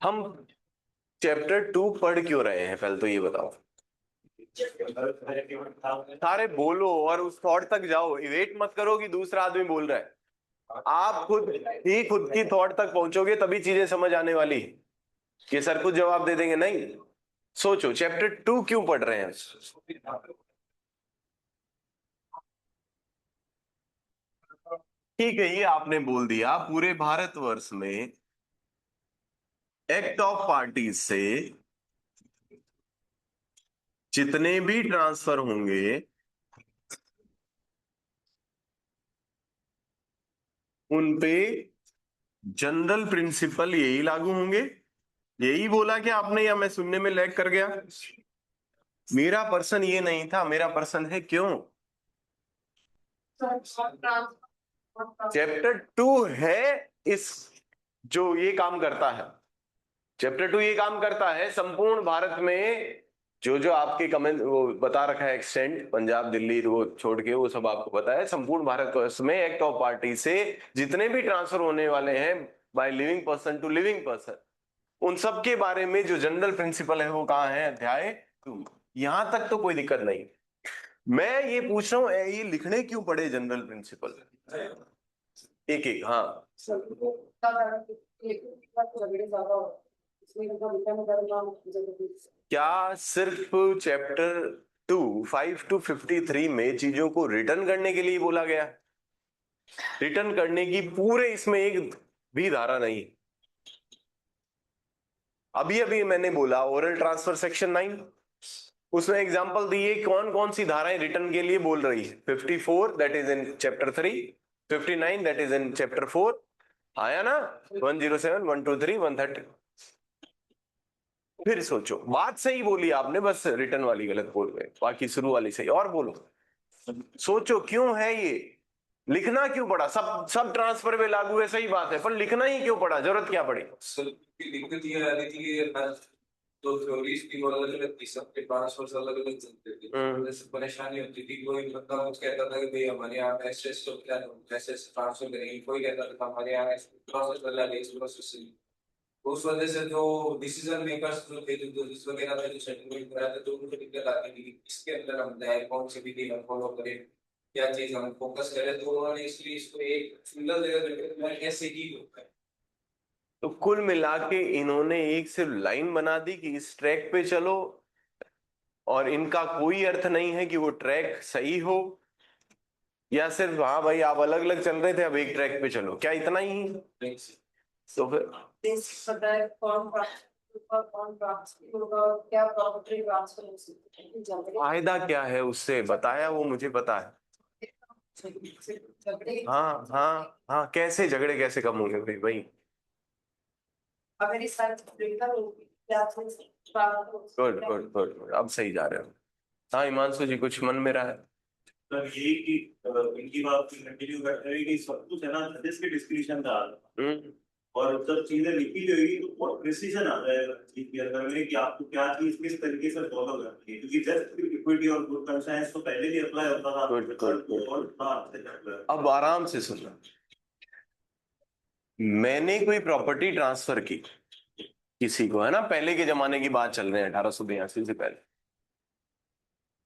हम चैप्टर 2 पढ़ क्यों रहे हैं, पहले तो ये बताओ। सारे बोलो और उस थॉट तक जाओ, वेट मत करो कि दूसरा आदमी बोल रहा है। आप खुद ही खुद की थॉट तक पहुंचोगे तभी चीजें समझ आने वाली है। ये सर कुछ जवाब दे देंगे नहीं। सोचो चैप्टर 2 क्यों पढ़ रहे हैं। ठीक है, ये आपने बोल दिया पूरे भारतवर्ष में एक्ट ऑफ पार्टीज से जितने भी ट्रांसफर होंगे उन पे जनरल प्रिंसिपल यही लागू होंगे। यही बोला क्या आपने, या मैं सुनने में लैग कर गया। मेरा पर्सन ये नहीं था, मेरा पर्सन है क्यों। चैप्टर 2 है इस जो ये काम करता है। चैप्टर 2 ये काम करता है संपूर्ण भारत में। जो जो आपके कमेंट वो बता रखा है, एक्सटेंट पंजाब दिल्ली वो छोड़ के वो सब आपको पता है। संपूर्ण भारतवर्ष में एक्ट ऑफ पार्टी से जितने भी ट्रांसफर होने वाले हैं by living person to living person, उन सब के बारे में जो जनरल प्रिंसिपल है वो कहाँ है, अध्याय 2। यहां तक तो कोई दिक्कत नहीं। मैं ये पूछ रहा हूँ ये लिखने क्यों पड़े जनरल प्रिंसिपल एक एक। हाँ, क्या सिर्फ चैप्टर 2 5 to 53 में चीजों को रिटर्न करने के लिए बोला गया। रिटर्न करने की पूरे इसमें एक भी धारा नहीं। अभी अभी मैंने बोला ओरल ट्रांसफर सेक्शन 9, उसमें एग्जांपल दिए कौन कौन सी धाराएं रिटर्न के लिए बोल रही है। 54 that is in chapter 3, 59 that is in chapter 4, आया ना। 107 123 130। फिर सोचो, बात सही बोली आपने, बस रिटर्न वाली गलत बोल गए, बाकी शुरू वाली सही। और बोलो, सोचो क्यों है ये, लिखना क्यों पड़ा। सब सब ट्रांसफर में लागू है, सही बात है, पर लिखना ही क्यों पड़ा, जरूरत क्या पड़ी। दिक्कत ये आ रही थी कि तो थ्योरीज की वो अलग अलग थी, सबके ट्रांसफर अलग अलग चलते थे, जैसे परेशानी होती थी। कोई मतलब कुछ कहता था कि भाई हमारे यहाँ ऐसे तो क्या ऐसे ट्रांसफर करेंगे, कोई कहता था हमारे यहाँ प्रोसेस अलग है, इस प्रोसेस से उस वजह से जो डिसीजन मेकर्स जो थे, जो जिस वगैरह में जो सेटलमेंट कराया था, तो उनको दिक्कत आती थी कि इसके अंदर हम जाए, कौन सी विधि हम फॉलो करें, क्या चीज हम फोकस करें। तो उन्होंने इसलिए इसको एक सिंगल जगह कैसे ही होता है। तो कुल मिला के इन्होंने एक सिर्फ लाइन बना दी कि इस ट्रैक पे चलो, और इनका कोई अर्थ नहीं है कि वो ट्रैक सही हो, या सिर्फ हाँ भाई आप अलग अलग चल रहे थे अब एक ट्रैक पे चलो, क्या इतना ही है? तो फिर फायदा क्या है उससे, बताया वो मुझे पता है। हाँ हाँ हाँ, कैसे झगड़े कैसे कम होंगे भाई भाई। अगर इस गुड गुड गुड गुड, अब सही जा रहे हो। हाँ हिमांशु जी, कुछ मन में रहा है। सर यही कि इनकी बात कंटिन्यू करते हुए कि सब कुछ है ना जजेस के डिस्क्रिप्शन का और जब चीजें लिखी गई होगी तो बहुत प्रिसीजन आता है चीज के अंदर में कि आपको क्या चीज किस तरीके से फॉलो करनी है, क्योंकि जस्ट इक्विटी और गुड कंसाइंस तो पहले भी अप्लाई होता था। अब आराम से सुनना। मैंने कोई प्रॉपर्टी ट्रांसफर की किसी को, है ना, पहले के जमाने की बात चल रही है, 1882 से पहले।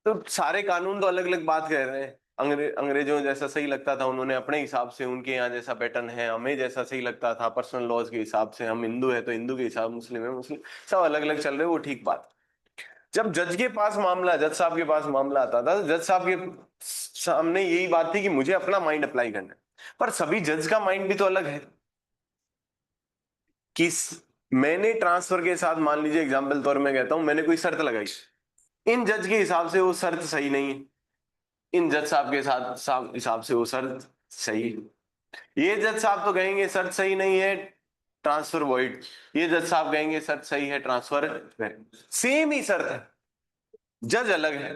तो सारे कानून तो अलग अलग बात कह रहे हैं। अंग्रेजों जैसा सही लगता था उन्होंने अपने हिसाब से, उनके यहाँ जैसा पैटर्न है, हमें जैसा सही लगता था पर्सनल लॉज के हिसाब से, हम हिंदू है तो हिंदू के हिसाब, मुस्लिम है मुस्लिम, सब अलग अलग चल रहे, वो ठीक बात। जब जज के पास मामला, जज साहब के पास मामला आता था, तो जज साहब के सामने यही बात थी कि मुझे अपना माइंड अप्लाई करना है। पर सभी जज का माइंड भी तो अलग है। कि मैंने ट्रांसफर के साथ, मान लीजिए एग्जाम्पल तौर में कहता हूं, मैंने कोई शर्त लगाई, इन जज के हिसाब से वो शर्त सही नहीं है, इन जज साहब के साथ हिसाब से वो शर्त सही है। ये जज साहब तो कहेंगे शर्त सही नहीं है, ट्रांसफर वॉइड। ये जज साहब कहेंगे शर्त सही है, ट्रांसफर। सेम ही शर्त है, जज अलग है।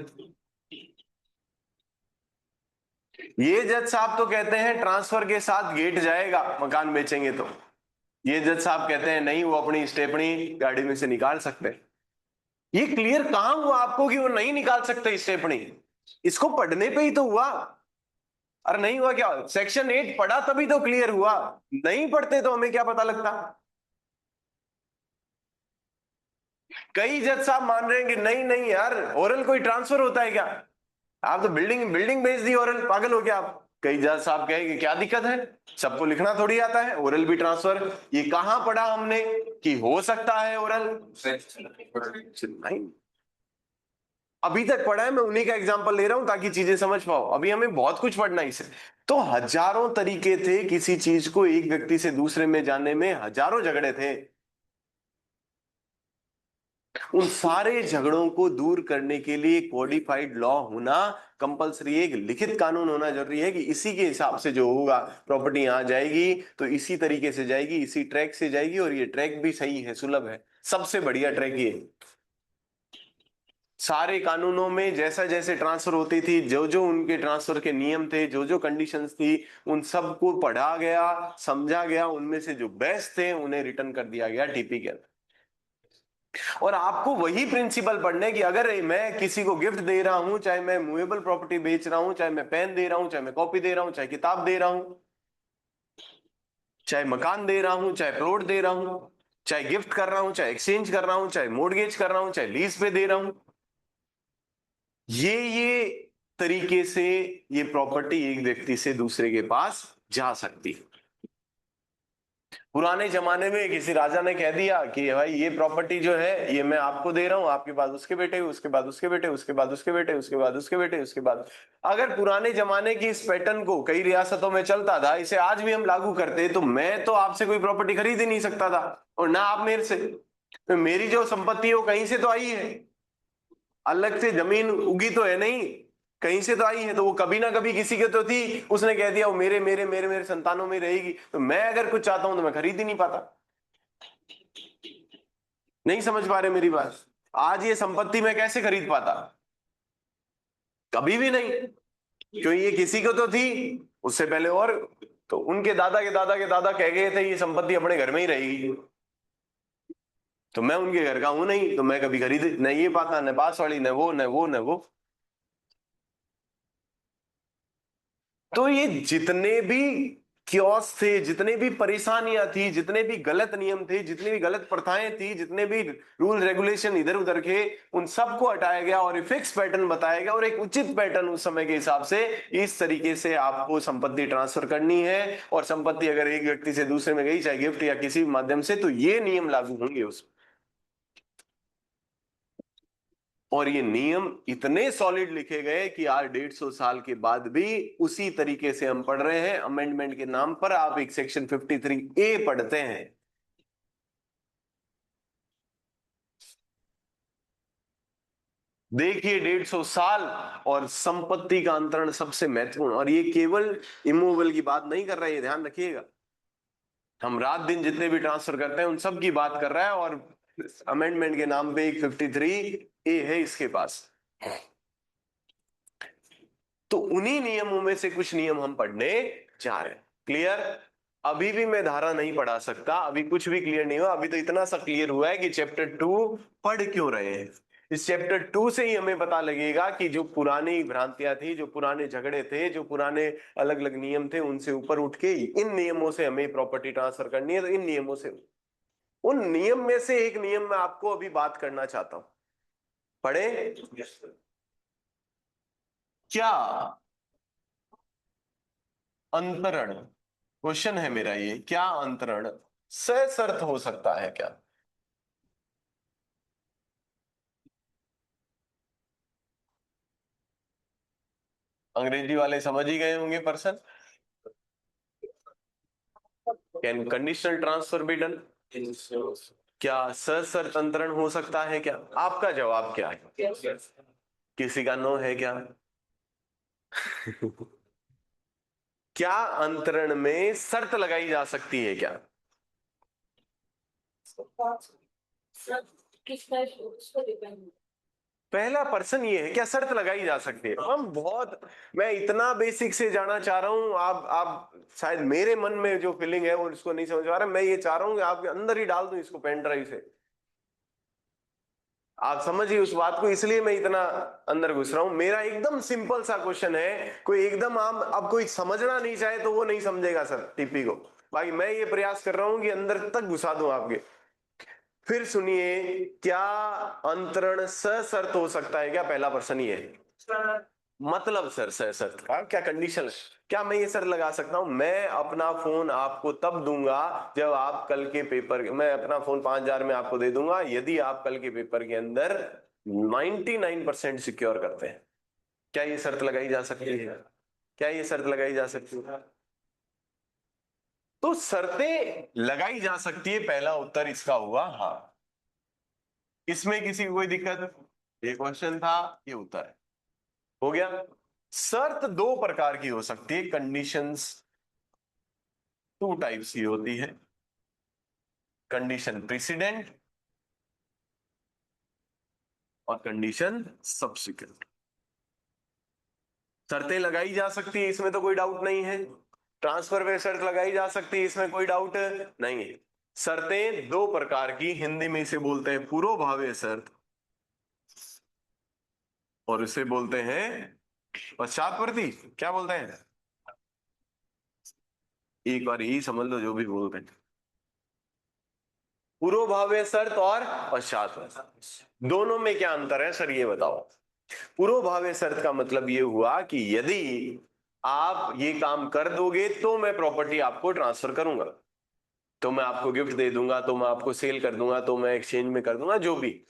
ये जज साहब तो कहते हैं ट्रांसफर के साथ गेट जाएगा मकान बेचेंगे तो, ये जज साहब कहते हैं नहीं, वो अपनी स्टेपनी गाड़ी में से निकाल सकते हैं। ये क्लियर कहां हुआ आपको कि वो नहीं निकाल सकते स्टेपनी? इसको पढ़ने पे ही तो हुआ। अरे नहीं हुआ क्या? सेक्शन 8 पढ़ा तभी तो क्लियर हुआ, नहीं पढ़ते तो हमें क्या पता लगता। कई जज साहब मान रहे हैं कि नहीं नहीं यार, ओरल कोई ट्रांसफर होता है क्या, आप तो बिल्डिंग बिल्डिंग बेच दी ओरल, पागल हो क्या आप। कई जज साहब कहेंगे क्या दिक्कत है, सबको लिखना थोड़ी आता है, ओरल भी ट्रांसफर। ये कहां पढ़ा हमने कि हो सकता है ओरल, नहीं अभी तक पढ़ा है। मैं उन्हीं का एग्जांपल ले रहा हूं ताकि चीजें समझ पाओ, अभी हमें बहुत कुछ पढ़ना है इसे। तो हजारों तरीके थे किसी चीज को एक व्यक्ति से दूसरे में जाने में, हजारों झगड़े थे। उन सारे झगड़ों को दूर करने के लिए कोडिफाइड लॉ होना कंपलसरी है, एक लिखित कानून होना जरूरी है कि इसी के हिसाब से जो होगा प्रॉपर्टी यहां जाएगी तो इसी तरीके से जाएगी, इसी ट्रैक से जाएगी, और ये ट्रैक भी सही है, सुलभ है, सबसे बढ़िया ट्रैक ये। सारे कानूनों में जैसा जैसे ट्रांसफर होती थी, जो जो उनके ट्रांसफर के नियम थे, जो जो कंडीशंस थी, उन सबको पढ़ा गया, समझा गया, उनमें से जो बेस्ट थे उन्हें रिटर्न कर दिया गया टीपी के अंदर। और आपको वही प्रिंसिपल पढ़ने कि अगर मैं किसी को गिफ्ट दे रहा हूं, चाहे मैं मूवेबल प्रॉपर्टी बेच रहा हूं, चाहे मैं पेन दे रहा हूं, चाहे मैं कॉपी दे रहा हूं, चाहे किताब दे रहा हूं, चाहे मकान दे रहा हूं, चाहे प्लॉट दे रहा हूं, चाहे गिफ्ट कर रहा हूं, चाहे एक्सचेंज कर रहा हूं, चाहे मोर्गेज कर रहा हूं, चाहे लीज पे दे रहा हूं, ये तरीके से ये प्रॉपर्टी एक व्यक्ति से दूसरे के पास जा सकती है। पुराने जमाने में किसी राजा ने कह दिया कि भाई ये प्रॉपर्टी जो है ये मैं आपको दे रहा हूं, आपके बाद उसके बेटे, उसके बाद उसके बेटे, उसके बाद उसके बेटे, उसके बाद उसके बेटे, उसके बाद। अगर पुराने जमाने की इस पैटर्न को कई रियासतों में चलता था, इसे आज भी हम लागू करते तो मैं तो आपसे कोई प्रॉपर्टी खरीद ही नहीं सकता था, और ना आप मेरे से। तो मेरी जो संपत्ति है वो कहीं से तो आई है, अलग से जमीन उगी तो है नहीं, कहीं से तो आई है, तो वो कभी ना कभी किसी के तो थी, उसने कह दिया वो मेरे मेरे मेरे मेरे संतानों में रहेगी, तो मैं अगर कुछ चाहता हूं तो मैं खरीद ही नहीं पाता। नहीं समझ पा रहे मेरी बात, आज ये संपत्ति मैं कैसे खरीद पाता, कभी भी नहीं, क्यों ये किसी को तो थी उससे पहले, और तो उनके दादा के दादा के दादा कह गए थे ये संपत्ति अपने घर में ही रहेगी, तो मैं उनके घर का हूं नहीं, तो मैं कभी खरीद नहीं ये पाता, न पास वाली, न वो न वो न वो। तो ये जितने भी क्योस थे, जितने भी परेशानियां थी, जितने भी गलत नियम थे, जितनी भी गलत प्रथाएं थी, जितने भी रूल रेगुलेशन इधर उधर के, उन सबको हटाया गया और एक फिक्स पैटर्न बताया गया, और एक उचित पैटर्न उस समय के हिसाब से इस तरीके से आपको संपत्ति ट्रांसफर करनी है। और संपत्ति अगर एक व्यक्ति से दूसरे में गई, चाहे गिफ्ट या किसी भी माध्यम से, तो ये नियम लागू होंगे उसमें। और ये नियम इतने सॉलिड लिखे गए कि आज 150 साल के बाद भी उसी तरीके से हम पढ़ रहे हैं। अमेंडमेंट के नाम पर आप एक सेक्शन 53A पढ़ते हैं, देखिए 150 साल, और संपत्ति का अंतरण सबसे महत्वपूर्ण। और ये केवल इमूवेबल की बात नहीं कर रहा है, ये ध्यान रखिएगा, हम रात दिन जितने भी ट्रांसफर करते हैं उन सब की बात कर रहा है, और अमेंडमेंट के नाम पे एक 53A है इसके पास। तो उन्हीं नियमों में से कुछ नियम हम पढ़ने जा रहे हैं। क्लियर? अभी भी मैं धारा नहीं पढ़ा सकता, अभी कुछ भी क्लियर नहीं हुआ, अभी तो इतना सा क्लियर हुआ है कि चैप्टर 2 पढ़ क्यों रहे हैं। इस चैप्टर 2 से ही हमें पता लगेगा कि जो पुरानी भ्रांतियां थी, जो पुराने झगड़े थे, जो पुराने अलग अलग नियम थे, उनसे ऊपर उठ के इन नियमों से हमें प्रॉपर्टी ट्रांसफर करनी है। तो इन नियमों से, उन नियम में से एक नियम मैं आपको अभी बात करना चाहता हूं, पढ़े? क्या अंतरण, क्वेश्चन है मेरा ये, क्या अंतरण सशर्त हो सकता है क्या? अंग्रेजी वाले समझ ही गए होंगे person. Can conditional transfer be done? क्या सशर्त अंतरण हो सकता है क्या? आपका जवाब क्या है? किसी का नो है क्या? क्या अंतरण में शर्त लगाई जा सकती है क्या? पहला पर्सन ये है, क्या शर्त लगाई जा सकती है? हम बहुत, मैं इतना बेसिक से जाना चाह रहा हूं, आप शायद मेरे मन में जो फीलिंग है वो इसको नहीं समझ पा रहे, मैं ये चाह रहा हूं कि आपके अंदर ही डाल दूं इसको पेन ड्राइव से, आप समझिए उस बात को, इसलिए मैं इतना अंदर घुस रहा हूं। मेरा एकदम सिंपल सा क्वेश्चन है, कोई एकदम आम, अब कोई समझना नहीं चाहे तो वो नहीं समझेगा सर टीपी को, बाकी मैं ये प्रयास कर रहा हूं कि अंदर तक घुसा दूं आपके। फिर सुनिए, क्या अंतरण सशर्त हो सकता है क्या? पहला प्रश्न ये है। मतलब सर सशर्त का क्या कंडीशन है? क्या मैं ये शर्त लगा सकता हूं, मैं अपना फोन आपको तब दूंगा जब आप कल के पेपर, मैं अपना फोन 5,000 में आपको दे दूंगा यदि आप कल के पेपर के अंदर 99% सिक्योर करते हैं। क्या ये शर्त लगाई जा सकती है? क्या ये शर्त लगाई जा सकती है? तो शर्तें लगाई जा सकती है, पहला उत्तर इसका हुआ हाँ। इसमें किसी को कोई दिक्कत? ये क्वेश्चन था, ये उत्तर है, हो गया। शर्त दो प्रकार की हो सकती है, कंडीशंस टू टाइप्स की होती है, कंडीशन प्रेसिडेंट और कंडीशन सब्सिक्वेंट। शर्तें लगाई जा सकती है, इसमें तो कोई डाउट नहीं है। ट्रांसफर में शर्त लगाई जा सकती है, इसमें कोई डाउट नहीं है। शर्तें दो प्रकार की, हिंदी में इसे बोलते हैं पूर्वभावी शर्त और इसे बोलते हैं पश्चातवर्ती। क्या बोलते हैं? एक बार यही समझ लो जो भी बोलते हैं, पूर्वभावी शर्त और पश्चातवर्ती, दोनों में क्या अंतर है सर, ये बताओ। पूर्वभावी शर्त का मतलब ये हुआ कि यदि आप ये काम कर दोगे तो मैं प्रॉपर्टी आपको ट्रांसफर करूंगा, तो मैं आपको गिफ्ट दे दूंगा, तो मैं आपको सेल कर दूंगा, तो मैं एक्सचेंज में कर दूंगा, जो भी।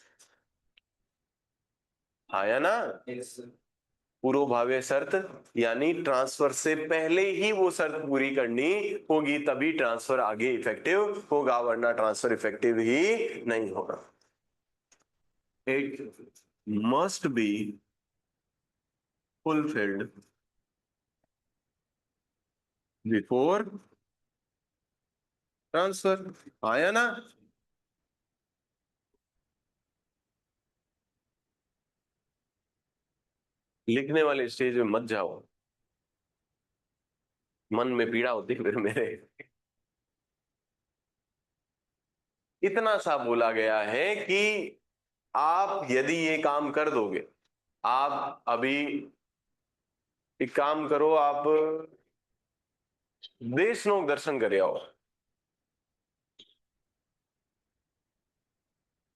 हाँ या ना? पूर्वभावी शर्त यानी ट्रांसफर से पहले ही वो शर्त पूरी करनी होगी, तभी ट्रांसफर आगे इफेक्टिव होगा, वरना ट्रांसफर इफेक्टिव ही नहीं होगा। It must be fulfilled before transfer. आया ना? लिखने वाले स्टेज में मत जाओ, मन में पीड़ा होती है फिर मेरे। इतना सा बोला गया है कि आप यदि ये काम कर दोगे, आप अभी एक काम करो, आप देशनोक दर्शन करे आओ,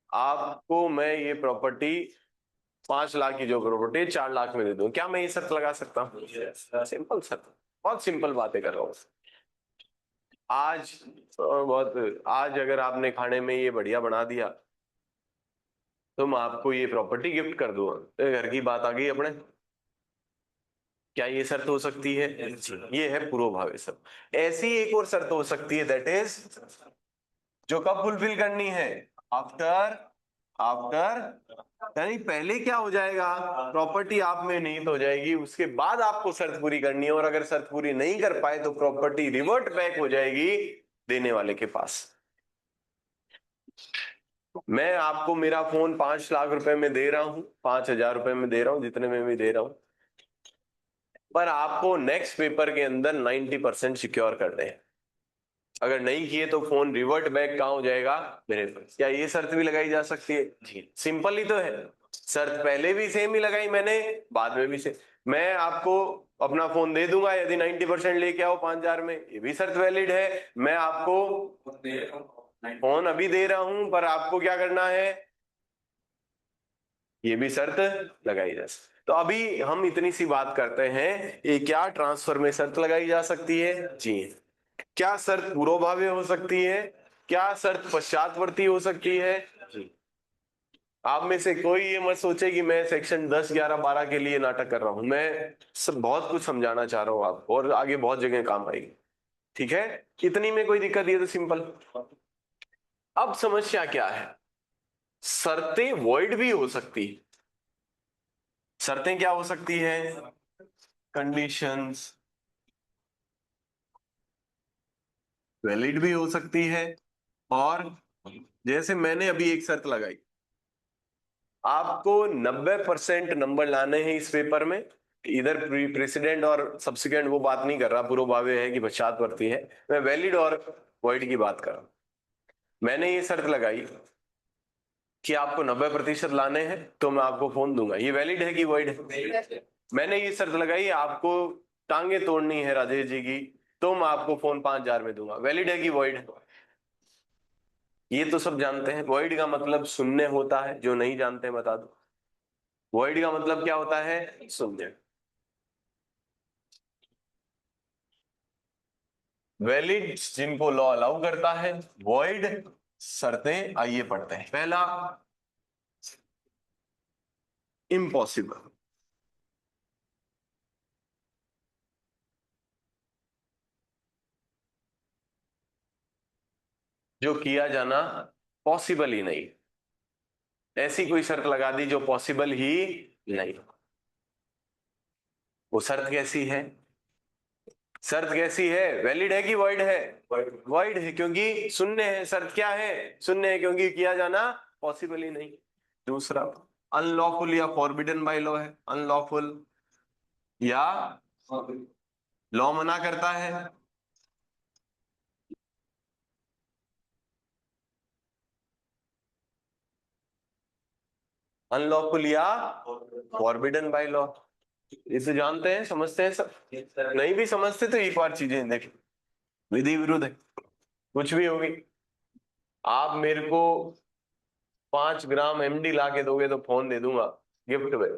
आपको मैं ये प्रॉपर्टी 5 लाख की जो प्रॉपर्टी 4 लाख में दे दूं, क्या मैं ये शर्त लगा सकता हूँ? सिंपल शर्त, बहुत सिंपल बातें कर रहा हूँ। आज बहुत, आज अगर आपने खाने में ये बढ़िया बना दिया तो मैं आपको ये प्रॉपर्टी गिफ्ट कर दूंगा, तो घर की बात आ गई अपने। क्या ये शर्त हो सकती है? ये है पूर्वभावी शर्त। ऐसी एक और शर्त हो सकती है, दैट इज जो कब फुलफिल करनी है? आफ्टर, आफ्टर यानी पहले क्या हो जाएगा, प्रॉपर्टी आप में निहित हो जाएगी, उसके बाद आपको शर्त पूरी करनी है, और अगर शर्त पूरी नहीं कर पाए तो प्रॉपर्टी रिवर्ट बैक हो जाएगी देने वाले के पास। मैं आपको मेरा फोन 5 लाख रुपए में दे रहा हूं, 5,000 रुपए में दे रहा हूं, जितने में भी दे रहा हूं, पर आपको नेक्स्ट पेपर के अंदर 90% सिक्योर करने हैं। अगर नहीं किए तो फोन रिवर्ट बैक कहां हो जाएगा? मेरे पास। क्या ये शर्त भी लगाई जा सकती है? जी, सिंपल ही तो है। शर्त पहले भी सेम ही लगाई मैंने, बाद में भी सेम। मैं आपको अपना फोन दे दूंगा यदि 90% लेके आओ 5,000 में, ये भी शर्त वैलिड है। मैं आपको फोन अभी दे रहा हूं, पर आपको क्या करना है, ये भी शर्त लगाई जा सकती। तो अभी हम इतनी सी बात करते हैं, ये क्या ट्रांसफर में शर्त लगाई जा सकती है? जी। क्या शर्त पूर्वभावी हो सकती है? क्या शर्त पश्चातवर्ती हो सकती है? जी। आप में से कोई ये मत सोचे कि मैं सेक्शन 10, 11, 12 के लिए नाटक कर रहा हूं, मैं सब बहुत कुछ समझाना चाह रहा हूं आपको, और आगे बहुत जगह काम आएगी। ठीक है, इतनी में कोई दिक्कत, ये तो सिंपल। अब समस्या क्या है, शर्तें वॉइड भी हो सकती है। शर्तें क्या हो सकती है? कंडीशंस वैलिड भी हो सकती है, और जैसे मैंने अभी एक शर्त लगाई, आपको 90% नंबर लाने हैं इस पेपर में। इधर प्रेसिडेंट और सब्सिक्वेंट वो बात नहीं कर रहा, पूर्वभावी है कि पश्चातवर्ती है, मैं वैलिड और वॉइड की बात कर रहा हूं। मैंने ये शर्त लगाई कि आपको 90% लाने हैं तो मैं आपको फोन दूंगा, ये वैलिड है कि वॉइड है? मैंने ये शर्त लगाई आपको टांगे तोड़नी है राजेश जी की, तो मैं आपको फोन 5,000 में दूंगा, वैलिड है कि वॉइड है? ये तो सब जानते हैं। वॉइड का मतलब शून्य होता है, जो नहीं जानते बता दो। वॉइड का मतलब क्या होता है? शून्य। वैलिड जिनको लॉ अलाउ करता है, वॉइड शर्तें आइए पढ़ते हैं। पहला, इम्पॉसिबल। जो किया जाना पॉसिबल ही नहीं, ऐसी कोई शर्त लगा दी जो पॉसिबल ही नहीं। वो शर्त कैसी है? शर्त कैसी है? वैलिड है कि वॉइड है? वॉइड है, क्योंकि शून्य है। शर्त क्या है? शून्य है, क्योंकि किया जाना पॉसिबल ही नहीं। दूसरा, अनलॉफुल या फॉरबिडन बाय लॉ है। अनलॉफुल या लॉ मना करता है। अनलॉफुल या फॉरबिडन बाय लॉ, इसे जानते हैं, समझते हैं सब। नहीं भी समझते तो एक बार चीजें देख, विधि विरुद्ध है, कुछ भी होगी। आप मेरे को 5 ग्राम एमडी ला के दोगे तो फोन दे दूंगा गिफ्ट में।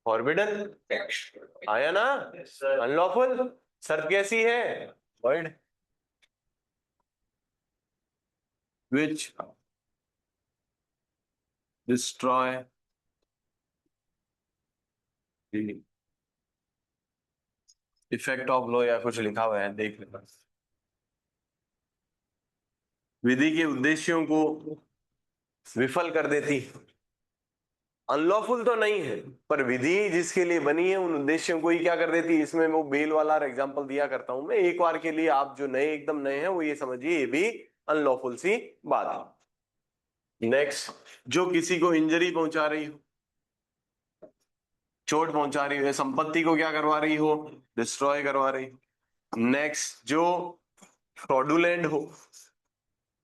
फॉरबिडन आया ना? अनलॉफुल, शर्त कैसी है? Word which destroy effect of law, या कुछ लिखा हुआ है देख लेना। विधि के उद्देश्यों को विफल कर देती। अनलॉफुल तो नहीं है, पर विधि जिसके लिए बनी है उन उद्देश्यों को ही क्या कर देती है। इसमें वो बेल वाला एग्जांपल दिया करता हूं मैं एक बार के लिए, आप जो नए एकदम नए हैं वो ये समझिए, ये भी अनलॉफुल सी बात है। नेक्स्ट, जो किसी को इंजरी पहुंचा रही हो, चोट पहुंचा रही हो, संपत्ति को क्या करवा रही हो? डिस्ट्रॉय करवा रही हो। नेक्स्ट, जो फ्रॉडुलेंट हो,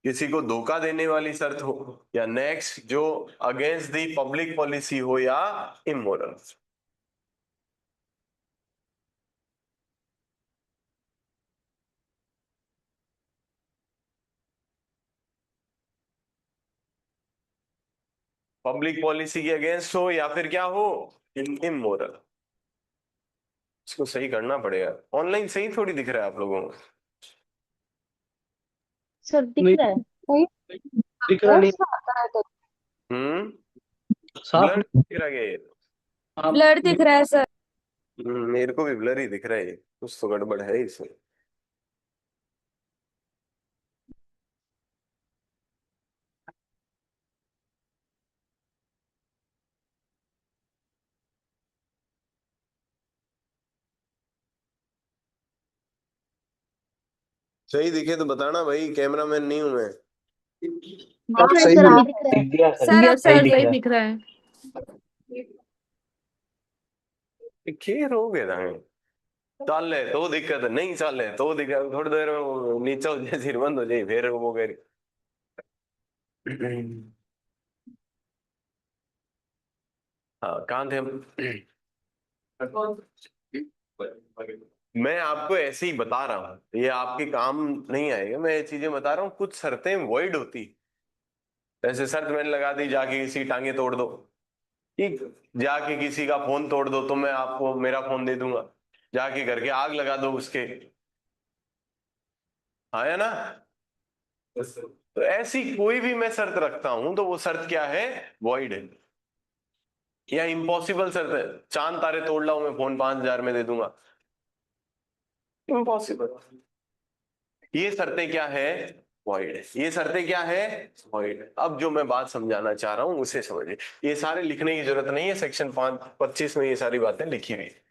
किसी को धोखा देने वाली शर्त हो। या नेक्स्ट, जो अगेंस्ट दी पब्लिक पॉलिसी हो या इमोरल। पब्लिक पॉलिसी के अगेंस्ट हो या फिर क्या हो? इमोरल। इसको सही करना पड़ेगा, ऑनलाइन सही थोड़ी दिख रहा है आप लोगों को। सर दिख नहीं रहा है सही। दिख रहा नहीं। ऐसा आता है तो हम्म, साफ ब्लर दिख रहा है ये। ब्लर दिख रहा है सर। मेरे को भी ब्लर ही दिख रहा है ये, कुछ तो गड़बड़ है इसमें। सही दिखे तो बताना भाई, कैमरामैन नहीं हूं मैं। हाँ अब है सही सर, दिख दिख रहा है। गया सर अब सही सर दिख सही रहा है। दिख रहा है। खेर हो गया था, चल ले तो दिक्कत है, नहीं चल ले तो दिक्कत, थोड़ी देर में वो नीचे हो जाए, सिर बंद हो जाए, फिर वो कह हाँ, कहाँ थे हम? मैं आपको ऐसे ही बता रहा हूँ, ये आपके काम नहीं आएगा, मैं ये चीजें बता रहा हूँ। कुछ शर्तें वॉइड होती, जैसे शर्त मैंने लगा दी जाके किसी की टांगे तोड़ दो, ठीक, जाके किसी का फोन तोड़ दो तो मैं आपको मेरा फोन दे दूंगा, जाके घर के आग लगा दो उसके, आया ना? तो ऐसी कोई भी मैं शर्त रखता हूं तो वो शर्त क्या है? वॉइड है। या इम्पॉसिबल शर्त है, चांद तारे तोड़ लाऊं मैं फोन 5,000 में दे दूंगा, इम्पॉसिबल। ये शर्तें क्या है? वॉइड है। ये शर्तें क्या है? वॉइड है। अब जो मैं बात समझाना चाह रहा हूं उसे समझिए, ये सारे लिखने की जरूरत नहीं है, सेक्शन 25 में ये सारी बातें लिखी हुई है,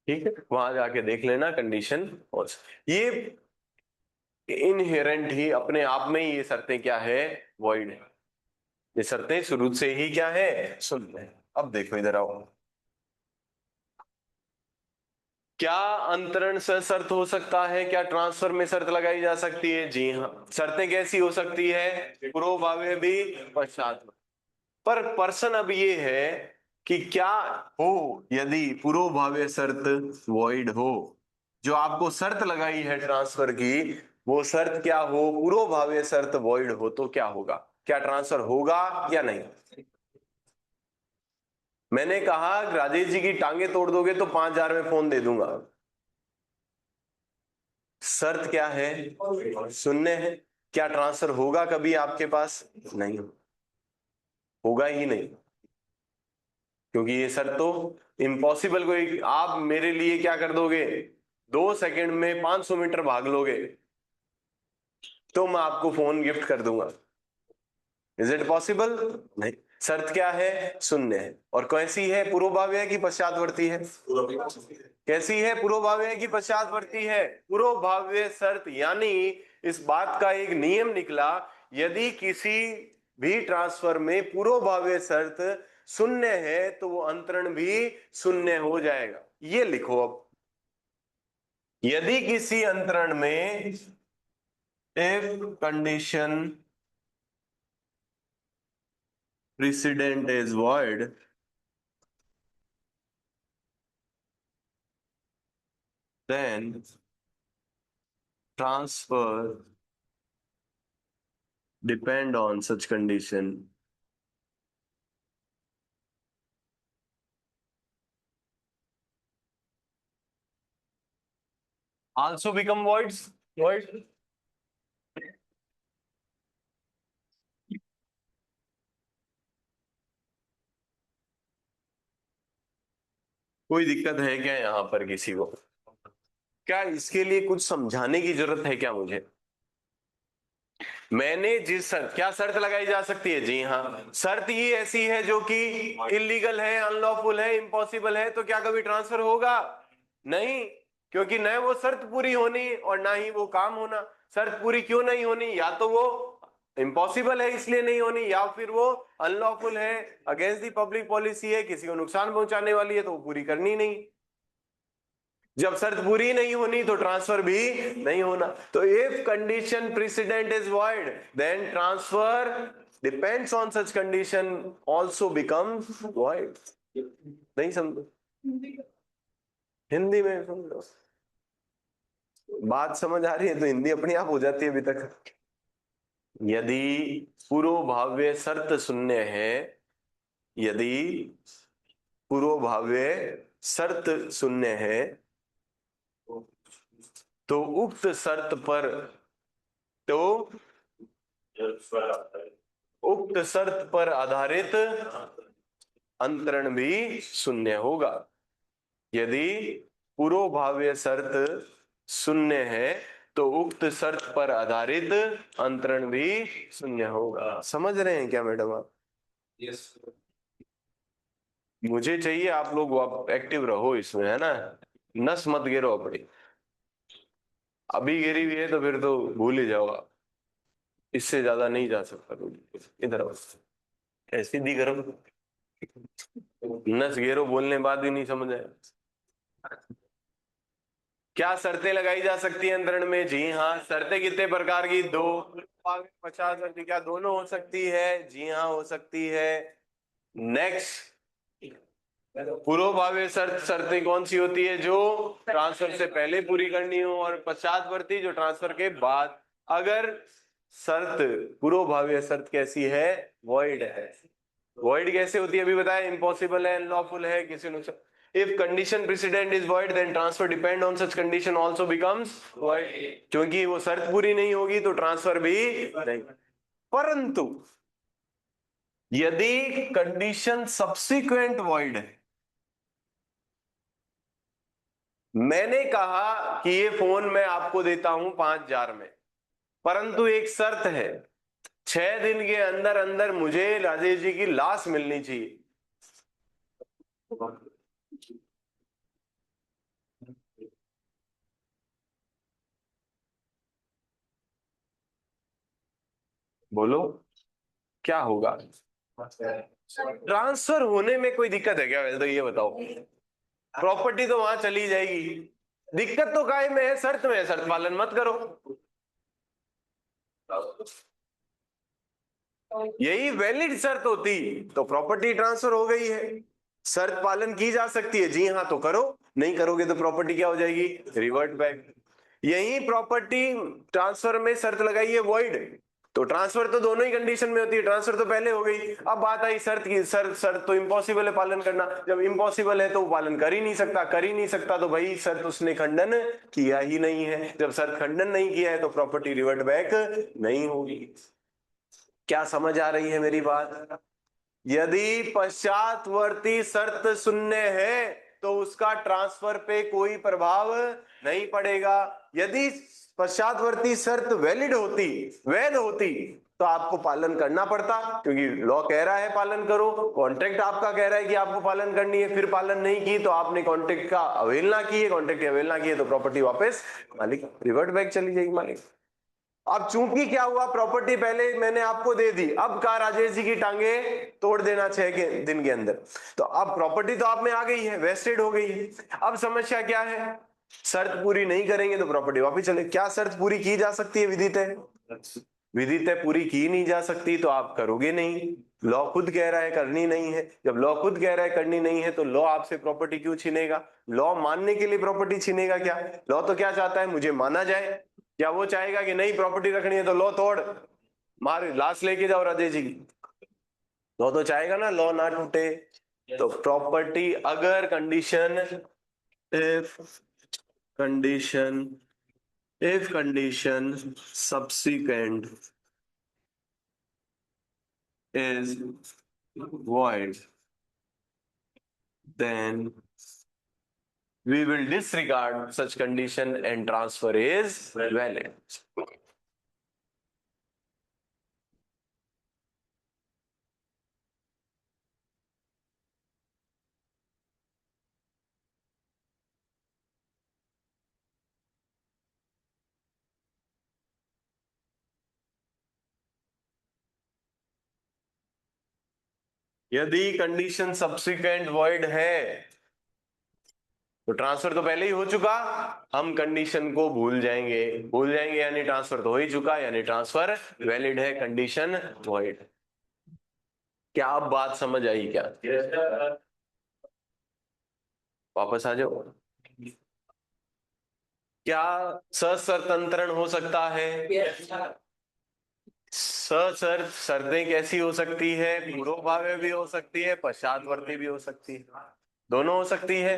ठीक है, वहां जाके देख लेना कंडीशन। और ये इनहेरेंट ही अपने आप में ही ये शर्तें क्या है? वॉइड है। ये शर्तें शुरू से ही क्या है? शून्य है। अब देखो इधर आओ, क्या अंतरण से शर्त हो सकता है? क्या ट्रांसफर में शर्त लगाई जा सकती है? जी हाँ। शर्तें कैसी हो सकती है? पूर्व भावे भी, पश्चात में। पर पर्सन अब ये है कि क्या हो यदि पूर्वभाव्य शर्त वॉइड हो। जो आपको शर्त लगाई है ट्रांसफर की, वो शर्त क्या हो, पूर्वभाव्य शर्त वॉइड हो तो क्या होगा, क्या ट्रांसफर होगा या नहीं। मैंने कहा राजेश जी की टांगे तोड़ दोगे तो 5,000 में फोन दे दूंगा। शर्त क्या है, शून्य है। क्या ट्रांसफर होगा कभी आपके पास, नहीं होगा ही नहीं, क्योंकि ये शर्त तो इम्पॉसिबल। कोई आप मेरे लिए क्या कर दोगे, 2 सेकंड में 500 मीटर भाग लोगे तो मैं आपको फोन गिफ्ट कर दूंगा। इज इट पॉसिबल, नहीं। शर्त क्या है, शून्य है। और कैसी है, पूर्वभाव्य है कि पश्चातवर्ती है, कैसी है, पूर्वभाव्य है कि पश्चातवर्ती है। पूर्वभाव्य शर्त यानी इस बात का एक नियम निकला, यदि किसी भी ट्रांसफर में पूर्वभाव्य शर्त शून्य है तो वो अंतरण भी शून्य हो जाएगा। ये लिखो अब, यदि किसी अंतरण में if condition precedent is void, then transfer depend on such condition also become void। कोई दिक्कत है क्या यहां पर किसी को, क्या इसके लिए कुछ समझाने की जरूरत है क्या मुझे। मैंने जिस शर्त, क्या शर्त लगाई जा सकती है, जी हाँ, शर्त ही ऐसी है जो कि इलीगल है, अनलॉफुल है, इम्पॉसिबल है, तो क्या कभी ट्रांसफर होगा, नहीं। क्योंकि न वो शर्त पूरी होनी और ना ही वो काम होना। शर्त पूरी क्यों नहीं होनी, या तो वो इम्पॉसिबल है इसलिए नहीं होनी, या फिर वो अनलॉफुल है, अगेंस्ट दी पब्लिक पॉलिसी है, किसी को नुकसान पहुंचाने वाली है, तो वो पूरी करनी नहीं। जब शर्त पूरी नहीं होनी तो ट्रांसफर भी नहीं होना। तो if condition precedent is void then transfer depends on such condition also becomes void. नहीं समझ, हिंदी में समझो, बात समझ आ रही है तो हिंदी अपने आप हो जाती है अभी तक। यदि पूर्वभाव्य शर्त शून्य है, यदि पूर्वभाव्य शर्त शून्य है तो उक्त शर्त पर, तो उक्त शर्त पर आधारित अंतरण भी शून्य होगा। यदि पूर्वभाव्य शर्त शून्य है तो उक्त शर्त पर आधारित अंतरण भी शून्य होगा। समझ रहे हैं क्या मैडम आप। यस मुझे चाहिए आप लोग एक्टिव रहो इसमें, है ना, नस मत गिरो अपनी। अभी गिरी हुई है तो फिर तो भूल ही जाओ आप, इससे ज्यादा नहीं जा सकता। इधर आओ, ऐसी दी करो, नस घेरो बोलने बाद भी नहीं समझ आया। क्या शर्तें लगाई जा सकती है अंतरण में, जी हाँ, शर्तें कितने प्रकार की, 2, 50, क्या दोनों हो सकती है, जी हाँ हो सकती है। नेक्स्ट, पूर्वभाव्य शर्त, शर्तें कौन सी होती है, जो ट्रांसफर से पहले पूरी करनी हो, और पश्चातवर्ती जो ट्रांसफर के बाद। अगर शर्त, पूर्वभाव्य शर्त कैसी है, वॉइड है। वॉइड कैसे होती है अभी बताया, इम्पॉसिबल है, अनलॉफुल है, किसी नुकसान। If condition precedent is void, then transfer depend on such condition also becomes void। क्योंकि वो शर्त पूरी नहीं होगी तो ट्रांसफर भी नहीं। परंतु यदि कंडीशन सब्सिक्वेंट वॉइड है, मैंने कहा कि ये फोन मैं आपको देता हूं 5,000 में, परंतु एक शर्त है, 6 दिन के अंदर अंदर मुझे राजेश जी की लाश मिलनी चाहिए। बोलो क्या होगा, ट्रांसफर होने में कोई दिक्कत है क्या, वैसे तो ये बताओ। प्रॉपर्टी तो वहां चली जाएगी, दिक्कत तो काय में है, शर्त में है, शर्त पालन मत करो। यही वैलिड शर्त होती तो प्रॉपर्टी ट्रांसफर हो गई है। शर्त पालन की जा सकती है, जी हाँ तो करो, नहीं करोगे तो प्रॉपर्टी क्या हो जाएगी, रिवर्ट बैक। यही प्रॉपर्टी ट्रांसफर में शर्त लगाई है वॉइड, तो ट्रांसफर तो दोनों ही कंडीशन में होती है, ट्रांसफर तो पहले हो गई, अब बात आई शर्त की। शर्त तो इम्पॉसिबल है पालन करना, जब इम्पॉसिबल है तो वो पालन कर ही नहीं सकता, कर ही नहीं सकता तो भाई शर्त उसने खंडन किया ही नहीं है, जब शर्त खंडन नहीं किया है तो प्रॉपर्टी रिवर्ट बैक नहीं होगी। क्या समझ आ रही है मेरी बात? यदि पश्चातवर्ती शर्त शून्य है तो उसका ट्रांसफर पे कोई प्रभाव नहीं पड़ेगा। यदि पश्चातवर्ती शर्त वैलिड होती, वैध होती, तो आपको पालन करना पड़ता, क्योंकि लॉ कह रहा है पालन करो, कॉन्ट्रैक्ट आपका कह रहा है कि आपको पालन करनी है, फिर पालन नहीं की तो आपने कॉन्ट्रैक्ट का अवहेलना की है, कॉन्ट्रैक्ट की अवहेलना की है तो प्रॉपर्टी वापस मालिक, रिवर्ट बैक चली जाएगी मालिक। अब चूंकि क्या हुआ, प्रॉपर्टी पहले मैंने आपको दे दी, अब कहा राजेश जी की टांगे तोड़ देना 6 दिन के अंदर, तो अब प्रॉपर्टी तो आप में आ गई है, वेस्टेड हो गई है। अब समस्या क्या है, शर्त पूरी नहीं करेंगे तो प्रॉपर्टी वापस चले। क्या शर्त पूरी की जा सकती है विदितः? विदितः पूरी की नहीं जा सकती तो आप करोगे नहीं, लॉ खुद कह रहा है करनी नहीं है, जब लॉ खुद कह रहा है करनी नहीं है तो लॉ आपसे प्रॉपर्टी क्यों छीनेगा? लॉ मानने के लिए प्रॉपर्टी छीनेगा क्या? लॉ तो क्या चाहता है, मुझे माना जाए, क्या वो चाहेगा कि नहीं प्रॉपर्टी रखनी है तो लॉ तोड़ मार लाश लेके जाओ राजेश जी? लॉ तो चाहेगा ना लॉ ना टूटे। तो प्रॉपर्टी अगर condition, if condition subsequent is void, then we will disregard such condition and transfer is valid. यदि कंडीशन सब्सिक्वेंट वॉइड है तो ट्रांसफर तो पहले ही हो चुका, हम कंडीशन को भूल जाएंगे, भूल जाएंगे यानी ट्रांसफर तो हो ही चुका, यानी ट्रांसफर वैलिड है, कंडीशन वॉइड। क्या अब बात समझ आई क्या? वापस आ जाओ। क्या सशर्तंतरण हो सकता है? सशर्त शर्तें कैसी हो सकती है? पूर्वभावे भी हो सकती है, पश्चातवर्ती भी हो सकती है, दोनों हो सकती है।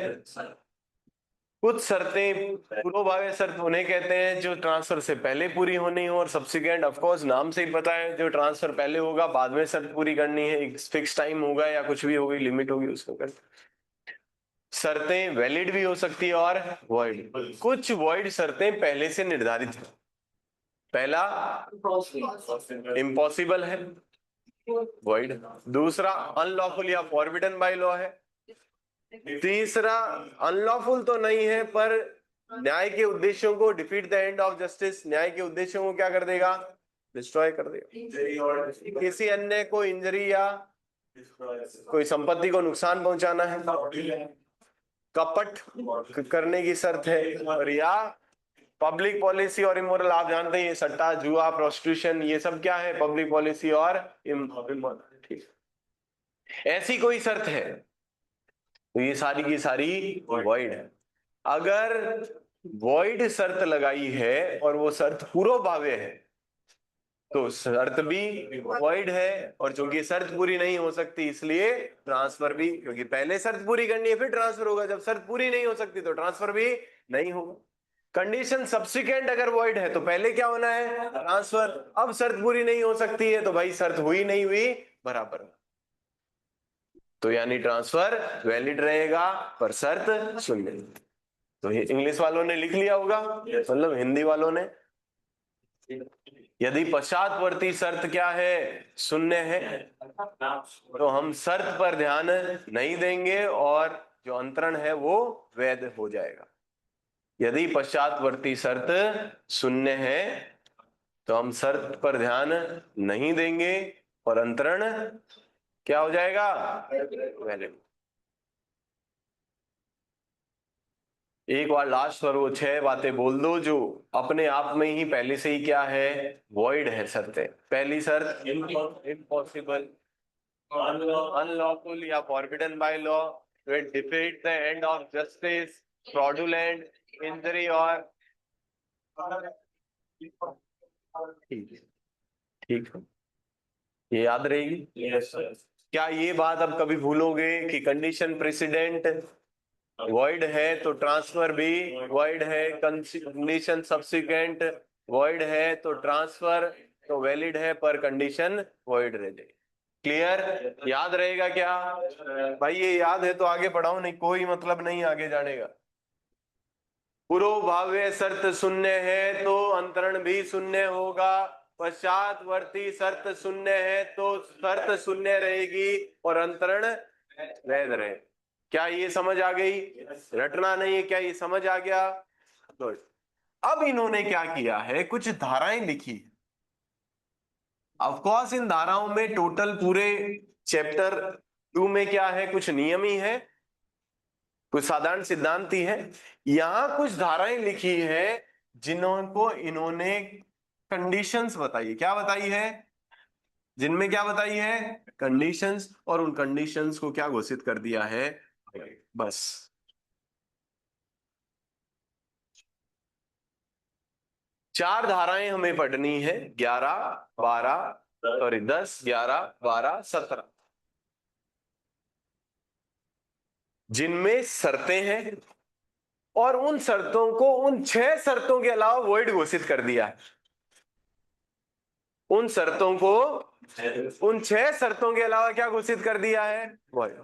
कुछ शर्तें पूर्वभावे शर्त उन्हें कहते हैं जो ट्रांसफर से पहले पूरी होनी हो, और सब्सिक्वेंट ऑफ कोर्स नाम से ही पता है जो ट्रांसफर पहले होगा बाद में शर्त पूरी करनी है, एक फिक्स टाइम होगा या कुछ भी होगी, लिमिट होगी उसको कर। शर्तें वैलिड भी हो सकती है और वॉइड। कुछ वॉइड शर्तें पहले से निर्धारित है। पहला इम्पॉसिबल है, वॉइड। दूसरा अनलॉफुल या फॉरबिडन बाय लॉ है। तीसरा अनलॉफुल तो नहीं है पर न्याय के उद्देश्यों को, defeat the end of justice, न्याय के उद्देश्यों को क्या कर देगा, डिस्ट्रॉय कर देगा। किसी अन्य को इंजरी या कोई संपत्ति को नुकसान पहुंचाना है, कपट करने की शर्त है, और या पब्लिक पॉलिसी और इमोरल, आप जानते हैं ये सट्टा जुआ प्रोस्टिट्यूशन ये सब क्या है, पब्लिक पॉलिसी और इमोरल। ठीक, ऐसी कोई शर्त है तो ये सारी की सारी वॉइड है। अगर वॉइड शर्त लगाई है और वो शर्त पूर्वभावे है तो शर्त भी वॉइड है, और चूंकि शर्त पूरी नहीं हो सकती इसलिए ट्रांसफर भी, क्योंकि पहले शर्त पूरी करनी है फिर ट्रांसफर होगा, जब शर्त पूरी नहीं हो सकती तो ट्रांसफर भी नहीं होगा। कंडीशन सब्सिक्वेंट अगर वॉइड है तो पहले क्या होना है, ट्रांसफर। अब शर्त पूरी नहीं हो सकती है तो भाई शर्त हुई नहीं हुई बराबर, तो यानी ट्रांसफर वैलिड रहेगा पर शर्त शून्य। तो इंग्लिश वालों ने लिख लिया होगा, मतलब हिंदी वालों ने, यदि पश्चातवर्ती शर्त क्या है, शून्य है, तो हम शर्त पर ध्यान नहीं देंगे और जो अंतरण है वो वैध हो जाएगा। यदि पश्चातवर्ती शर्त शून्य है तो हम शर्त पर ध्यान नहीं देंगे और अंतरण क्या हो जाएगा, वैलिड। एक बार लास्ट पर वो 6 बातें बोल दो जो अपने आप में ही पहले से ही क्या है, वॉइड है शर्तें। पहली शर्त इम्पॉसिबल, unlawful या forbidden by law, तो it defeats the end of justice, fraudulent, injury और ठीक है, ठीक है, ये याद रहेगी। Yes sir. क्या ये बात अब कभी भूलोगे कि कंडीशन प्रेसिडेंट वॉइड है तो ट्रांसफर भी वॉइड है, कंडीशन सब्सिक्वेंट वॉइड है तो ट्रांसफर तो वैलिड है, पर कंडीशन वॉइड रह जाएगी। क्लियर? याद रहेगा क्या भाई? ये याद है तो आगे पढ़ाओ, नहीं कोई मतलब नहीं आगे जाने का। पूर्वभाव्य शर्त शून्य है तो अंतरण भी शून्य होगा, पश्चातवर्ती शर्त शून्य है तो शर्त शून्य रहेगी और अंतरण वैध रहे। क्या ये समझ आ गई? रटना नहीं है, क्या ये समझ आ गया? तो अब इन्होंने क्या किया है, कुछ धाराएं लिखी। ऑफ कोर्स इन धाराओं में टोटल पूरे चैप्टर 2 में क्या है, कुछ नियम ही है, कुछ साधारण सिद्धांत ही है। यहां कुछ धाराएं लिखी है जिनको इन्होंने कंडीशंस बताई। क्या बताई है? जिनमें क्या बताई है? कंडीशंस, और उन कंडीशंस को क्या घोषित कर दिया है, बस। चार धाराएं हमें पढ़नी है, 11, 12, सॉरी 10, 11, 12, 17, जिनमें शर्तें हैं और उन शर्तों को, उन 6 शर्तों के अलावा वॉइड घोषित कर दिया है। उन शर्तों को, उन 6 शर्तों के अलावा क्या घोषित कर दिया है, वॉइड।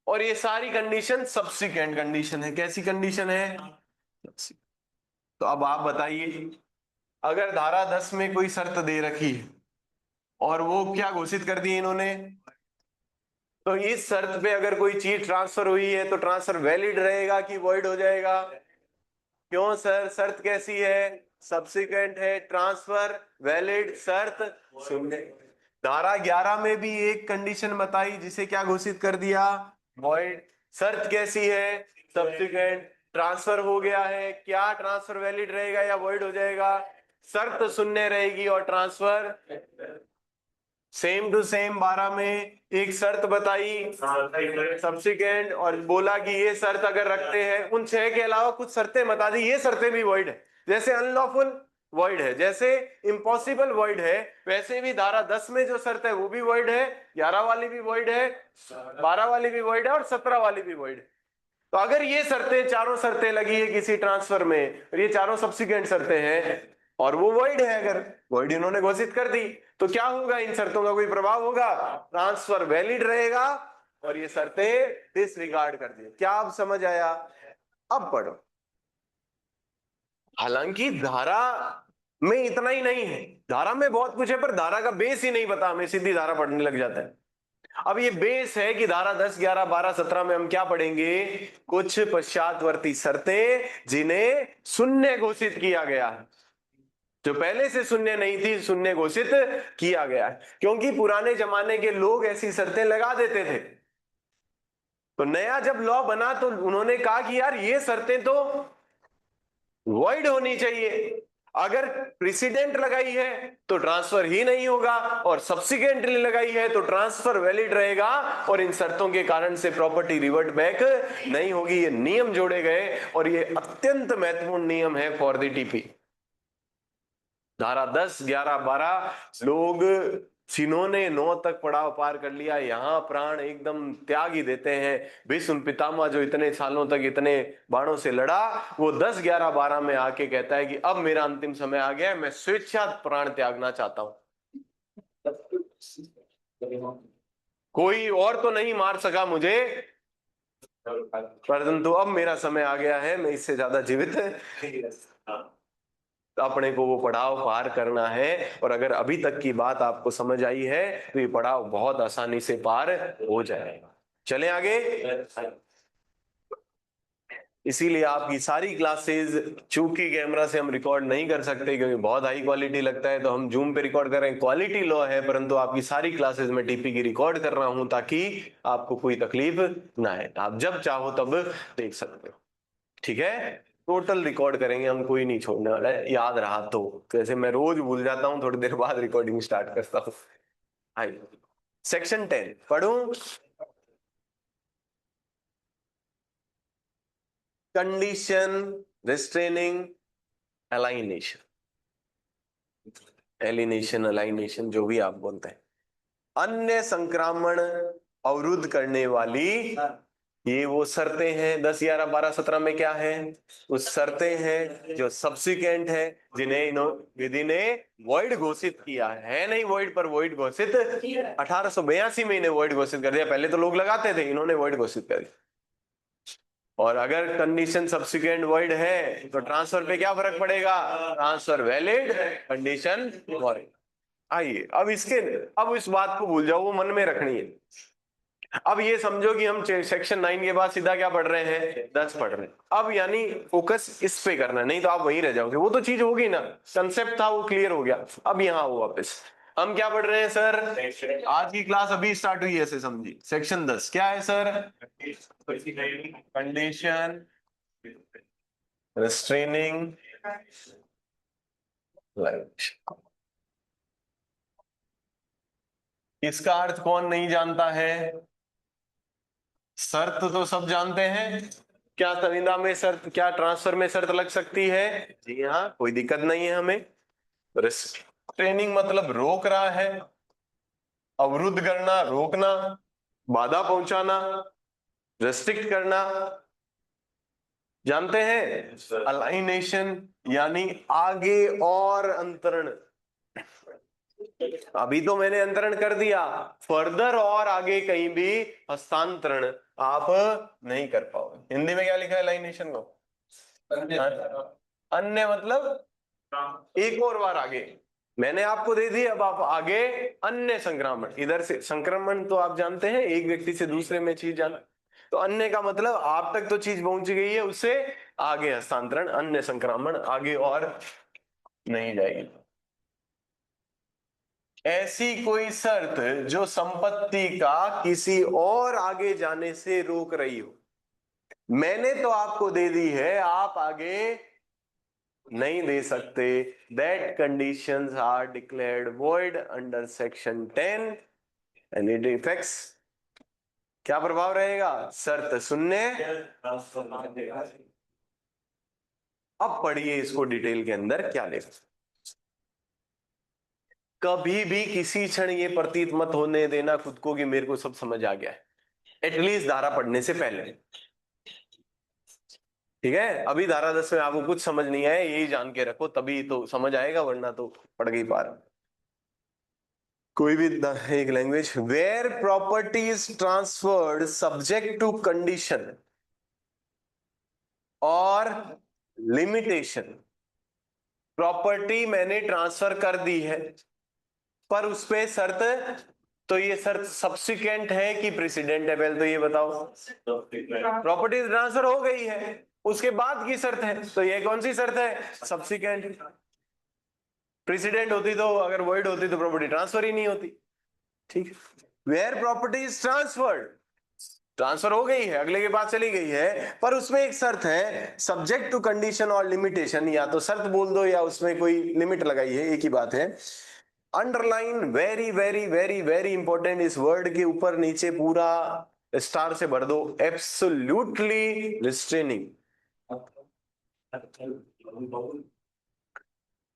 और ये सारी कंडीशन सब्सिक्वेंट कंडीशन है। कैसी कंडीशन है? तो अब आप बताइए, अगर धारा 10 में कोई शर्त दे रखी है और वो क्या घोषित कर दी इन्होंने, तो इस शर्त पे अगर कोई चीज ट्रांसफर हुई है तो ट्रांसफर वैलिड रहेगा कि वॉइड हो जाएगा? क्यों सर? शर्त कैसी है? सब्सिक्वेंट है, ट्रांसफर वैलिड, शर्त शून्य। धारा 11 में भी एक कंडीशन बताई जिसे क्या घोषित कर दिया, वॉइड। शर्त कैसी है? सब्सिक्वेंट, ट्रांसफर हो गया है, क्या ट्रांसफर वैलिड रहेगा या वॉइड हो जाएगा? शर्त शून्य रहेगी और ट्रांसफर सेम टू सेम। 12 में एक शर्त बताई सब्सिक्वेंट और बोला कि ये शर्त अगर रखते हैं, उन 6 के अलावा कुछ शर्तें बता दी, ये शर्तें भी वॉइड है। जैसे अनलॉफुल वॉइड है, जैसे इम्पॉसिबल वॉइड है, वैसे भी धारा 10 में जो शर्त है वो भी वॉइड है, 11 वाली भी वॉइड है, 12 वाली भी वॉइड है और 17 वाली भी वॉइड है। तो अगर ये शर्तें, चारों शर्तें लगी है किसी ट्रांसफर में, और ये चारों सब्सिक्वेंट शर्तें हैं और वो वॉइड है, अगर वॉइड इन्होंने घोषित कर दी, तो क्या होगा? इन शर्तों का कोई प्रभाव होगा? ट्रांसफर वैलिड रहेगा और ये शर्तें डिसरिगार्ड कर दी। क्या अब समझ आया? अब पढ़ो। हालांकि धारा में इतना ही नहीं है, धारा में बहुत कुछ है, पर धारा का बेस ही नहीं पता हमें, सीधी धारा पढ़ने लग जाता है। अब ये बेस है कि धारा 10, 11, 12, 17 में हम क्या पढ़ेंगे? कुछ पश्चातवर्ती शर्तें जिन्हें शून्य घोषित किया गया है, जो पहले से शून्य नहीं थी, शून्य घोषित किया गया है। क्योंकि पुराने जमाने के लोग ऐसी शर्तें लगा देते थे, तो नया जब लॉ बना तो उन्होंने कहा कि यार ये शर्तें तो वॉइड होनी चाहिए। अगर प्रेसिडेंट लगाई है तो ट्रांसफर ही नहीं होगा, और सब्सिक्वेंटली लगाई है तो ट्रांसफर वैलिड रहेगा, और इन शर्तों के कारण से प्रॉपर्टी रिवर्ट बैक नहीं होगी। ये नियम जोड़े गए और ये अत्यंत महत्वपूर्ण नियम है फॉर द टीपी। धारा 10, 11, 12 लोग जिन्होंने 9 तक पड़ाव पार कर लिया, यहाँ प्राण एकदम त्याग ही देते हैं। भीष्म पितामह जो इतने सालों तक इतने बाणों से लड़ा, वो 10, 11, 12 में आके कहता है कि अब मेरा अंतिम समय आ गया है, मैं स्वेच्छा प्राण त्यागना चाहता हूं। कोई और तो नहीं मार सका मुझे, परंतु अब मेरा समय आ गया है, मैं इससे ज्यादा जीवित अपने को वो पड़ाव पार करना है। और अगर अभी तक की बात आपको समझ आई है तो ये पड़ाव बहुत आसानी से पार हो जाएगा। चलें आगे। इसीलिए आपकी सारी क्लासेस, चूंकि कैमरा से हम रिकॉर्ड नहीं कर सकते क्योंकि बहुत हाई क्वालिटी लगता है, तो हम जूम पे रिकॉर्ड कर रहे हैं। क्वालिटी लो है, परंतु आपकी सारी क्लासेस में टीपी की रिकॉर्ड कर रहा हूं ताकि आपको कोई तकलीफ ना है, आप जब चाहो तब देख सकते हो। ठीक है, टोटल रिकॉर्ड करेंगे हम, कोई नहीं छोड़ने वाला है। याद रहा तो, जैसे मैं रोज भूल जाता हूँ, थोड़ी देर बाद रिकॉर्डिंग स्टार्ट करता हूँ। सेक्शन 10 पढ़ूं? Condition, restraining, alienation, alienation, alienation, जो भी आप बोलते हैं, अन्य संक्रामण अवरुद्ध करने वाली ये वो शर्तें हैं। 10, 11, 12, 17 में क्या है? उस शर्तें हैं जो सब्सिक्वेंट है, जिन्हें विधि ने वॉइड घोषित किया है, नहीं वॉइड पर वॉइड घोषित 1882 में इन्हें वॉइड घोषित कर दिया। पहले तो लोग लगाते थे, इन्होंने वॉइड घोषित कर दिया। और अगर कंडीशन सब्सिक्वेंट वॉइड है तो ट्रांसफर पे क्या फर्क पड़ेगा? Transfer valid, condition void. आइए अब इस बात को भूल जाओ, वो मन में रखनी है। अब ये समझो कि हम सेक्शन 9 के बाद सीधा क्या पढ़ रहे हैं? 10 पढ़ रहे हैं। अब यानी फोकस इस पे करना है, नहीं तो आप वहीं रह जाओगे। वो तो चीज होगी ना, कंसेप्ट था वो क्लियर हो गया। अब यहाँ आओ वापस, हम क्या पढ़ रहे हैं सर? आज की क्लास अभी स्टार्ट हुई है, ऐसे समझिए। सेक्शन 10 क्या है सर? कंडीशन, रिस्ट्रेनिंग, इसका अर्थ कौन नहीं जानता है? शर्त तो सब जानते हैं। क्या संविदा में शर्त, क्या ट्रांसफर में शर्त लग सकती है? जी हाँ, कोई दिक्कत नहीं है हमें। रिस्ट्रेनिंग मतलब रोक रहा है, अवरुद्ध करना, रोकना, बाधा पहुंचाना, रेस्ट्रिक्ट करना, जानते हैं। अलाइनेशन यानी आगे और अंतरण, अभी तो मैंने अंतरण कर दिया, फर्दर और आगे कहीं भी हस्तांतरण आप नहीं कर पाओगे। हिंदी में क्या लिखा है अलाइनेशन को? अन्य मतलब एक और बार आगे। मैंने आपको दे दी, अब आप आगे अन्य संक्रमण, इधर से संक्रमण तो आप जानते हैं, एक व्यक्ति से दूसरे में चीज जाना। तो अन्य का मतलब आप तक तो चीज पहुंच गई है, उससे आगे हस्तांतरण, अन्य संक्रमण, आगे और नहीं जाएगी। ऐसी कोई शर्त जो संपत्ति का किसी और आगे जाने से रोक रही हो, मैंने तो आपको दे दी है, आप आगे नहीं दे सकते। That conditions are declared void under section 10 and it effects, क्या प्रभाव रहेगा? शर्त शून्य। अब पढ़िए इसको डिटेल के अंदर क्या लिखा। कभी भी किसी क्षण ये प्रतीत मत होने देना खुद को कि मेरे को सब समझ आ गया है, एटलीस्ट धारा पढ़ने से पहले। ठीक है, अभी धारा 10 में आपको कुछ समझ नहीं आया, यही जान के रखो, तभी तो समझ आएगा, वरना तो पढ़ गई पार। कोई भी एक language, where property is transferred subject to condition और लिमिटेशन। प्रॉपर्टी मैंने ट्रांसफर कर दी है, पर उस पे शर्त, तो ये शर्त सब्सिक्वेंट है कि प्रेसिडेंट है? पहले तो ये बताओ। प्रॉपर्टी ट्रांसफर हो गई है, उसके बाद की शर्त है, तो ये कौन सी शर्त है? सब्सिक्वेंट। प्रेसिडेंट होती तो, अगर वॉइड होती तो प्रॉपर्टी ट्रांसफर ही नहीं होती। ठीक है, where property is transferred, transfer हो गई है, अगले के पास चली गई है, पर उसमें एक शर्त है, सब्जेक्ट टू कंडीशन और लिमिटेशन। या तो शर्त बोल दो या उसमें कोई लिमिट लगाई है, एक ही बात है। Underline, very very very very important, इस वर्ड के ऊपर नीचे पूरा स्टार से भर दो, एब्सोल्युटली रिस्ट्रेनिंग।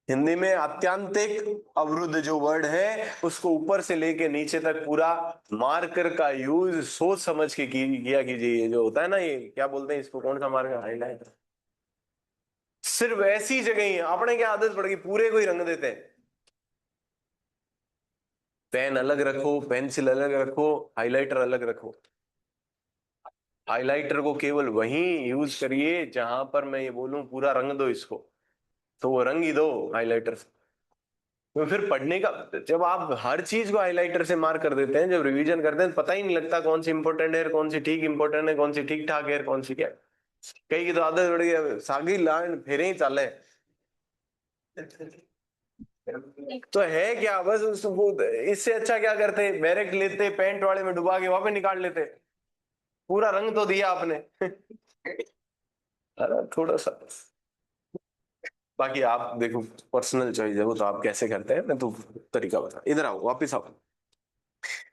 हिंदी में आत्यांतिक अवरुद्ध जो वर्ड है, उसको ऊपर से लेके नीचे तक पूरा मार्कर का यूज सोच समझ के किया कीजिए। जो होता है ना, ये क्या बोलते हैं इसको, कौन सा मार्कर? हाईलाइट। सिर्फ ऐसी जगह ही अपने क्या आदत पड़ गई, पूरे को ही रंग देते हैं। पेन अलग रखो, पेंसिल अलग रखो, हाइलाइटर अलग रखो। हाइलाइटर को केवल वहीं यूज करिए जहां पर मैं ये बोलूं पूरा रंग दो इसको, तो वो रंग ही दो हाइलाइटर से। तो फिर पढ़ने का, जब आप हर चीज को हाइलाइटर से मार्क कर देते हैं, जब रिवीजन करते हैं, पता ही नहीं लगता कौन सी इंपॉर्टेंट है, कौन सी ठीक इंपॉर्टेंट है, कौन सी ठीक ठाक है, कौन सी क्या। कई की तो आदत पड़ गई, सागी लाइन फेरे ही चाले। तो है क्या, बस उसको, इससे अच्छा क्या करते, बैरेक्ट लेते, पेंट वाले में डुबा के वहां पे निकाल लेते, पूरा रंग तो दिया आपने। अरे थोड़ा सा, बाकी आप देखो, पर्सनल चॉइस है वो, तो आप कैसे करते हैं, मैं तो तरीका बता। इधर आओ, वापिस आओ।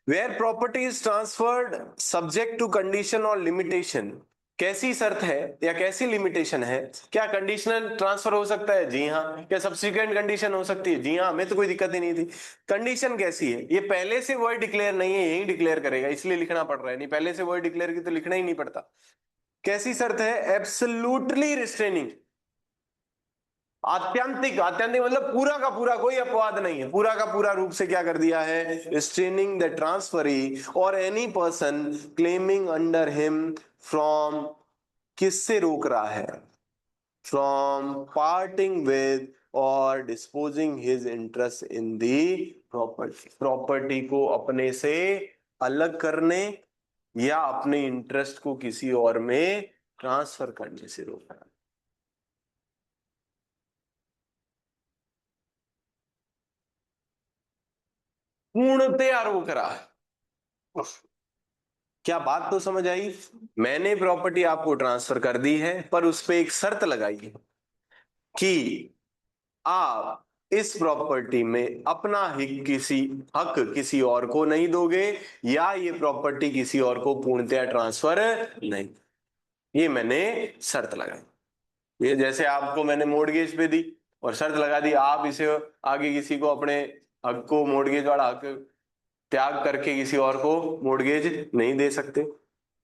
Where property is transferred subject to condition और लिमिटेशन, कैसी शर्त है या कैसी लिमिटेशन है? क्या कंडीशनल ट्रांसफर हो सकता है? जी हाँ। क्या सब्सिक्वेंट कंडीशन हो सकती है? जी हाँ, हमें तो कोई दिक्कत ही नहीं थी। कंडीशन कैसी है? ये पहले से वर्ड डिक्लेयर नहीं है, यही डिक्लेयर करेगा, इसलिए लिखना पड़ रहा है, नहीं पहले से वर्ड डिक्लेयर की तो लिखना ही नहीं पड़ता। कैसी शर्त है? एब्सोल्युटली रिस्ट्रेनिंग, आत्यंतिक, आत्यंतिक मतलब पूरा का पूरा, कोई अपवाद नहीं है, पूरा का पूरा रूप से क्या कर दिया है? रिस्ट्रेनिंग द ट्रांसफरी और any person claiming under him from, किससे रोक रहा है? फ्रॉम पार्टिंग विद और disposing his interest in the property, property को अपने से अलग करने या अपने इंटरेस्ट को किसी और में ट्रांसफर करने से रोक रहा है। पूर्णतया रोक रहा है। क्या बात तो समझ आई? मैंने प्रॉपर्टी आपको ट्रांसफर कर दी है, पर उस पे एक शर्त लगाई है कि आप इस प्रॉपर्टी में अपना हक किसी और को नहीं दोगे, या ये प्रॉपर्टी किसी और को पूर्णतया ट्रांसफर नहीं, ये मैंने शर्त लगाई। ये जैसे आपको मैंने मोर्गेज पे दी और शर्त लगा दी, आप इसे आगे किसी को अपने हक को, मोर्गेज वाला हक त्याग करके किसी और को मोर्गेज नहीं दे सकते,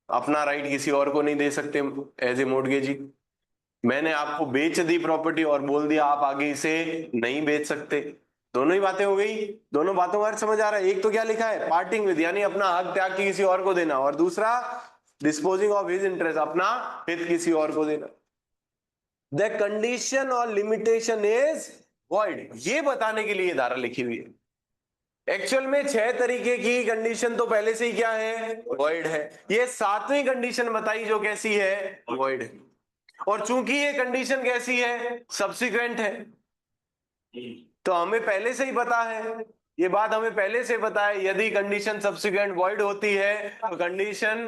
अपना राइट किसी और को नहीं दे सकते एज ए मोर्गेजी। मैंने आपको बेच दी प्रॉपर्टी और बोल दिया आप आगे इसे नहीं बेच सकते। दोनों ही बातें हो गई, दोनों बातों का अर्थ समझ आ रहा है? एक तो क्या लिखा है? पार्टिंग विद, यानी अपना हक त्याग के किसी और को देना, और दूसरा डिस्पोजिंग ऑफ हिज इंटरेस्ट, अपना हित किसी और को देना। द कंडीशन और लिमिटेशन इज वॉइड, ये बताने के लिए धारा लिखी हुई है। एक्चुअल में 6 तरीके की कंडीशन तो पहले से ही क्या है? वॉइड है। ये 7वीं कंडीशन बताई जो कैसी है? वॉइड है। और चूंकि ये कंडीशन कैसी है? सब्सिक्वेंट है, तो हमें पहले से ही पता है, ये बात हमें पहले से पता है, यदि कंडीशन सब्सिक्वेंट वॉइड होती है तो कंडीशन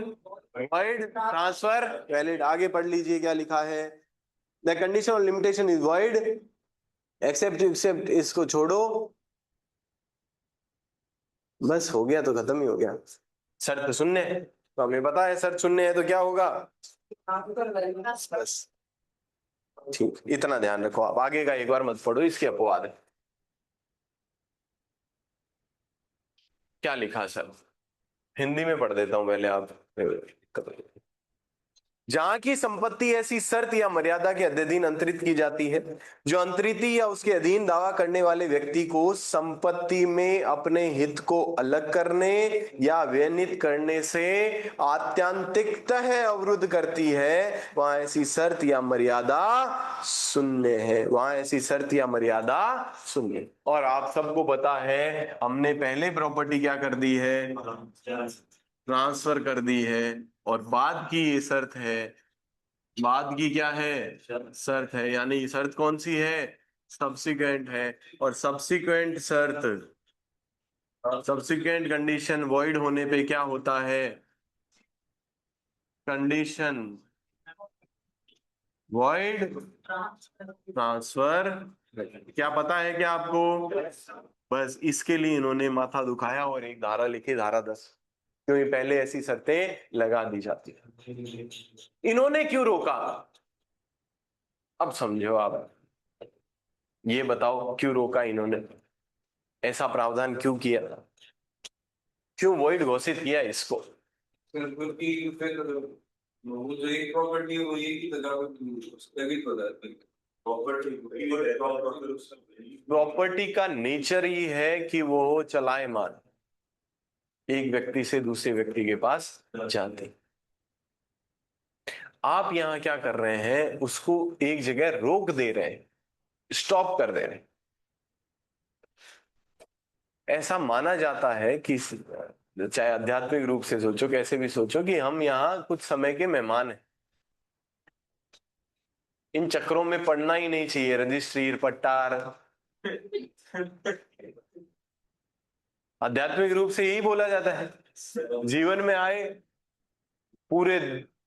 वॉइड, ट्रांसफर वैलिड। आगे पढ़ लीजिए क्या लिखा है। द कंडीशन और लिमिटेशन इज वॉइड एक्सेप्ट, इसको छोड़ो, बस हो गया तो खत्म ही हो गया। शर्त शून्य है, तो हमें पता है शर्त शून्य है तो क्या होगा? बस ठीक, इतना ध्यान रखो आप, आगे का एक बार मत पढ़ो, इसके अपवाद है। क्या लिखा सर? हिंदी में पढ़ देता हूं पहले, आप जहां की संपत्ति ऐसी शर्त या मर्यादा के अधीन अंतरित की जाती है जो अंतरिती या उसके अधीन दावा करने वाले व्यक्ति को संपत्ति में अपने हित को अलग करने या व्यनित करने से आत्यंतिकतः अवरुद्ध करती है, वहां ऐसी शर्त या मर्यादा शून्य है, वहां ऐसी शर्त या मर्यादा शून्य। और आप सबको पता है हमने पहले प्रॉपर्टी क्या कर दी है? ट्रांसफर कर दी है, और बाद की ये शर्त है, बाद की क्या है? शर्त है, यानी शर्त कौन सी है? सब्सिक्वेंट है। और सब्सिक्वेंट शर्त, सब्सिक्वेंट कंडीशन वॉइड होने पे क्या होता है? Condition void, transfer. क्या पता है क्या आपको? बस इसके लिए इन्होंने माथा दुखाया और एक धारा लिखी, धारा 10, क्योंकि पहले ऐसी शर्तें लगा दी जाती है। इन्होंने क्यों रोका? अब समझो आप, ये बताओ क्यों रोका इन्होंने, ऐसा प्रावधान क्यों किया, क्यों वॉइड घोषित किया इसको? क्योंकि फिर वो जो एक प्रॉपर्टी है वो एक ही जगह स्थगित हो जाती है। प्रॉपर्टी का नेचर ही है कि वो हो चलायमान, एक व्यक्ति से दूसरे व्यक्ति के पास जाते। आप यहां क्या कर रहे हैं? उसको एक जगह रोक दे रहे हैं, स्टॉप कर दे रहे हैं। ऐसा माना जाता है कि चाहे आध्यात्मिक रूप से सोचो, कैसे भी सोचो, कि हम यहाँ कुछ समय के मेहमान हैं। इन चक्रों में पड़ना ही नहीं चाहिए, रजिस्ट्री पट्टार। आध्यात्मिक रूप से यही बोला जाता है, जीवन में आए, पूरे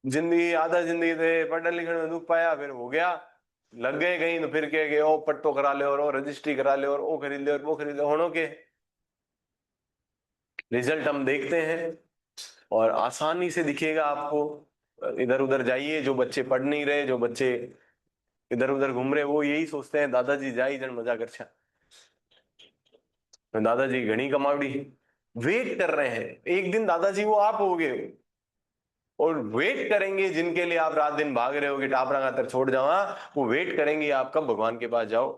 जिंदगी, आधा जिंदगी थे, पढ़ने लिखने में दुख पाया, फिर हो गया, लग गए कहीं तो फिर कह गए ओ पट्टो करा ले, और रजिस्ट्री करा ले, और वो खरीद ले, और वो खरीद ले, होनो के। रिजल्ट हम देखते हैं और आसानी से दिखेगा आपको। इधर उधर जाइए, जो बच्चे पढ़ नहीं रहे, जो बच्चे इधर उधर घूम रहे, वो यही सोचते हैं दादाजी जाई जन मजा कर छा, दादाजी घनी कमावड़ी। वेट कर रहे हैं, एक दिन दादाजी वो आप होगे, और वेट करेंगे जिनके लिए आप रात दिन भाग रहे हो कि टापरा खातर छोड़ जावा, वो वेट करेंगे आप कब भगवान के पास जाओ।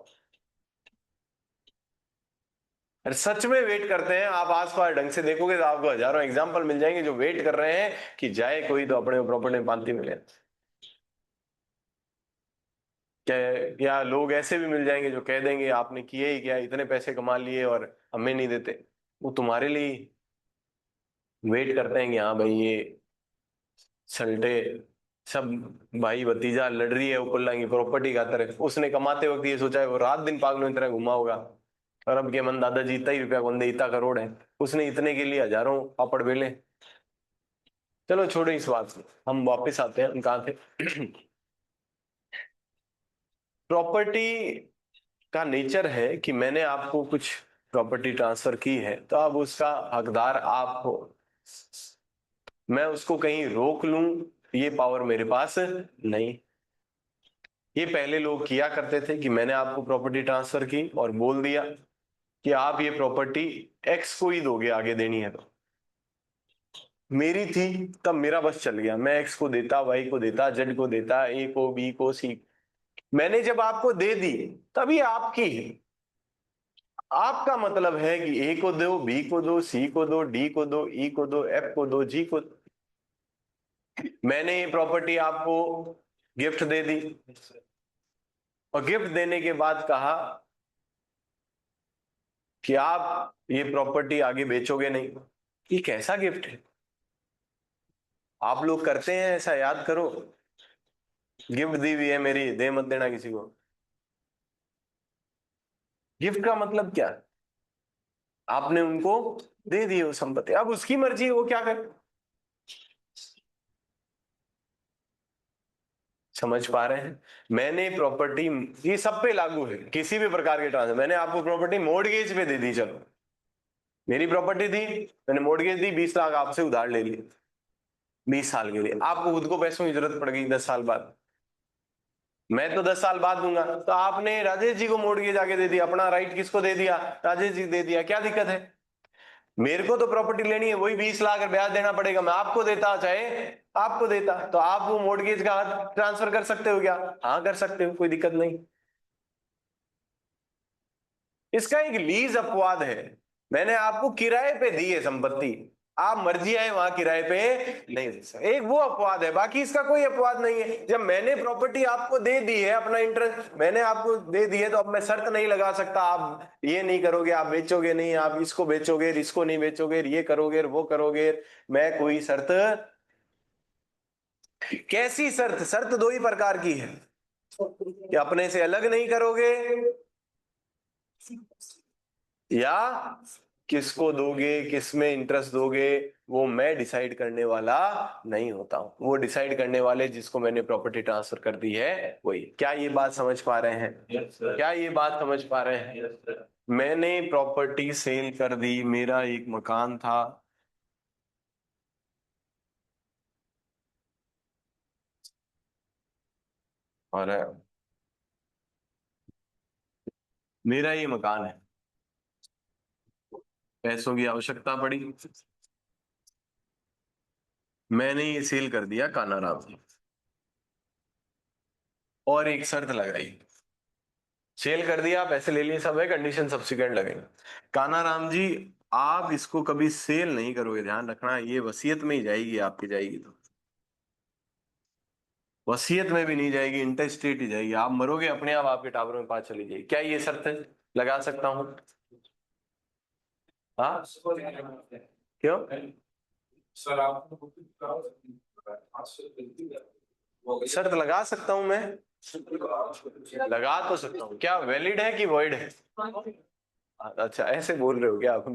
अरे सच में वेट करते हैं। आप आसपास ढंग से देखोगे तो आपको हजारों एग्जाम्पल मिल जाएंगे जो वेट कर रहे हैं कि जाए कोई तो अपने प्रॉपर्टी में पांति मिले। क्या, या लोग ऐसे भी मिल जाएंगे जो कह देंगे आपने किए ही क्या, इतने पैसे कमा लिए और हमें नहीं देते। वो तुम्हारे लिए वेट करते हैं कि हाँ भाई ये सल्टे सब भाई भतीजा लड़ रही है ऊपर की प्रॉपर्टी का तरह। उसने कमाते वक्त ये सोचा है, वो रात दिन पागलों की तरह घुमा होगा, और अब के मन दादाजी इतना ही रुपया कौन दे, इतना करोड़ है, उसने इतने के लिए हजारों पापड़ बेले। चलो छोड़ो इस बात को, हम वापस आते हैं, हम कहाँ थे। प्रॉपर्टी का नेचर है कि मैंने आपको कुछ प्रॉपर्टी ट्रांसफर की है तो अब उसका हकदार आप हो। मैं उसको कहीं रोक लूं ये पावर मेरे पास नहीं। ये पहले लोग किया करते थे कि मैंने आपको प्रॉपर्टी ट्रांसफर की और बोल दिया कि आप ये प्रॉपर्टी एक्स को ही दोगे, आगे देनी है तो। मेरी थी तब मेरा बस चल गया, मैं एक्स को देता, वाई को देता, जेड को देता, ए को, बी को, सी। मैंने जब आपको दे दी तब ये आपकी है। आपका मतलब है कि ए को दो, बी को दो, सी को दो, डी को दो, ई को दो, एफ को दो, जी को दो। मैंने ये प्रॉपर्टी आपको गिफ्ट दे दी और गिफ्ट देने के बाद कहा कि आप ये प्रॉपर्टी आगे बेचोगे नहीं। ये कैसा गिफ्ट है? आप लोग करते हैं ऐसा, याद करो। गिफ्ट दी हुई है मेरी, दे मत देना किसी को। गिफ्ट का मतलब क्या? आपने उनको दे दी वो संपत्ति, अब उसकी मर्जी है वो क्या करे। समझ पा रहे हैं? मैंने प्रॉपर्टी, ये सब पे लागू है, किसी भी प्रकार के ट्रांसफर। मैंने आपको प्रॉपर्टी मॉर्गेज पे दे दी, चलो मेरी प्रॉपर्टी थी, मैंने मॉर्गेज दी, 20 लाख आपसे उधार ले लिए 20 साल के लिए। आपको खुद को पैसों की जरूरत पड़ गई 10 साल बाद, मैं तो 10 साल बाद दूंगा, तो आपने राजेश जी को मॉर्गेज आगे दे दिया, अपना राइट किसको दे दिया? राजेश जी दे दिया। क्या दिक्कत है? मेरे को तो प्रॉपर्टी लेनी है, वही 20 लाख ब्याज देना पड़ेगा, मैं आपको देता चाहे आपको देता। तो आप वो मॉर्गेज का ट्रांसफर कर सकते हो क्या? हाँ कर सकते हो, कोई दिक्कत नहीं। इसका एक लीज अपवाद है, मैंने आपको किराए पे दी है संपत्ति, आप मर्जी आए वहां किराए पे नहीं दे सकते, एक वो अपवाद है, बाकी इसका कोई अपवाद नहीं है। जब मैंने प्रॉपर्टी आपको दे दी है, अपना इंटरेस्ट मैंने आपको दे दी है, तो अब मैं शर्त नहीं लगा सकता आप ये नहीं करोगे, आप बेचोगे नहीं, आप इसको बेचोगे, इसको नहीं बेचोगे, ये करोगे वो करोगे। मैं कोई शर्त, कैसी शर्त? शर्त दो ही प्रकार की है, कि अपने से अलग नहीं करोगे, या किसको दोगे, किस में इंटरेस्ट दोगे, वो मैं डिसाइड करने वाला नहीं होता हूं। वो डिसाइड करने वाले जिसको मैंने प्रॉपर्टी ट्रांसफर कर दी है वही। क्या ये बात समझ पा रहे हैं? क्या ये बात समझ पा रहे हैं? मैंने प्रॉपर्टी सेल कर दी, मेरा एक मकान था, और मेरा ये मकान है, पैसों की आवश्यकता पड़ी, मैंने ये सेल कर दिया कानाराम जी, और एक शर्त लगाई, सेल कर दिया, पैसे ले लिए, सब है, कंडीशन सब्सिक्वेंट लगेगा। कानाराम जी आप इसको कभी सेल नहीं करोगे, ध्यान रखना, ये वसीयत में ही जाएगी आपकी, जाएगी तो वसीयत में भी नहीं जाएगी, इंटरस्टेट ही जाएगी, आप मरोगे अपने आप आपके टावरों में पास चली जाएगी। क्या ये शर्त है? लगा सकता हूं? हाँ क्यों? सर आप शर्त लगा सकता हूं मैं, लगा तो सकता हूँ, क्या वैलिड है कि वॉइड है? अच्छा ऐसे बोल रहे हो क्या आप?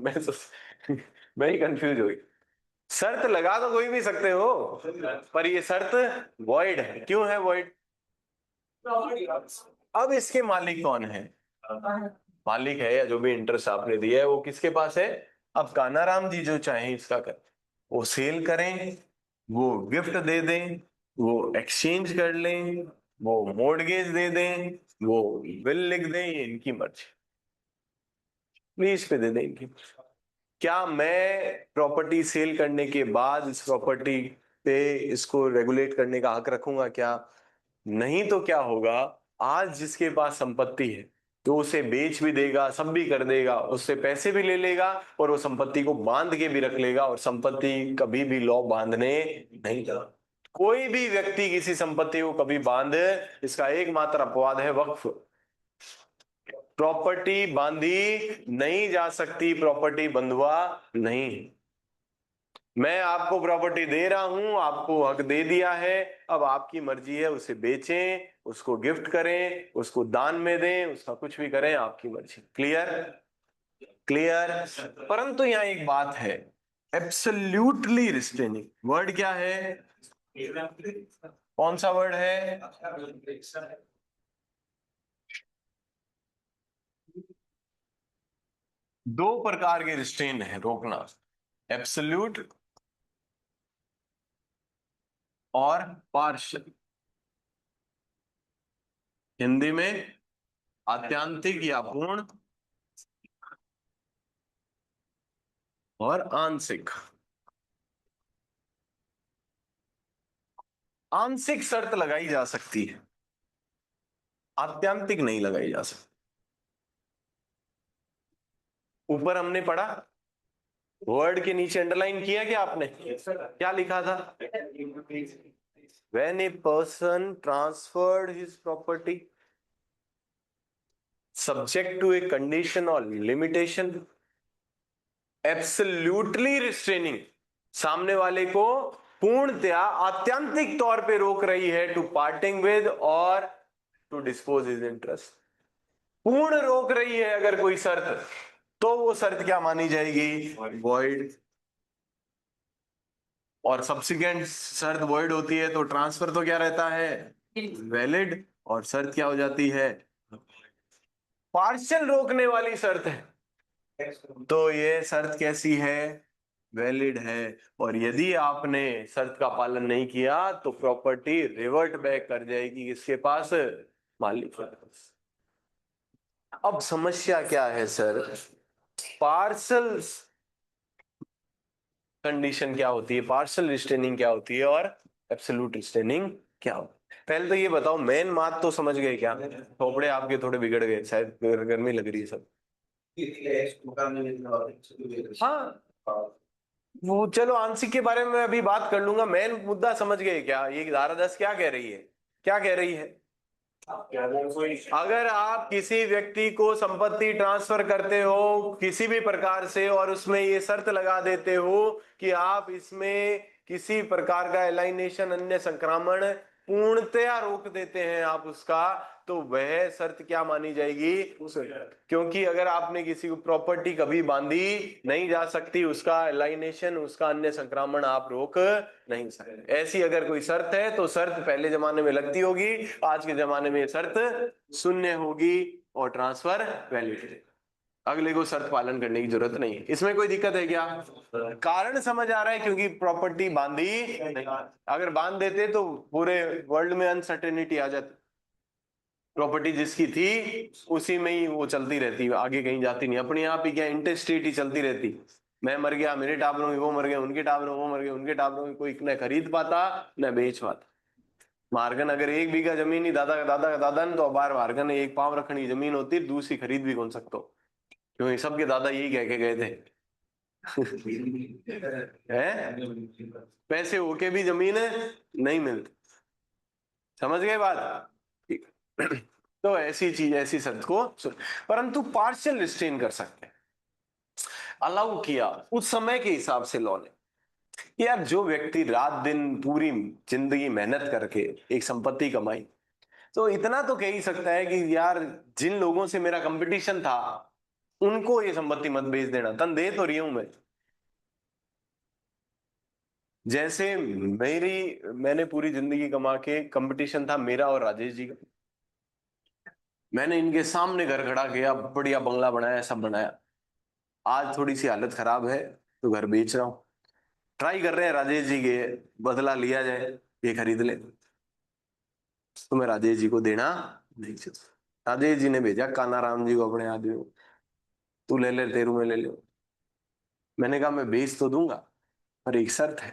मैं ही कंफ्यूज हो गई। शर्त लगा तो कोई भी सकते हो, पर ये शर्त वॉइड है। क्यों है वॉइड? अब इसके मालिक कौन है? मालिक है, या जो भी इंटरेस्ट आपने दिया है वो किसके पास है? अब कानाराम जी जो चाहे इसका कर, वो सेल करें, वो गिफ्ट दे दें, वो एक्सचेंज कर लें, वो मॉर्गेज दे दें, वो बिल लिख दें, ये इनकी मर्जी, लीज पे दे दें, इनकी। क्या मैं प्रॉपर्टी सेल करने के बाद इस प्रॉपर्टी पे इसको रेगुलेट करने का हक रखूंगा क्या? नहीं तो क्या होगा, आज जिसके पास संपत्ति है तो उसे बेच भी देगा, सब भी कर देगा, उससे पैसे भी ले लेगा और वो संपत्ति को बांध के भी रख लेगा, और संपत्ति कभी भी लॉ बांधने नहीं देगा। कोई भी व्यक्ति किसी संपत्ति को कभी बांध, इसका एकमात्र अपवाद है वक्फ। प्रॉपर्टी बांधी नहीं जा सकती, प्रॉपर्टी बंधुआ नहीं। मैं आपको प्रॉपर्टी दे रहा हूं, आपको हक दे दिया है, अब आपकी मर्जी है, उसे बेचें, उसको गिफ्ट करें, उसको दान में दें, उसका कुछ भी करें, आपकी मर्जी। क्लियर? क्लियर? परंतु यहाँ एक बात है, एब्सोल्युटली रिस्ट्रेनिंग वर्ड क्या है? कौन सा वर्ड है? दो प्रकार के रिस्ट्रेन है रोकना, एब्सोल्यूट और पार्शियल। हिंदी में आत्यांतिक या पूर्ण और आंशिक। आंशिक शर्त लगाई जा सकती है, आत्यांतिक नहीं लगाई जा सकती। ऊपर हमने पढ़ा, वर्ड के नीचे अंडरलाइन किया क्या आपने? क्या लिखा था? When a person transferred his property subject to a condition or limitation, absolutely restraining, सामने वाले को पूर्णतया आत्यांतिक तौर पे रोक रही है, टू पार्टिंग विद और टू डिस्पोज हिज इंटरेस्ट। पूर्ण रोक रही है अगर कोई शर्त, तो वो शर्त क्या मानी जाएगी? वॉइड। और सब्सिक्वेंट शर्त वॉइड होती है तो ट्रांसफर तो क्या रहता है? वैलिड। और शर्त क्या हो जाती है? पार्शियल रोकने वाली शर्त है, तो ये शर्त कैसी है? वैलिड है। और यदि आपने शर्त का पालन नहीं किया तो प्रॉपर्टी रिवर्ट बैक कर जाएगी किसके पास? मालिक के पास। अब समस्या क्या है सर? पार्शियल कंडीशन क्या होती है, पार्शियल रिस्ट्रेनिंग क्या होती है, और एब्सोल्यूट रिस्ट्रेनिंग क्या होती है? पहले तो ये बताओ, मेन बात तो समझ गए क्या? थोपड़े आपके थोड़े बिगड़ गए शायद, गर्मी लग रही है सब। हाँ, वो चलो आंशिक के बारे में अभी बात कर लूंगा, मेन मुद्दा समझ गए क्या? ये धारा 10 क्या कह रही है? क्या कह रही है? अगर आप किसी व्यक्ति को संपत्ति ट्रांसफर करते हो किसी भी प्रकार से, और उसमें ये शर्त लगा देते हो कि आप इसमें किसी प्रकार का एलाइनेशन, अन्य संक्रमण पूर्णतया रोक देते हैं आप उसका, तो वह शर्त क्या मानी जाएगी? क्योंकि अगर आपने किसी को प्रॉपर्टी कभी बांधी नहीं जा सकती, उसका एलाइनेशन, उसका अन्य संक्रमण आप रोक नहीं सकते। ऐसी अगर कोई शर्त है तो शर्त पहले जमाने में लगती होगी, आज के जमाने में शर्त शून्य होगी और ट्रांसफर वैलिड। अगले को शर्त पालन करने की जरूरत नहीं है। इसमें कोई दिक्कत है क्या? कारण समझ आ रहा है, क्योंकि प्रॉपर्टी बांधी नहीं। अगर बांध देते तो पूरे वर्ल्ड में अनसर्टेनिटी आ जाती, प्रॉपर्टी जिसकी थी उसी में ही वो चलती रहती, आगे कहीं जाती नहीं, अपने आप ही क्या इंटरस्टेट ही चलती रहती। मैं मर गया मेरे टावरों में, वो मर गए उनके टावरों, वो मर गए उनके टावरों में, कोई न खरीद पाता न बेच पाता। मार्गन अगर 1 बीघा जमीन ही दादा का दादा ने, तो बार मार्गन 1 पांव रखने की जमीन होती, दूसरी खरीद भी कौन सकते हो, क्योंकि सबके दादा यही कह के गए थे। है? पैसे होके भी जमीन नहीं मिलती। समझ गए बात? तो ऐसी चीज, ऐसी शर्त को परंतु पार्शियल रिस्ट्रेन कर सकते हैं, अलाउ किया उस समय के हिसाब से लॉ ने। यार जो व्यक्ति रात दिन पूरी जिंदगी मेहनत करके एक संपत्ति कमाई, तो इतना तो कह ही सकता है कि यार जिन लोगों से मेरा कंपटीशन था उनको ये संपत्ति मत बेच देना, तन दे तो रही हूं मैं। जैसे मैंने पूरी जिंदगी कमा के, कंपटीशन था मेरा और राजेश जी का, मैंने इनके सामने घर खड़ा किया, बढ़िया बंगला बनाया, सब बनाया, आज थोड़ी सी हालत खराब है तो घर बेच रहा हूं, ट्राई कर रहे हैं राजेश जी के बदला लिया जाए, ये खरीद ले। तो मैं राजेश जी को देना नहीं चाहता। राजेश जी ने भेजा कानाराम जी को अपने आदमी को, तू ले ले, तेरू में ले ले। मैंने कहा मैं बेच तो दूंगा पर एक शर्त है,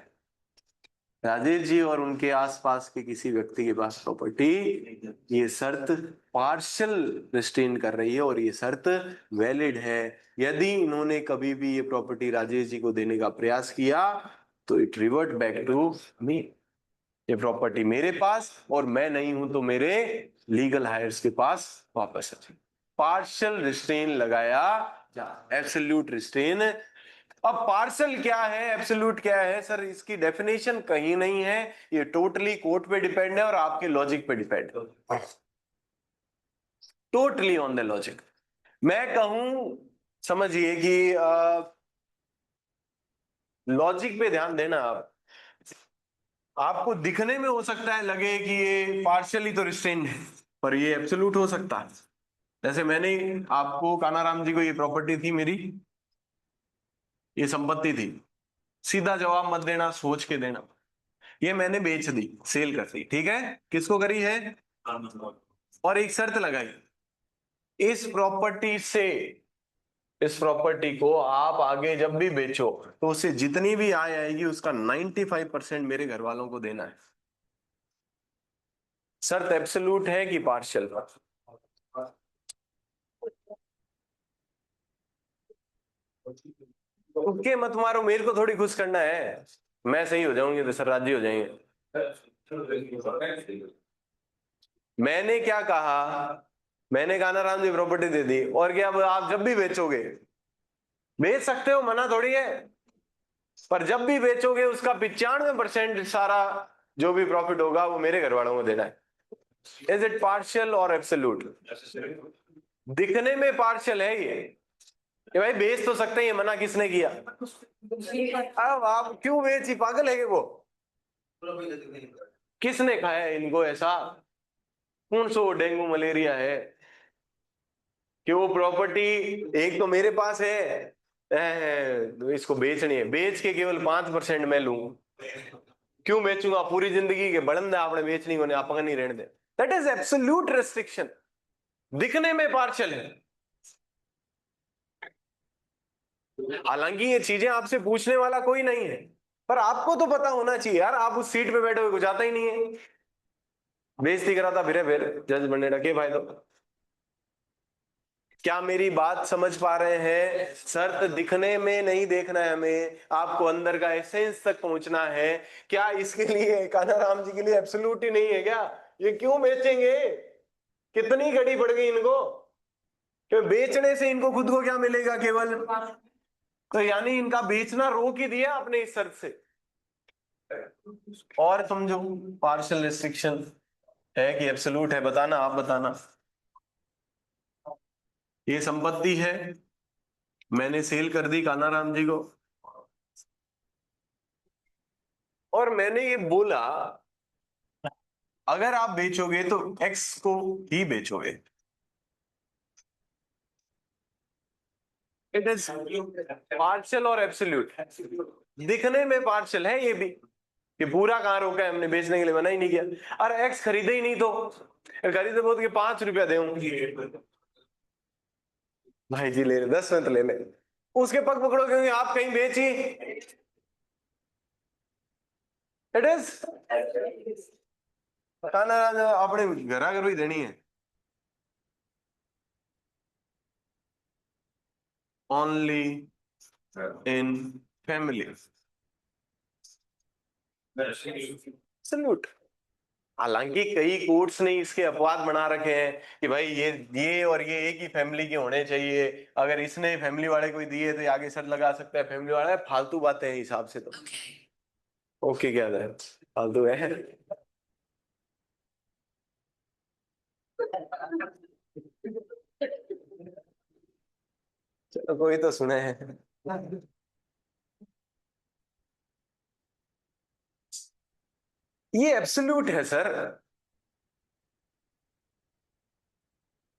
राजेश जी और उनके आसपास के किसी व्यक्ति के पास प्रॉपर्टी, ये शर्त पार्शियल रिस्ट्रेन कर रही है और ये शर्त वैलिड है। यदि इन्होंने कभी भी ये प्रॉपर्टी राजेश जी को देने का प्रयास किया तो it revert back to me. ये प्रॉपर्टी मेरे पास और मैं नहीं हूं तो मेरे लीगल हायर्स के पास वापस आ जाए। पार्शियल रिस्ट्रेन लगाया जा, एब्सोल्यूट रिस्ट्रेन। अब पार्शियल क्या है, एब्सोल्यूट क्या है सर, इसकी डेफिनेशन कहीं नहीं है, ये टोटली कोर्ट पे डिपेंड है और आपके लॉजिक पे डिपेंड है, टोटली ऑन द लॉजिक। मैं कहूं समझिए कि लॉजिक पे ध्यान देना आप। आपको दिखने में हो सकता है लगे कि ये पार्शियली तो रिस्ट्रेन है पर ये एब्सोल्यूट हो सकता है। जैसे मैंने आपको, कानाराम जी को ये प्रॉपर्टी थी मेरी, ये संपत्ति थी, सीधा जवाब मत देना, सोच के देना। ये मैंने बेच दी, सेल कर दी, ठीक है, किसको करी है, और एक शर्त लगाई, इस प्रॉपर्टी से, इस प्रॉपर्टी को आप आगे जब भी बेचो तो उससे जितनी भी आय आएगी उसका 95% मेरे घर वालों को देना है। शर्त एब्सोल्यूट है कि पार्शियल? तुक्के मत मारो, मेरे को थोड़ी खुश करना है, मैं सही हो जाऊंगी तो सर राजी हो जाएंगे। मैंने क्या कहा, मैंने कानाराम जी प्रॉपर्टी दे दी और क्या, अब आप जब भी बेचोगे बेच सकते हो, मना थोड़ी है, पर जब भी बेचोगे उसका 95% सारा जो भी प्रॉफिट होगा वो मेरे घर वालों को देना है। इज इट पार्शियल और एब्सोल्यूट? दिखने में पार्शियल है ये भाई बेच तो सकते हैं, ये मना किसने किया? अब आप क्यों बेची, पागल है कि वो? किसने खाया इनको ऐसा? कौन सो डेंगू मलेरिया है कि वो प्रॉपर्टी एक तो मेरे पास है, इसको बेचनी है, बेच के केवल 5% मैं लूं, क्यों बेचूंगा? पूरी जिंदगी के बड़ंदा आपने बेचनी होने, आप नहीं रहने दे। दैट इज एब्सोल्यूट रेस्ट्रिक्शन, दिखने में पार्शियल है। हालांकि ये चीजें आपसे पूछने वाला कोई नहीं है, पर आपको तो पता होना चाहिए यार, आप उस सीट पे बैठे हुए कुछ आता ही नहीं है, बेइज्जती कराता फिर जज बनने लगे भाई। तो क्या मेरी बात समझ पा रहे हैं? शर्त दिखने में नहीं देखना है हमें, आपको अंदर का एसेंस तक पहुंचना है। क्या इसके लिए, कान्हाराम जी के लिए एब्सोल्यूट ही नहीं है क्या? ये क्यों बेचेंगे? कितनी घड़ी पड़ गई इनको कि बेचने से इनको खुद को क्या मिलेगा केवल? तो यानी इनका बेचना रोक ही दिया आपने इस शर्त से। और समझो, पार्शियल रिस्ट्रिक्शन है कि एब्सोल्यूट है, बताना, आप बताना। ये संपत्ति है, मैंने सेल कर दी कान्हाराम जी को और मैंने ये बोला अगर आप बेचोगे तो एक्स को ही बेचोगे। इट इज पार्शियल और एब्सोल्यूट। दिखने में पार्शियल है ये भी, कि पूरा कहां रोका है हमने, बेचने के लिए मना ही नहीं किया। अरे एक्स खरीदे ही नहीं तो खरीदे बहुत के 5 रुपया दे, भाई जी ले ले 10 में तो ले ले, उसके पग पकड़ो क्योंकि आप कहीं बेची। इट इज खाना अपने घरा घर ही देनी है, ओनली इन फैमिली। सल्यूट। हालांकि कई कोर्ट्स ने इसके अपवाद बना रखे हैं कि भाई ये और ये एक ही फैमिली के होने चाहिए, अगर इसने फैमिली वाले को दिए तो ये आगे शर्त लगा सकता है फैमिली वाला। फालतू बातें हैं हिसाब से तो। ओके क्या है, फालतू है। चलो कोई तो सुने हैं। ये एब्सोल्यूट है सर,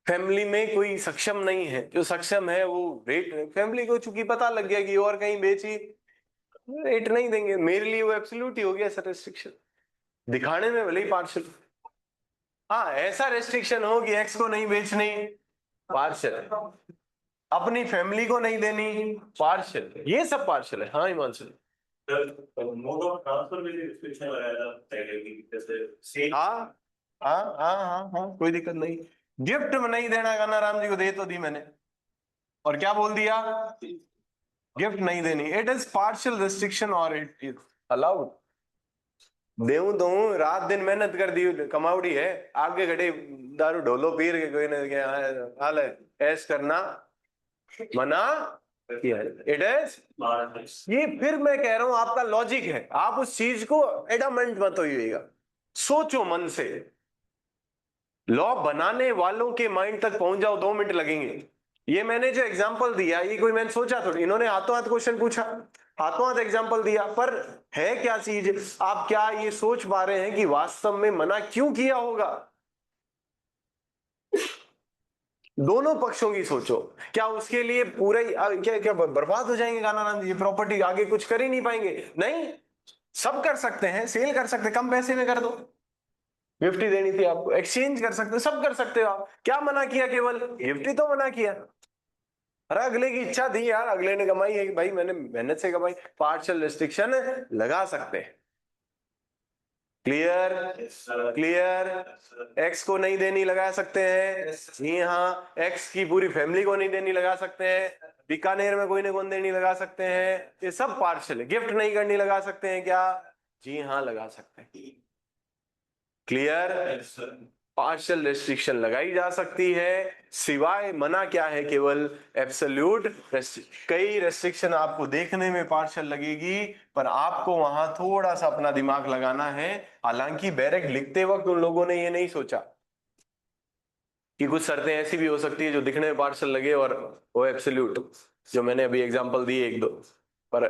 फैमिली में कोई सक्षम नहीं है, जो सक्षम है वो रेट, फैमिली को चूंकि पता लग गया कि और कहीं बेची, रेट नहीं देंगे, मेरे लिए वो एब्सोल्यूट ही हो गया सर रेस्ट्रिक्शन, दिखाने में भले ही पार्शियल। हाँ, ऐसा रेस्ट्रिक्शन हो कि एक्स को नहीं बेचनी, पार्शियल, अपनी फैमिली को नहीं देनी, पार्शियल, ये सब पार्शियल है। हाँ हिमांशु। मोड ऑफ ट्रांसफर में भी रिस्ट्रिक्शन लगाया था पहले भी, जैसे सेल। हाँ हाँ हाँ हाँ हाँ, कोई दिक्कत नहीं। गिफ्ट में नहीं देना, गाना राम जी को दे तो दी मैंने, और क्या बोल दिया, गिफ्ट नहीं देनी, इट इज पार्शियल रेस्ट्रिक्शन और इट इज अलाउड। देऊं दो, रात दिन मेहनत कर दी, कमाउड़ी है, आगे घड़े दारू ढोलो पीर के कोई ने क्या हाल है, ऐश करना मना किया, इट इज। ये फिर मैं कह रहा हूं आपका लॉजिक है, आप उस चीज को एडामेंट मत होइएगा, सोचो मन से, लॉ बनाने वालों के माइंड तक पहुंच जाओ, 2 मिनट लगेंगे। ये मैंने जो एग्जांपल दिया, ये कोई मैंने सोचा थोड़ी, इन्होंने हाथों हाथ क्वेश्चन पूछा, हाथों हाथ एग्जांपल दिया, पर है क्या चीज, आप क्या ये सोच पा रहे हैं कि वास्तव में मना क्यों किया होगा? दोनों पक्षों की सोचो, क्या उसके लिए पूरा ही क्या क्या बर्बाद हो जाएंगे गाना जी, प्रॉपर्टी आगे कुछ कर ही नहीं पाएंगे? नहीं, सब कर सकते हैं, सेल कर सकते हैं, कम पैसे में कर दो, गिफ्ट ही देनी थी आपको, एक्सचेंज कर सकते हो, सब कर सकते हो आप, क्या मना किया, केवल गिफ्ट ही तो मना किया। अरे अगले की इच्छा थी यार, अगले ने कमाई है, भाई मैंने मेहनत से कमाई, पार्शियल रिस्ट्रिक्शन लगा सकते हैं। क्लियर क्लियर, एक्स को नहीं देनी लगा सकते हैं, जी हाँ, एक्स की पूरी फैमिली को नहीं देनी लगा सकते हैं, बीकानेर में कोई ने कौन देनी लगा सकते हैं, ये सब पार्शियल है। गिफ्ट नहीं करनी लगा सकते हैं क्या, जी हाँ लगा सकते हैं। क्लियर, पार्शियल रेस्ट्रिक्शन लगाई जा सकती है, सिवाय मना क्या है, केवल एब्सोल्यूट कई रेस्ट्रिक्शन आपको देखने में पार्शियल लगेगी, पर आपको वहां थोड़ा सा अपना दिमाग लगाना है। हालांकि बैरक लिखते वक्त उन लोगों ने ये नहीं सोचा कि कुछ शर्तें ऐसी भी हो सकती है जो दिखने में पार्शियल लगे और वो एब्सोल्यूट, जो मैंने अभी एग्जांपल दिए एक दो, पर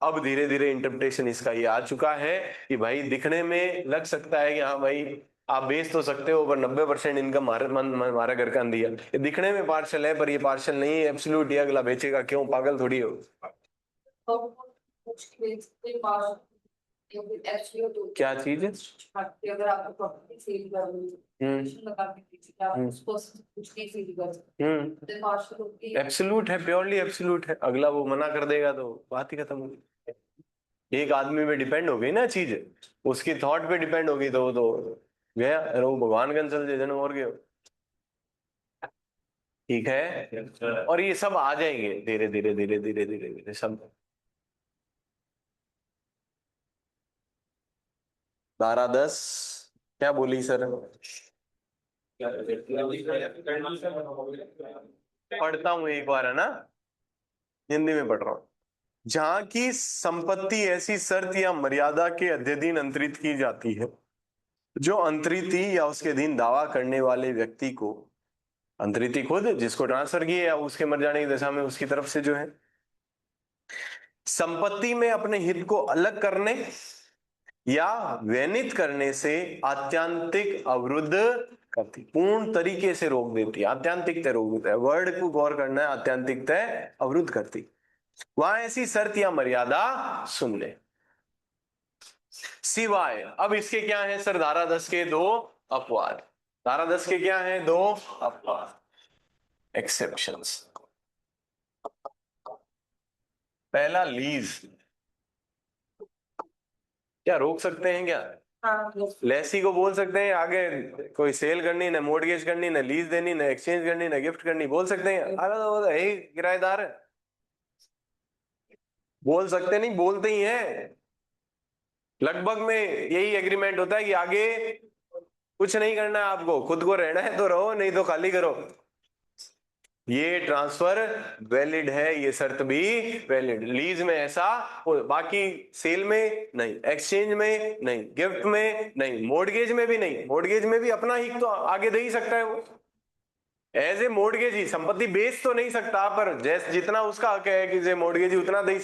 अब धीरे धीरे इंटरप्रिटेशन इसका ये आ चुका है कि भाई दिखने में लग सकता है कि हाँ भाई आप बेच तो सकते हो, पर 90% इनकम हमारे घर का दिया, ये दिखने में पार्शियल है, पर ये पार्शियल नहीं है, एब्सोल्यूट ही अगला बेचेगा, क्यों, पागल थोड़ी हो। क्या चीज है, अगर आपको प्रॉपर्टी सेल करनी है, लगा के बेचिए, आप उस पर्सन से कुछ नहीं सेल कर सकते, तो पार्शियल होती है, एब्सोल्यूट है, प्योरली एब्सोल्यूट है, अगला वो मना कर देगा तो बात ही खत्म होगी। एक आदमी पे डिपेंड हो गई ना चीज, उसकी थॉट पे डिपेंड होगी, तो वो तो गया, अरे वो भगवान कंसल जन और गए। ठीक है, और ये सब आ जाएंगे धीरे धीरे धीरे धीरे धीरे धीरे सब। धारा 10 क्या बोली सर, पढ़ता हूं एक बार, है ना, हिंदी में पढ़ रहा हूं। जहां की संपत्ति ऐसी शर्त या मर्यादा के अध्ययन अंतरित की जाती है जो अंतरिती या उसके अधीन दावा करने वाले व्यक्ति को, अंतरिती खुद जिसको ट्रांसफर किए या उसके मर जाने की दशा में उसकी तरफ से जो है, संपत्ति में अपने हित को अलग करने या वैनित करने से आत्यांतिक अवरुद्ध करती, पूर्ण तरीके से रोक देती है, आत्यांतिक रोक देता है, वर्ड को गौर करना है, आत्यांतिक अवरुद्ध करती, वहां ऐसी शर्त या मर्यादा सुन ले, सिवाय, अब इसके क्या है सर, धारा 10 के 2 अपवाद, धारा 10 के क्या है, 2 अपवाद, एक्सेप्शंस। पहला लीज, क्या रोक सकते हैं क्या, लेसी को बोल सकते हैं आगे कोई सेल करनी, ना मोर्टगेज करनी, ना लीज देनी, ना एक्सचेंज करनी, ना गिफ्ट करनी, बोल सकते हैं? अरे तो वो तो है ही किराएदार है, बोल सकते नहीं, बोलते ही हैं। लगभग में यही एग्रीमेंट होता है कि आगे कुछ नहीं करना है आपको, खुद को रहना है तो रहो, नहीं तो खाली करो। ये ट्रांसफर वैलिड है, ये शर्त भी वैलिड, लीज में ऐसा, बाकी सेल में नहीं, एक्सचेंज में नहीं, गिफ्ट में नहीं, मॉर्टगेज में भी नहीं, मॉर्टगेज में भी अपना ही तो आगे दे ही सकता है वो, एज ए मोर्टगेजी संपत्ति बेच तो नहीं सकता, पर जैसे जितना उसका हक है कि जे मोर्टगेजी उतना दे।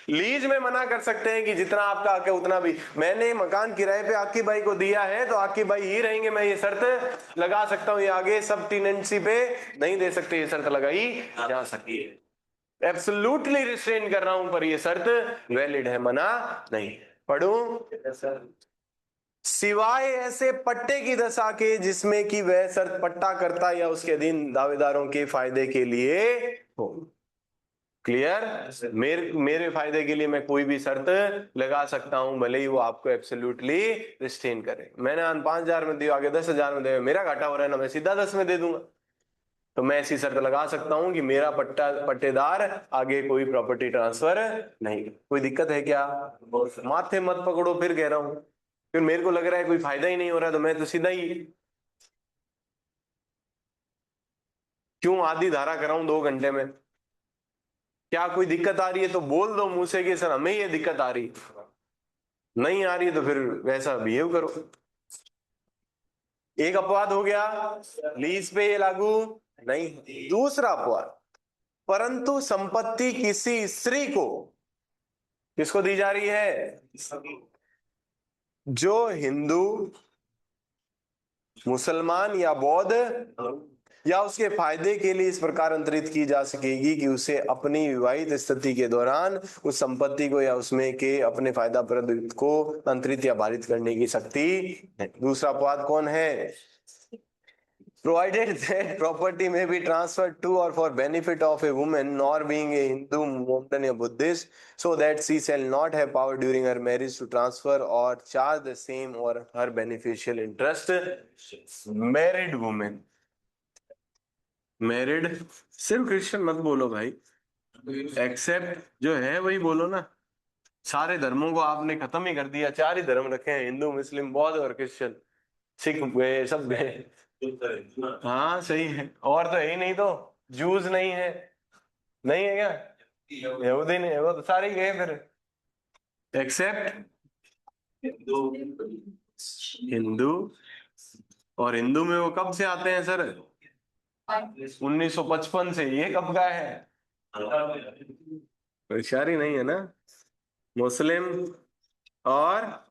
लीज में मना कर सकते हैं कि जितना आपका हक है उतना भी। मैंने मकान किराए पे आकी बाई को दिया है तो आकी बाई ही रहेंगे, मैं ये शर्त लगा सकता हूँ। ये आगे सब टेनेंसी पे नहीं दे सकते, ये शर्त लगाई जा सकती है। एब्सोल्युटली रिस्ट्रेन कर रहा हूं, पर ये शर्त वैलिड है, मना नहीं। पढ़ूं? सिवाय ऐसे पट्टे की दशा के जिसमें कि वह शर्त पट्टा करता या उसके अधीन दावेदारों के फायदे के लिए हो। क्लियर? मेरे फायदे के लिए मैं कोई भी शर्त लगा सकता हूं, भले ही वो आपको एब्सोल्युटली रिस्ट्रेन करे। मैंने 5,000 में दिया, आगे 10,000 में दे, मेरा घाटा हो रहा है ना, मैं सीधा 10 में दे दूंगा। तो मैं ऐसी शर्त लगा सकता हूं कि मेरा पट्टेदार आगे कोई प्रॉपर्टी ट्रांसफर नहीं। कोई दिक्कत है क्या? माथे मत पकड़ो, फिर कह रहा हूं। फिर मेरे को लग रहा है कोई फायदा ही नहीं हो रहा, तो मैं तो सीधा ही क्यों आधी धारा कराऊं 2 घंटे में? क्या कोई दिक्कत आ रही है तो बोल दो मुंह से कि सर हमें ये दिक्कत आ रही। नहीं आ रही तो फिर वैसा बिहेव करो। एक अपवाद हो गया, लीज पे ये लागू नहीं। दूसरा अपवाद, परंतु संपत्ति किसी स्त्री को, किसको दी जा रही है? जो हिंदू, मुसलमान या बौद्ध या उसके फायदे के लिए इस प्रकार अंतरित की जा सकेगी कि उसे अपनी विवाहित स्थिति के दौरान उस संपत्ति को या उसमें के अपने फायदा प्रद को अंतरित या बाधित करने की शक्ति है। दूसरा अपवाद कौन है? Provided that property may be transferred to or for benefit of a woman, nor being a Hindu, Mohammedan or Buddhist, so that she shall not have power during her marriage to transfer or charge the same or her beneficial interest. Married woman. Married, सिर्फ Christian मत बोलो भाई, accept जो है वही बोलो ना। सारे धर्मों को आपने खत्म ही कर दिया, 4 ही धर्म रखे हैं, हिंदू, मुस्लिम, बौद्ध और क्रिश्चियन। सिख गए, सब गए। हाँ सही है, और तो है ही नहीं, तो जूस नहीं है, नहीं है क्या? यहूदी नहीं है, वो तो सारे ही गए फिर, एक्सेप्ट हिंदू। और हिंदू में वो कब से आते हैं सर? 1955 से। ये कब का है? होशियारी नहीं है ना। मुस्लिम और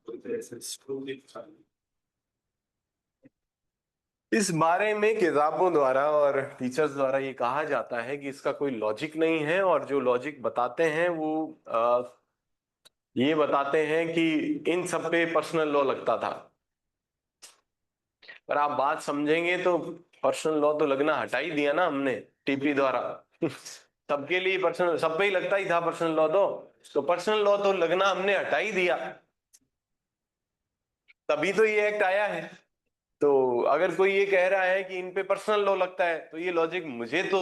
इस बारे में किताबों द्वारा और टीचर्स द्वारा ये कहा जाता है कि इसका कोई लॉजिक नहीं है, और जो लॉजिक बताते हैं वो ये बताते हैं कि इन सब पे पर्सनल लॉ लगता था। पर आप बात समझेंगे तो पर्सनल लॉ तो लगना हटा ही दिया ना हमने टीपी द्वारा। सबके लिए पर्सनल, सब पे ही लगता ही था पर्सनल लॉ, तो पर्सनल लॉ तो लगना हमने हटा ही दिया, तभी तो ये एक्ट आया है। तो अगर कोई ये कह रहा है कि इन पे पर्सनल लॉ लगता है, तो ये लॉजिक मुझे तो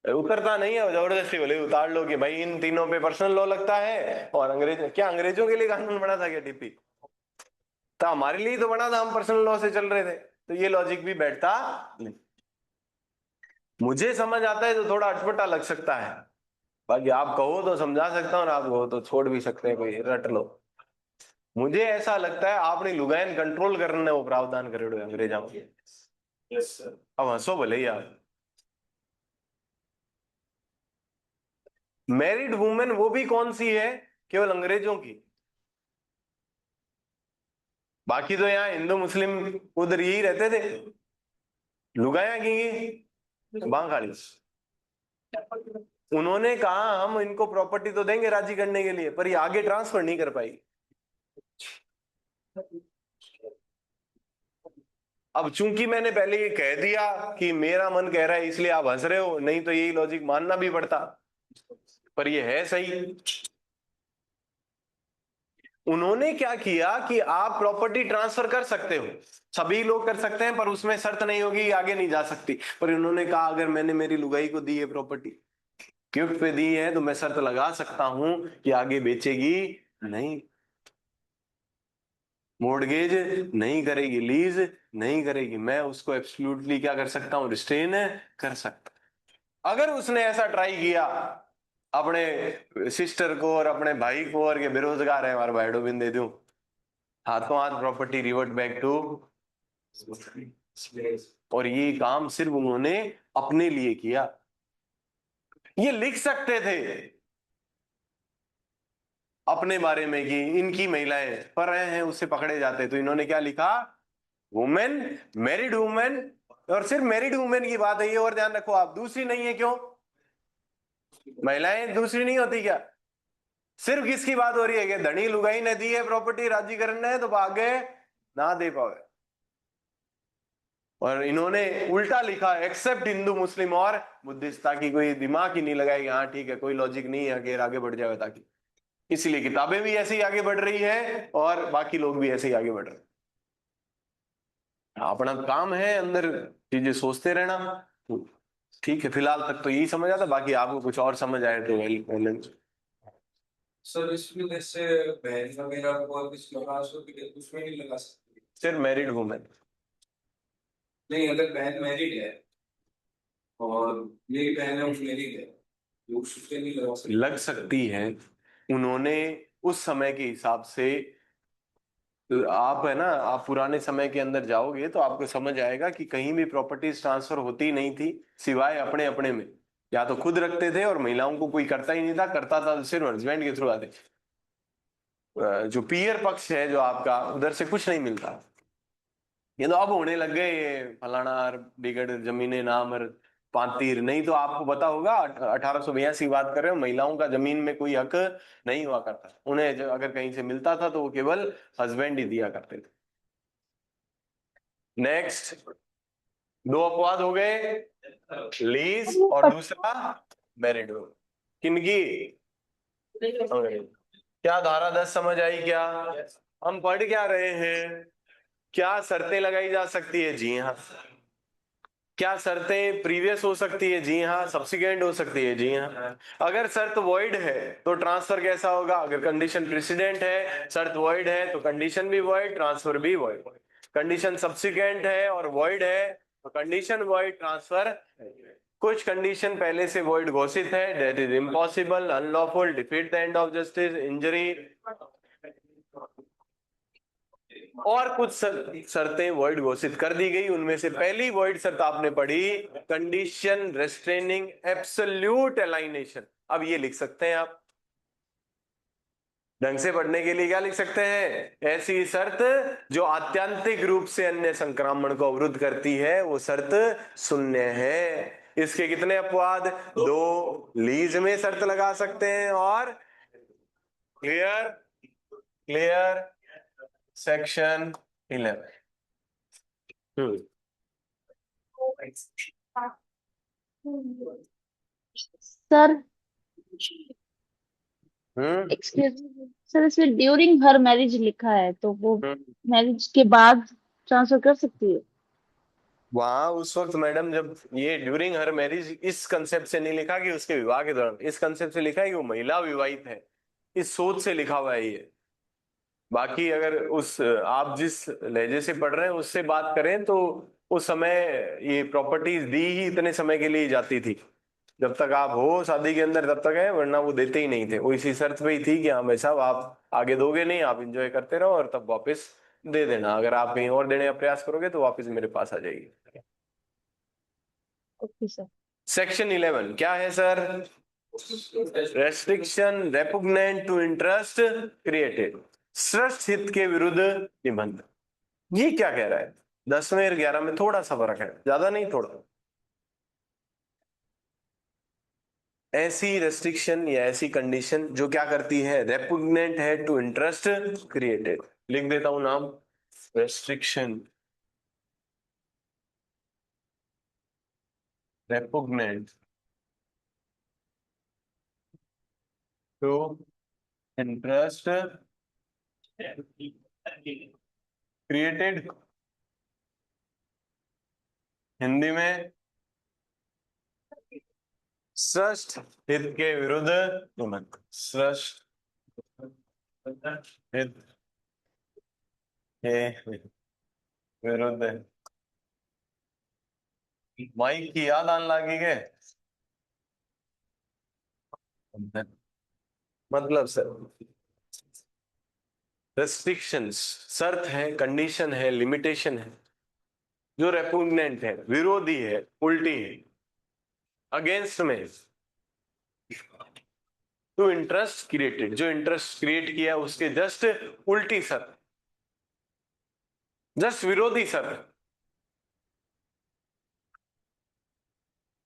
उतरता नहीं है। जबरदस्ती बोले उतार लो कि भाई इन तीनों पे पर्सनल लॉ लगता है। और अंग्रेजों के लिए कानून बना था क्या टीपी? तो हमारे लिए तो बना था, हम पर्सनल लॉ से चल रहे थे, तो ये लॉजिक भी बैठता नहीं। मुझे समझ आता है तो थोड़ा अटपटा लग सकता है, बाकी आप कहो तो समझा सकता हूँ और आप कहो तो छोड़ भी सकते हैं, कोई रट लो। मुझे ऐसा लगता है आपने लुगायन कंट्रोल करने वो प्रावधान करे अंग्रेजा में। अब हंसो भले ही आप। मैरिड वुमेन वो भी कौन सी है? केवल अंग्रेजों की। बाकी तो यहाँ हिंदू मुस्लिम उधर यही रहते थे। लुगाया की बांगाली, उन्होंने कहा हम इनको प्रॉपर्टी तो देंगे राजी करने के लिए, पर ये आगे ट्रांसफर नहीं कर पाई। अब चूंकि मैंने पहले ये कह दिया कि मेरा मन कह रहा है इसलिए आप हंस रहे हो, नहीं तो यही लॉजिक मानना भी पड़ता, पर ये है सही। उन्होंने क्या किया कि आप प्रॉपर्टी ट्रांसफर कर सकते हो, सभी लोग कर सकते हैं, पर उसमें शर्त नहीं होगी, आगे नहीं जा सकती। पर उन्होंने कहा अगर मैंने मेरी लुगाई को दी है प्रॉपर्टी, गिफ्ट पे दी है, तो मैं शर्त लगा सकता हूं कि आगे बेचेगी नहीं, मोर्टगेज नहीं करेगी, लीज नहीं करेगी। मैं उसको एब्सोल्युटली क्या कर सकता हूं? रिस्ट्रेन कर सकता। अगर उसने ऐसा ट्राई किया अपने सिस्टर को और अपने भाई को, और के बेरोजगार है हमारे भाई डोबिन दे दूं, हाथों हाथ प्रॉपर्टी रिवर्ट बैक टू और ये काम सिर्फ उन्होंने अपने लिए किया। ये लिख सकते थे अपने बारे में कि इनकी महिलाएं पर रहे हैं, उससे पकड़े जाते, तो इन्होंने क्या लिखा, वुमेन, मैरिड वुमेन, और सिर्फ मैरिड वुमेन की बात है ये, और ध्यान रखो आप, दूसरी नहीं है। क्यों? महिलाएं दूसरी नहीं होती क्या? सिर्फ किसकी बात हो रही है कि धनी लुगाई ने दी है प्रॉपर्टी राजीकरण ने, तो भाग गए ना दे पाए। और इन्होंने उल्टा लिखा, एक्सेप्ट हिंदू मुस्लिम और बुद्धिस्ट, ताकि कोई दिमाग ही नहीं लगाए कि हाँ ठीक है कोई लॉजिक नहीं है कि आगे बढ़ जाए, ताकि इसलिए किताबें भी ऐसे ही आगे बढ़ रही है और बाकी लोग भी ऐसे ही आगे बढ़ रहे हैं। अपना काम है अंदर चीजें सोचते रहना। ठीक है, फिलहाल तक तो यही समझ आता, बाकी आपको कुछ और समझ आए तो वेल। सर इसमें जैसे बहन वगैरह को और किसी लगा सकते, उसमें नहीं लगा सकते? सिर्फ मैरिड वुमेन। नहीं, अगर बहन मैरिड है और मेरी बहन है वो मैरिड है, तो उससे नहीं लगा सकते? लग सकती है, उन्होंने उस समय के हिसाब से, आप है ना, आप पुराने समय के अंदर जाओगे तो आपको समझ आएगा कि कहीं भी प्रॉपर्टीज ट्रांसफर होती नहीं थी, सिवाय अपने अपने में, या तो खुद रखते थे और महिलाओं को कोई करता ही नहीं था, करता था तो सिर्फ हस्बैंड के थ्रू आते। जो पीयर पक्ष है जो आपका, उधर से कुछ नहीं मिलता। ये तो अब होने लग गए ये फलाना बिगड़ जमीने नाम और पांतीर, नहीं तो आपको पता होगा 1882 बात कर रहे हो, महिलाओं का जमीन में कोई हक नहीं हुआ करता, उन्हें अगर कहीं से मिलता था तो वो केवल हस्बैंड ही दिया करते थे। नेक्स्ट, दो अपवाद हो गए, लीज और दूसरा मैरिड हो। किनकी? क्या धारा 10 समझ आई क्या? हम पढ़ क्या रहे हैं? क्या शर्तें लगाई जा सकती है? जी हाँ। क्या शर्तें प्रीवियस हो सकती है? जी हाँ। सब्सिक्वेंट हो सकती है? जी हाँ। अगर शर्त वॉइड है तो ट्रांसफर कैसा होगा? अगर कंडीशन प्रेसिडेंट है, शर्त वॉइड है, तो कंडीशन भी वॉइड, ट्रांसफर भी वॉइड। कंडीशन सब्सिक्वेंट है और वॉइड है तो कंडीशन वॉइड, ट्रांसफर। कुछ कंडीशन पहले से वॉइड घोषित है, that is impossible, unlawful, defeat the end of justice, injury, और कुछ शर्तें वॉइड घोषित कर दी गई। उनमें से पहली वॉइड शर्त आपने पढ़ी, कंडीशन रेस्ट्रेनिंग एब्सोल्यूट अलाइनेशन। अब ये लिख सकते हैं आप ढंग से पढ़ने के लिए, क्या लिख सकते हैं? ऐसी शर्त जो आत्यंतिक रूप से अन्य संक्रमण को अवरुद्ध करती है, वो शर्त शून्य है। इसके कितने अपवाद? दो, लीज में शर्त लगा सकते हैं, और क्लियर, क्लियर, सेक्शन 11। सर हम्म एक्सक्यूज मी सर, इसमें ड्यूरिंग हर मैरिज लिखा है, तो वो हम्म। मैरिज के बाद ट्रांसफर कर सकती है? वहां उस वक्त मैडम, जब ये ड्यूरिंग हर मैरिज, इस कंसेप्ट से नहीं लिखा कि उसके विवाह के दौरान, इस कंसेप्ट से लिखा है कि वो महिला विवाहित है, इस सोच से लिखा हुआ है ये। बाकी अगर उस आप जिस लहजे से पढ़ रहे हैं उससे बात करें तो उस समय ये प्रॉपर्टीज दी ही इतने समय के लिए ही जाती थी, जब तक आप हो शादी के अंदर तब तक है, वरना वो देते ही नहीं थे। वो इसी शर्त पे ही थी कि हाँ भाई साहब आप आगे दोगे नहीं, आप एंजॉय करते रहो और तब वापस दे देना, अगर आप कहीं और देने का प्रयास करोगे तो वापस मेरे पास आ जाएगी। Okay sir. सेक्शन 11 क्या है sir? Restriction repugnant to interest created, स्रष्ट हित के विरुद्ध निबंध। ये क्या कह रहा है? 10वें और 11 में थोड़ा सा फर्क है, ज्यादा नहीं, थोड़ा। ऐसी रेस्ट्रिक्शन या ऐसी कंडीशन जो क्या करती है? रेपुग्नेंट है टू इंटरेस्ट क्रिएटेड। लिख देता हूं नाम, restriction repugnant to interest created, Hindi में स्रष्ट हित के विरुद्ध निबंध। स्रष्ट हित के विरुद्ध। माइक की याद आने लगी है मतलब सर, रेस्ट्रिक्शंस शर्त है, कंडीशन है, लिमिटेशन है, जो रेपुग्नेंट है, विरोधी है, उल्टी है, अगेंस्ट में, टू इंटरेस्ट क्रिएटेड, जो इंटरेस्ट क्रिएट किया उसके जस्ट उल्टी शर्त, जस्ट विरोधी शर्त।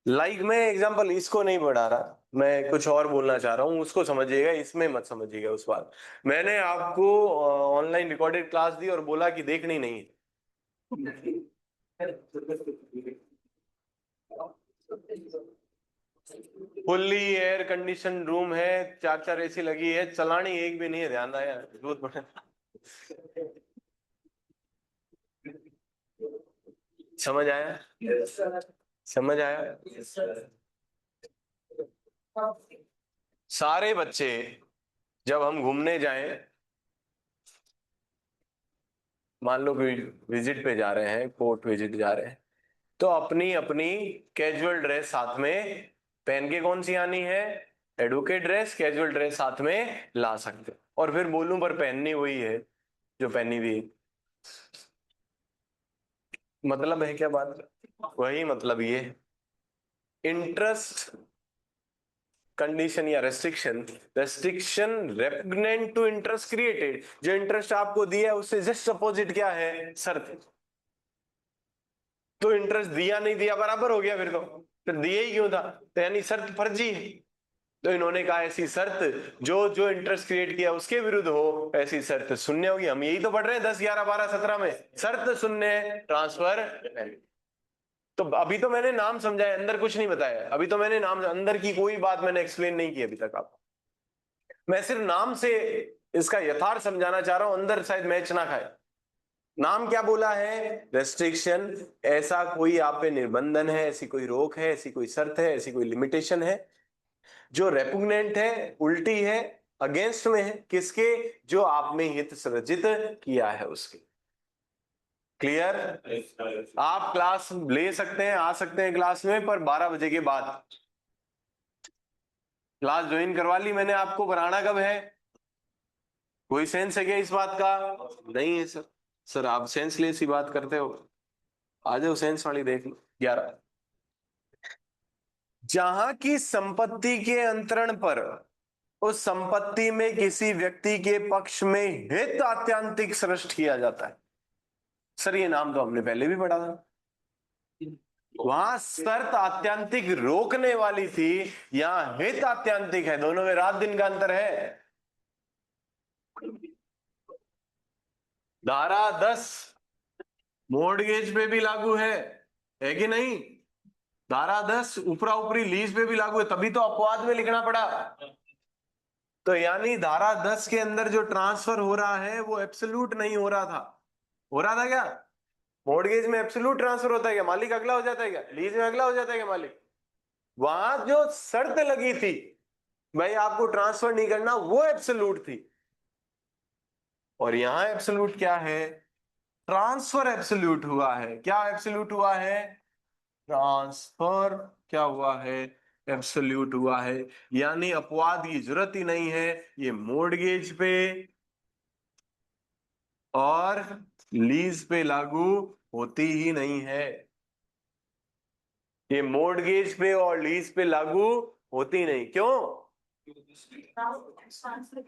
लाइक मैं एग्जांपल इसको नहीं बढ़ा रहा, मैं कुछ और बोलना चाह रहा हूं, उसको समझिएगा, इसमें मत समझिएगा उस बात। मैंने आपको ऑनलाइन रिकॉर्डेड क्लास दी और बोला कि देखनी नहीं है। फुल्ली एयर कंडीशन रूम है, 4 एसी लगी है, चलानी एक भी नहीं है, ध्यान आया, जरूरत पड़े। समझ आया? समझ आया? सारे बच्चे जब हम घूमने जाएं, मान लो कोई विजिट पे जा रहे हैं, कोर्ट विजिट जा रहे हैं, तो अपनी अपनी कैजुअल ड्रेस साथ में पहन के कौन सी आनी है, एडवोकेट ड्रेस, कैजुअल ड्रेस साथ में ला सकते। और फिर बोलूं पर पहननी वही है जो पहनी हुई है। मतलब है क्या बात? वही मतलब ये इंटरेस्ट कंडीशन या restriction, restriction repugnant to interest created, जो इंटरेस्ट आपको दिया है उससे जस्ट अपोजिट क्या है, शर्त। तो इंटरेस्ट दिया नहीं दिया बराबर हो गया, फिर दिए ही क्यों था, तो यानी शर्त फर्जी है। तो इन्होंने कहा ऐसी शर्त जो जो इंटरेस्ट क्रिएट किया उसके विरुद्ध हो, ऐसी शर्त शून्य होगी। हम यही तो पढ़ रहे हैं 10, 11, 12, 17 में, शर्त शून्य, ट्रांसफर। तो अभी तो मैंने नाम समझाया, अंदर कुछ नहीं बताया। अभी तो मैंने नाम, अंदर की कोई बात मैंने एक्सप्लेन नहीं की अभी तक आपको। मैं सिर्फ नाम से इसका यथार्थ समझाना चाह रहा हूं, अंदर शायद मैच ना खाए। नाम क्या बोला है, रेस्ट्रिक्शन। ऐसा कोई आप पे निर्बंधन है, ऐसी कोई रोक है, ऐसी कोई शर्त है, ऐसी कोई लिमिटेशन है जो रेपुग्नेंट है, उल्टी है, अगेंस्ट में है, किसके, जो आप में हित सृजित किया है उसके। क्लियर? आप क्लास ले सकते हैं, आ सकते हैं क्लास में, पर 12 बजे के बाद। क्लास ज्वाइन करवा ली मैंने आपको, पढ़ाना कब है? कोई सेंस है क्या इस बात का? नहीं है सर। सर आप सेंसलेस ही बात करते हो, आ जाओ सेंस वाली देख लो। 11, जहां की संपत्ति के अंतरण पर उस संपत्ति में किसी व्यक्ति के पक्ष में हित आत्यांतिक सृष्ट किया जाता है। सर ये नाम तो हमने पहले भी पढ़ा था। वहां शर्त आत्यांतिक रोकने वाली थी, यहां हित आत्यांतिक है। दोनों में रात दिन का अंतर है। धारा 10 मॉर्गेज पे भी लागू है कि नहीं? धारा 10 उपरा उपरी लीज पे भी लागू है, तभी तो अपवाद में लिखना पड़ा। तो यानी धारा 10 के अंदर जो ट्रांसफर हो रहा है वो एब्सोल्यूट नहीं हो रहा था। हो रहा था क्या? मॉर्गेज में एब्सोल्यूट ट्रांसफर होता है क्या? मालिक अगला हो जाता है क्या? लीज में अगला हो जाता है क्या मालिक? वहां जो शर्त लगी थी भाई आपको ट्रांसफर नहीं करना, वो एब्सोल्यूट थी। और यहां एब्सोल्यूट क्या है? ट्रांसफर एब्सोल्यूट हुआ है। क्या एब्सोल्यूट हुआ है? ट्रांसफर क्या हुआ है? एब्सोल्यूट हुआ है। यानी अपवाद की जरूरत ही नहीं है, ये मॉर्गेज पे और लीज पे लागू होती ही नहीं है। ये मॉर्गेज पे और लीज पे लागू होती नहीं। क्यों?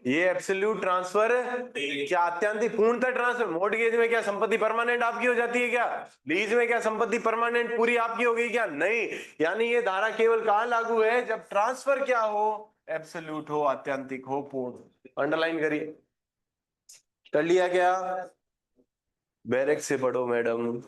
ये एब्सोल्यूट ट्रांसफर क्या आत्यांतिक पूर्णतः ट्रांसफर। मॉर्गेज में क्या संपत्ति परमानेंट आपकी हो जाती है क्या? लीज में क्या संपत्ति परमानेंट पूरी आपकी हो गई क्या? नहीं। यानी ये धारा केवल कहां लागू है? जब ट्रांसफर क्या हो? एब्सोल्यूट हो, आत्यांतिक हो, पूर्ण। अंडरलाइन करिए। कर लिया क्या? बैरेक से पढ़ो मैडम।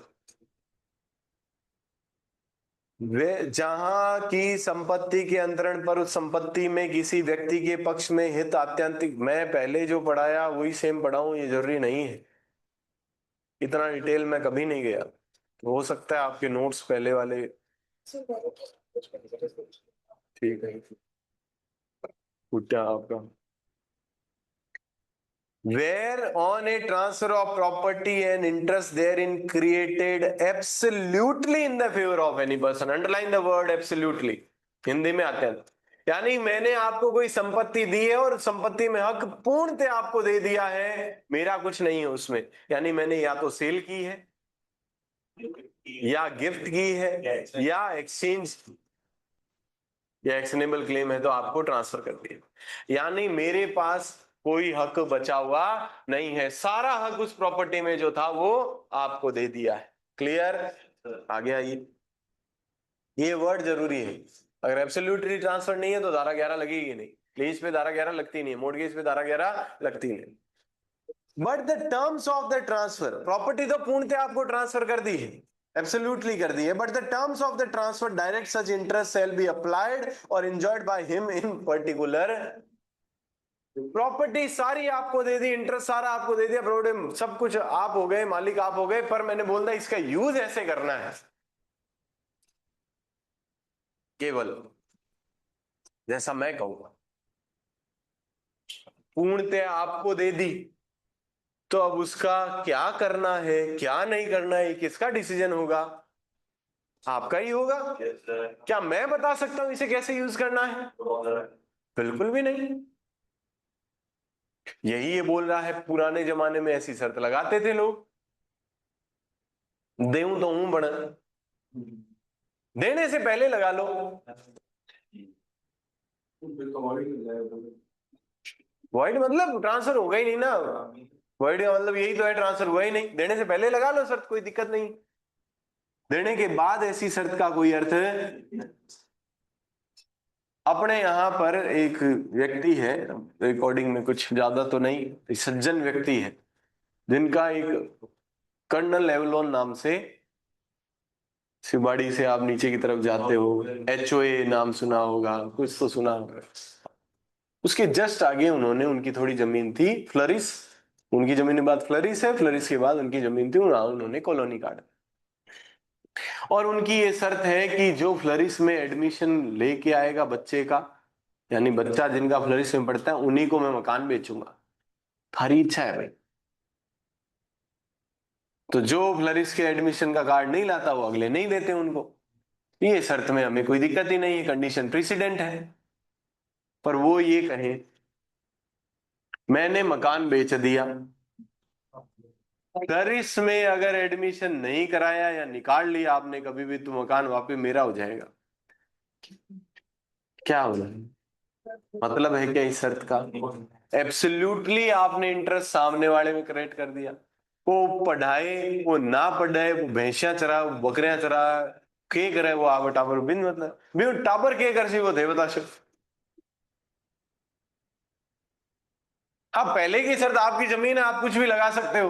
वे जहां की संपत्ति के अंतरण पर उस संपत्ति में किसी व्यक्ति के पक्ष में हित आत्यांतिक। मैं पहले जो पढ़ाया वही सेम पढ़ाऊं ये जरूरी नहीं है, इतना डिटेल मैं कभी नहीं गया। तो हो सकता है आपके नोट्स पहले वाले। ठीक है, आपका where on a transfer of property and interest therein created absolutely in the favor of any person. Underline the word absolutely. Hindi में आते हैं, यानी मैंने आपको कोई संपत्ति दी है और संपत्ति में हक पूर्णतः आपको दे दिया है, मेरा कुछ नहीं है उसमें। यानी मैंने या तो सेल की है या गिफ्ट की है या एक्सचेंज या एक्शनेबल क्लेम है तो आपको ट्रांसफर कर दिया। यानी मेरे पास कोई हक बचा हुआ नहीं है, सारा हक उस प्रॉपर्टी में जो था वो आपको दे दिया है। क्लियर? आगे आइए, ये वर्ड जरूरी है। अगर एब्सोल्यूटली ट्रांसफर नहीं है तो धारा 11 लगेगी नहीं, लीज पे धारा 11 लगती नहीं है, मोर्टगेज पे धारा 11 लगती नहीं। But the terms of the transfer, property तो पूर्णतः आपको ट्रांसफर कर दी है, एब्सोल्युटली कर दी है, but the terms of the transfer direct such interest shall be applied और enjoyed by him in particular. Property सारी आपको दे दी, इंटरेस्ट सारा आपको दे दिया, प्रॉपर्टी सब कुछ आप हो गए, मालिक आप हो गए, पर मैंने बोल दिया इसका यूज ऐसे करना है, केवल जैसा मैं कहूंगा। पूर्णतः आपको दे दी तो अब उसका क्या करना है क्या नहीं करना है किसका डिसीजन होगा? आपका ही होगा। क्या मैं बता सकता हूं इसे कैसे यूज करना है? बिल्कुल भी नहीं। यही ये बोल रहा है, पुराने जमाने में ऐसी शर्त लगाते थे लोग, देऊं तो हूं बड़ा, देने से पहले लगा लो। वॉइड मतलब ट्रांसफर होगा ही नहीं ना, वॉइड का मतलब यही तो है, ट्रांसफर हुआ ही नहीं। देने से पहले लगा लो शर्त, कोई दिक्कत नहीं। देने के बाद ऐसी शर्त का कोई अर्थ। अपने यहाँ पर एक व्यक्ति है, रिकॉर्डिंग में कुछ ज्यादा तो नहीं, एक सज्जन व्यक्ति है जिनका एक कर्नल लेवलोन नाम से, शिवाड़ी से आप नीचे की तरफ जाते हो, HOA नाम सुना होगा, कुछ तो सुना होगा। उसके जस्ट आगे उन्होंने, उनकी थोड़ी जमीन थी, फ्लरिस, उनकी जमीन के बाद फ्लरिस है, फ्लरिस के बाद उनकी जमीन थी, उन्होंने कॉलोनी काटा। और उनकी ये शर्त है कि जो फ्लरिस में एडमिशन लेके आएगा बच्चे का, यानी बच्चा जिनका फ्लरिस में पढ़ता है, उन्हीं को मैं मकान बेचूंगा। थारी इच्छा है भाई। तो जो फ्लरिस के एडमिशन का कार्ड नहीं लाता वो अगले नहीं देते उनको। ये शर्त में हमें कोई दिक्कत ही नहीं है, कंडीशन प्रेसिडेंट है। पर वो ये कहे मैंने मकान बेच दिया, फ्लरिस में अगर एडमिशन नहीं कराया या निकाल लिया आपने कभी भी, तो मकान वापस मेरा हो जाएगा। क्या होना मतलब है क्या इस शर्त का? एब्सोल्युटली आपने इंटरेस्ट सामने वाले में क्रिएट कर दिया। वो पढ़ाए वो ना पढ़ाए, वो भैंसिया चरा वो बकरियां चरा के करे, वो आवर टाबर बिन मतलब बिन टाबर के कर सी वो देवता शो। आप पहले की शर्त, आपकी जमीन है, आप कुछ भी लगा सकते हो।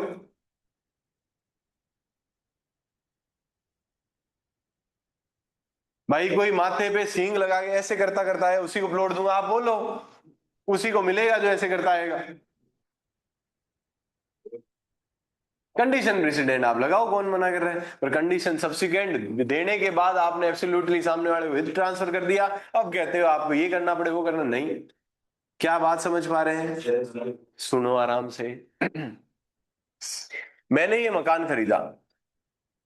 भाई कोई माथे पे सींग लगा के ऐसे करता करता है, उसी को प्लॉट दूंगा, आप बोलो उसी को मिलेगा जो ऐसे करता आएगा। कंडीशन प्रेसिडेंट आप लगाओ, कौन मना कर रहा है? पर कंडीशन सब्सिक्वेंट देने के बाद आपने एब्सोल्युटली सामने वाले को विद ट्रांसफर कर दिया, अब कहते हो आपको ये करना पड़े वो करना नहीं। क्या बात समझ पा रहे हैं? सुनो आराम से। मैंने ये मकान खरीदा,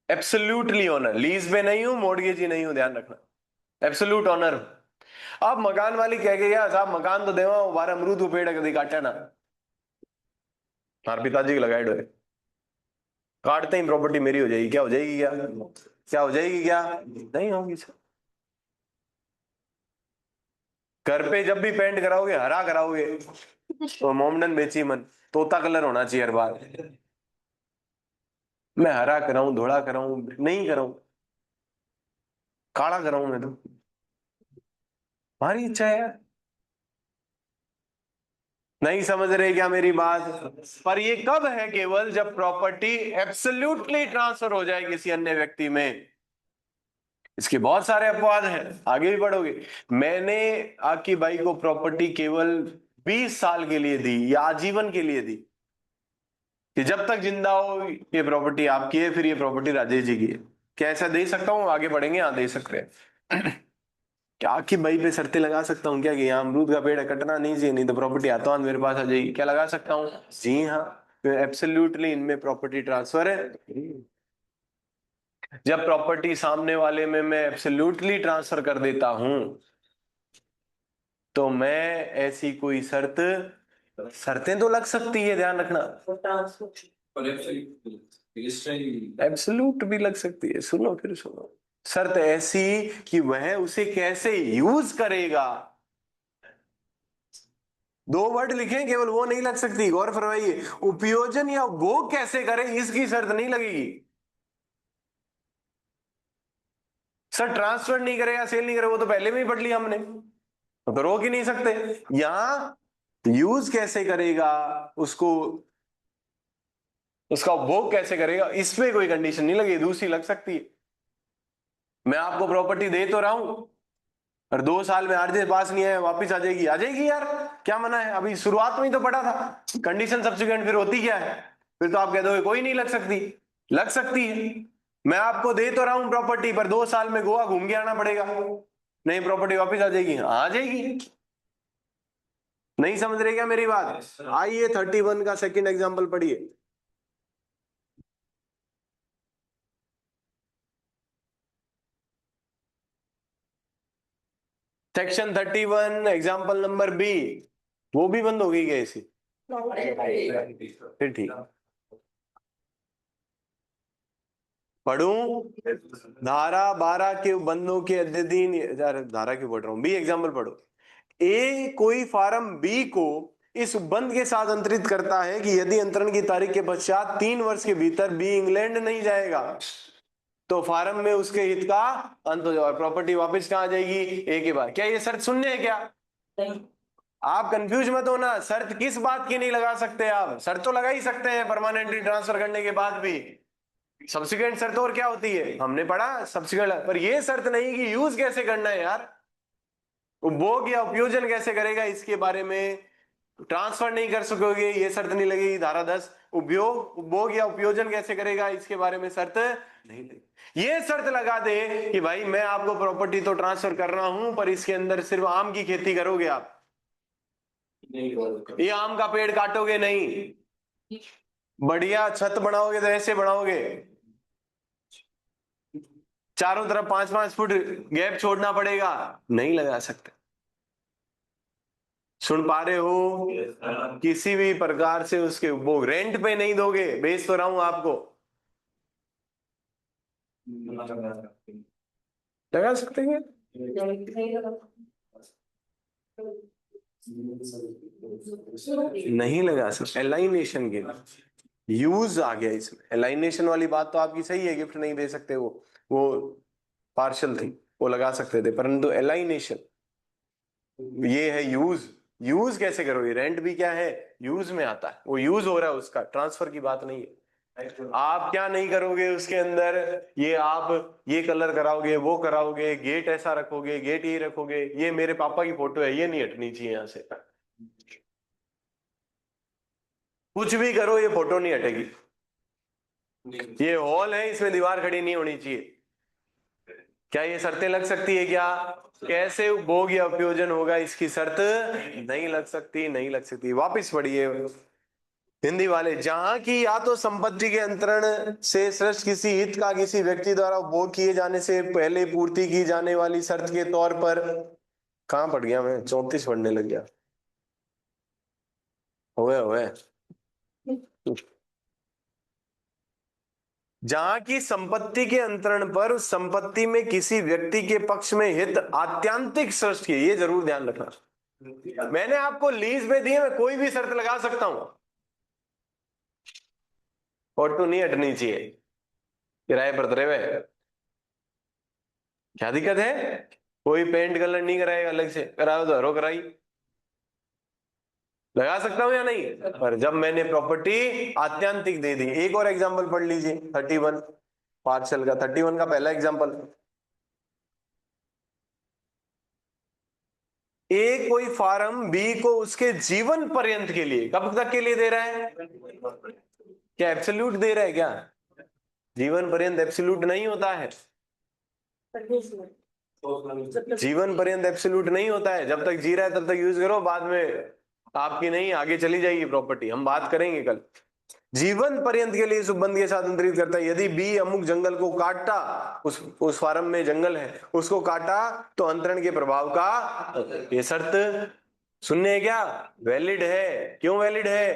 एब्सोल्युटली ऑनर, लीज पे नहीं हूं, मोर्टगेज ही नहीं हूं, ध्यान रखना, एब्सोल्यूट ऑनर। अब मकान वाली कह गया साहब मकान तो देवा, बारह अमरूद को पेड़ कभी काटा ना, हमारे पिताजी के लगाए डोरे, काटते ही प्रॉपर्टी मेरी हो जाएगी। क्या हो जाएगी? क्या क्या हो जाएगी? क्या नहीं होगी सर। घर पे जब भी पेंट कराओगे हरा कराओगे तो मोमडन बेची मन, तोता कलर होना चाहिए हर बार। मैं हरा कराऊं, धोड़ा कराऊं, नहीं कराऊं, काला कराऊं, मैं तो हमारी इच्छा है यार। नहीं समझ रहे क्या मेरी बात? पर ये कब है? केवल जब प्रॉपर्टी एब्सोल्युटली ट्रांसफर हो जाए किसी अन्य व्यक्ति में। इसके बहुत सारे अपवाद हैं, आगे भी बढ़ोगे। मैंने आपकी बाई को प्रॉपर्टी केवल 20 साल के लिए दी या आजीवन के लिए दी कि जब तक जिंदा हो ये प्रॉपर्टी आपकी है, फिर ये प्रॉपर्टी राजेश जी की है। क्या ऐसा दे सकता हूं? आगे बढ़ेंगे, हाँ दे सकते हैं। क्या आपकी बाई पे शर्तें लगा सकता हूँ क्या कि यहाँ अमरूद का पेड़ है, कटना नहीं चाहिए, नहीं तो प्रॉपर्टी हाथों हाथ मेरे पास आ जाएगी? क्या लगा सकता हूँ? जी हाँ, एब्सोल्युटली इनमें प्रॉपर्टी ट्रांसफर है। जब प्रॉपर्टी सामने वाले में मैं एब्सोल्युटली ट्रांसफर कर देता हूं तो मैं ऐसी कोई शर्तें तो लग सकती है, ध्यान रखना। और absolute एब्सोल्यूट भी लग सकती है। सुनो फिर सुनो, शर्त ऐसी कि वह उसे कैसे यूज करेगा। दो वर्ड लिखे, केवल वो नहीं लग सकती, गौर फरमाइए। उपयोजन या उपभोग कैसे करे, इसकी शर्त नहीं लगेगी। सर ट्रांसफर नहीं करेगा, सेल नहीं करेगा, वो तो पहले में ही पढ़ लिया हमने, तो रोक ही नहीं सकते। यहां यूज कैसे करेगा उसको, उसका उपभोग कैसे करेगा, इसमें कोई कंडीशन नहीं लगी, दूसरी लग सकती है। मैं आपको प्रॉपर्टी दे तो रहा हूं, और 2 साल में आरजे पास नहीं है, वापिस आ जाएगी, आ जाएगी यार, क्या मना है। अभी शुरुआत में ही तो पढ़ा था। कंडीशन सब्सिक्वेंट फिर होती क्या है, फिर तो आप कह दोगे कोई नहीं लग सकती, लग सकती है। मैं आपको दे तो रहा हूं प्रॉपर्टी, पर 2 साल में गोवा घूम के आना पड़ेगा, नहीं प्रॉपर्टी वापिस आ जाएगी, आ जाएगी। नहीं समझ रहे क्या मेरी बात। आइए 31 का सेकंड एग्जांपल पढ़िए। Section 31 example number B. वो भी बंद हो गई क्या ऐसी, फिर ठीक। पढ़ूं, धारा 12 के बंदों के अध्ययन, धारा क्यों पढ़ रहा हूं, बी एग्जांपल पढ़ो। ए कोई फार्म बी को इस बंद के साथ अंतरित करता है कि यदि अंतरण की तारीख के पश्चात 3 वर्ष के भीतर बी इंग्लैंड नहीं जाएगा तो फार्म में उसके हित का अंत हो जाएगा, प्रॉपर्टी वापस कहां आ जाएगी, ए के बाद। क्या ये शर्त शून्य है क्या? आप कंफ्यूज मत होना, शर्त किस बात की नहीं लगा सकते आप, शर्त तो लगा ही सकते हैं परमानेंटली ट्रांसफर करने के बाद भी। सब्सिक्वेंट शर्त और क्या होती है हमने पढ़ा सब्सिक्वेंट, पर ये शर्त नहीं कि यूज कैसे करना है यार, उपभोग या उपयोजन कैसे करेगा इसके बारे में। ट्रांसफर नहीं कर सकोगे ये शर्त नहीं लगेगी, धारा 10। उपभोग या उपयोजन कैसे करेगा इसके बारे में शर्त नहीं लगेगी। ये शर्त लगा दे कि भाई मैं आपको प्रॉपर्टी तो ट्रांसफर कर रहा हूं, पर इसके अंदर सिर्फ आम की खेती करोगे आप, ये आम का पेड़ काटोगे नहीं, बढ़िया छत बनाओगे तो ऐसे बनाओगे, चारों तरफ 5-5 फुट गैप छोड़ना पड़ेगा, नहीं लगा सकते। सुन पा रहे हो, किसी भी प्रकार से उसके उपभोग रेंट पे नहीं दोगे, बेच तो रहा हूं आपको, लगा सकते हैं, नहीं लगा सकते। एलाइनेशन के यूज आ गया इसमें, एलाइनेशन वाली बात तो आपकी सही है, गिफ्ट नहीं दे सकते, वो पार्शल थी, वो लगा सकते थे, परंतु एलाइनेशन ये है यूज। यूज कैसे करोगे, रेंट भी क्या है, यूज में आता है, वो यूज हो रहा है उसका, ट्रांसफर की बात नहीं है। आप क्या नहीं करोगे उसके अंदर, ये आप ये कलर कराओगे, वो कराओगे, गेट ऐसा रखोगे, गेट ये रखोगे, ये मेरे पापा की फोटो है, ये नहीं हटनी चाहिए यहां से, कुछ भी करो ये फोटो नहीं हटेगी। ये हॉल है, इसमें दीवार खड़ी नहीं होनी चाहिए। क्या ये शर्तें लग सकती है क्या? कैसे उपभोग या उपयोजन होगा इसकी शर्त नहीं लग सकती, नहीं लग सकती। वापिस पढ़िए हिंदी वाले। जहां की या तो संपत्ति के अंतरण से सृष्ट किसी हित का किसी व्यक्ति द्वारा उपभोग किए जाने से पहले पूर्ति की जाने वाली शर्त के तौर पर, कहां पढ़ गया मैं, 34 पढ़ने लग गया, हुए जहां की संपत्ति के अंतरण पर उस संपत्ति में किसी व्यक्ति के पक्ष में हित आत्यांतिक सृष्ट की, ये जरूर ध्यान रखना। मैंने आपको लीज पे दिए, मैं कोई भी शर्त लगा सकता हूं, फोटो नहीं हटनी चाहिए, किराए पर उतरे हुए, क्या दिक्कत है? कोई पेंट कलर नहीं कराएगा, अलग से कराओ तो हरो कराई, लगा सकता हूं या नहीं? पर जब मैंने प्रॉपर्टी आत्यांतिक दे दी, एक और एग्जांपल पढ़ लीजिए 31 पार्शल का, 31 का पहला एग्जांपल। ए कोई फार्म बी को उसके जीवन पर्यंत के लिए, कब तक के लिए दे रहा है, क्या एब्सोल्यूट दे रहा है क्या? जीवन पर्यंत एब्सोल्यूट नहीं होता है, जीवन पर्यंत एब्सोल्यूट नहीं होता है, जब तक जी रहा है तब तक यूज करो, बाद में आपकी नहीं आगे चली जाएगी प्रॉपर्टी, हम बात करेंगे कल। जीवन पर्यंत के लिए सुबंध के साथ अंतरित करता है। यदि बी अमुक जंगल को काटा, उस फार्म में जंगल है, उसको काटा तो अंतरण के प्रभाव का, ये शर्त सुनने है क्या, वैलिड है। क्यों वैलिड है?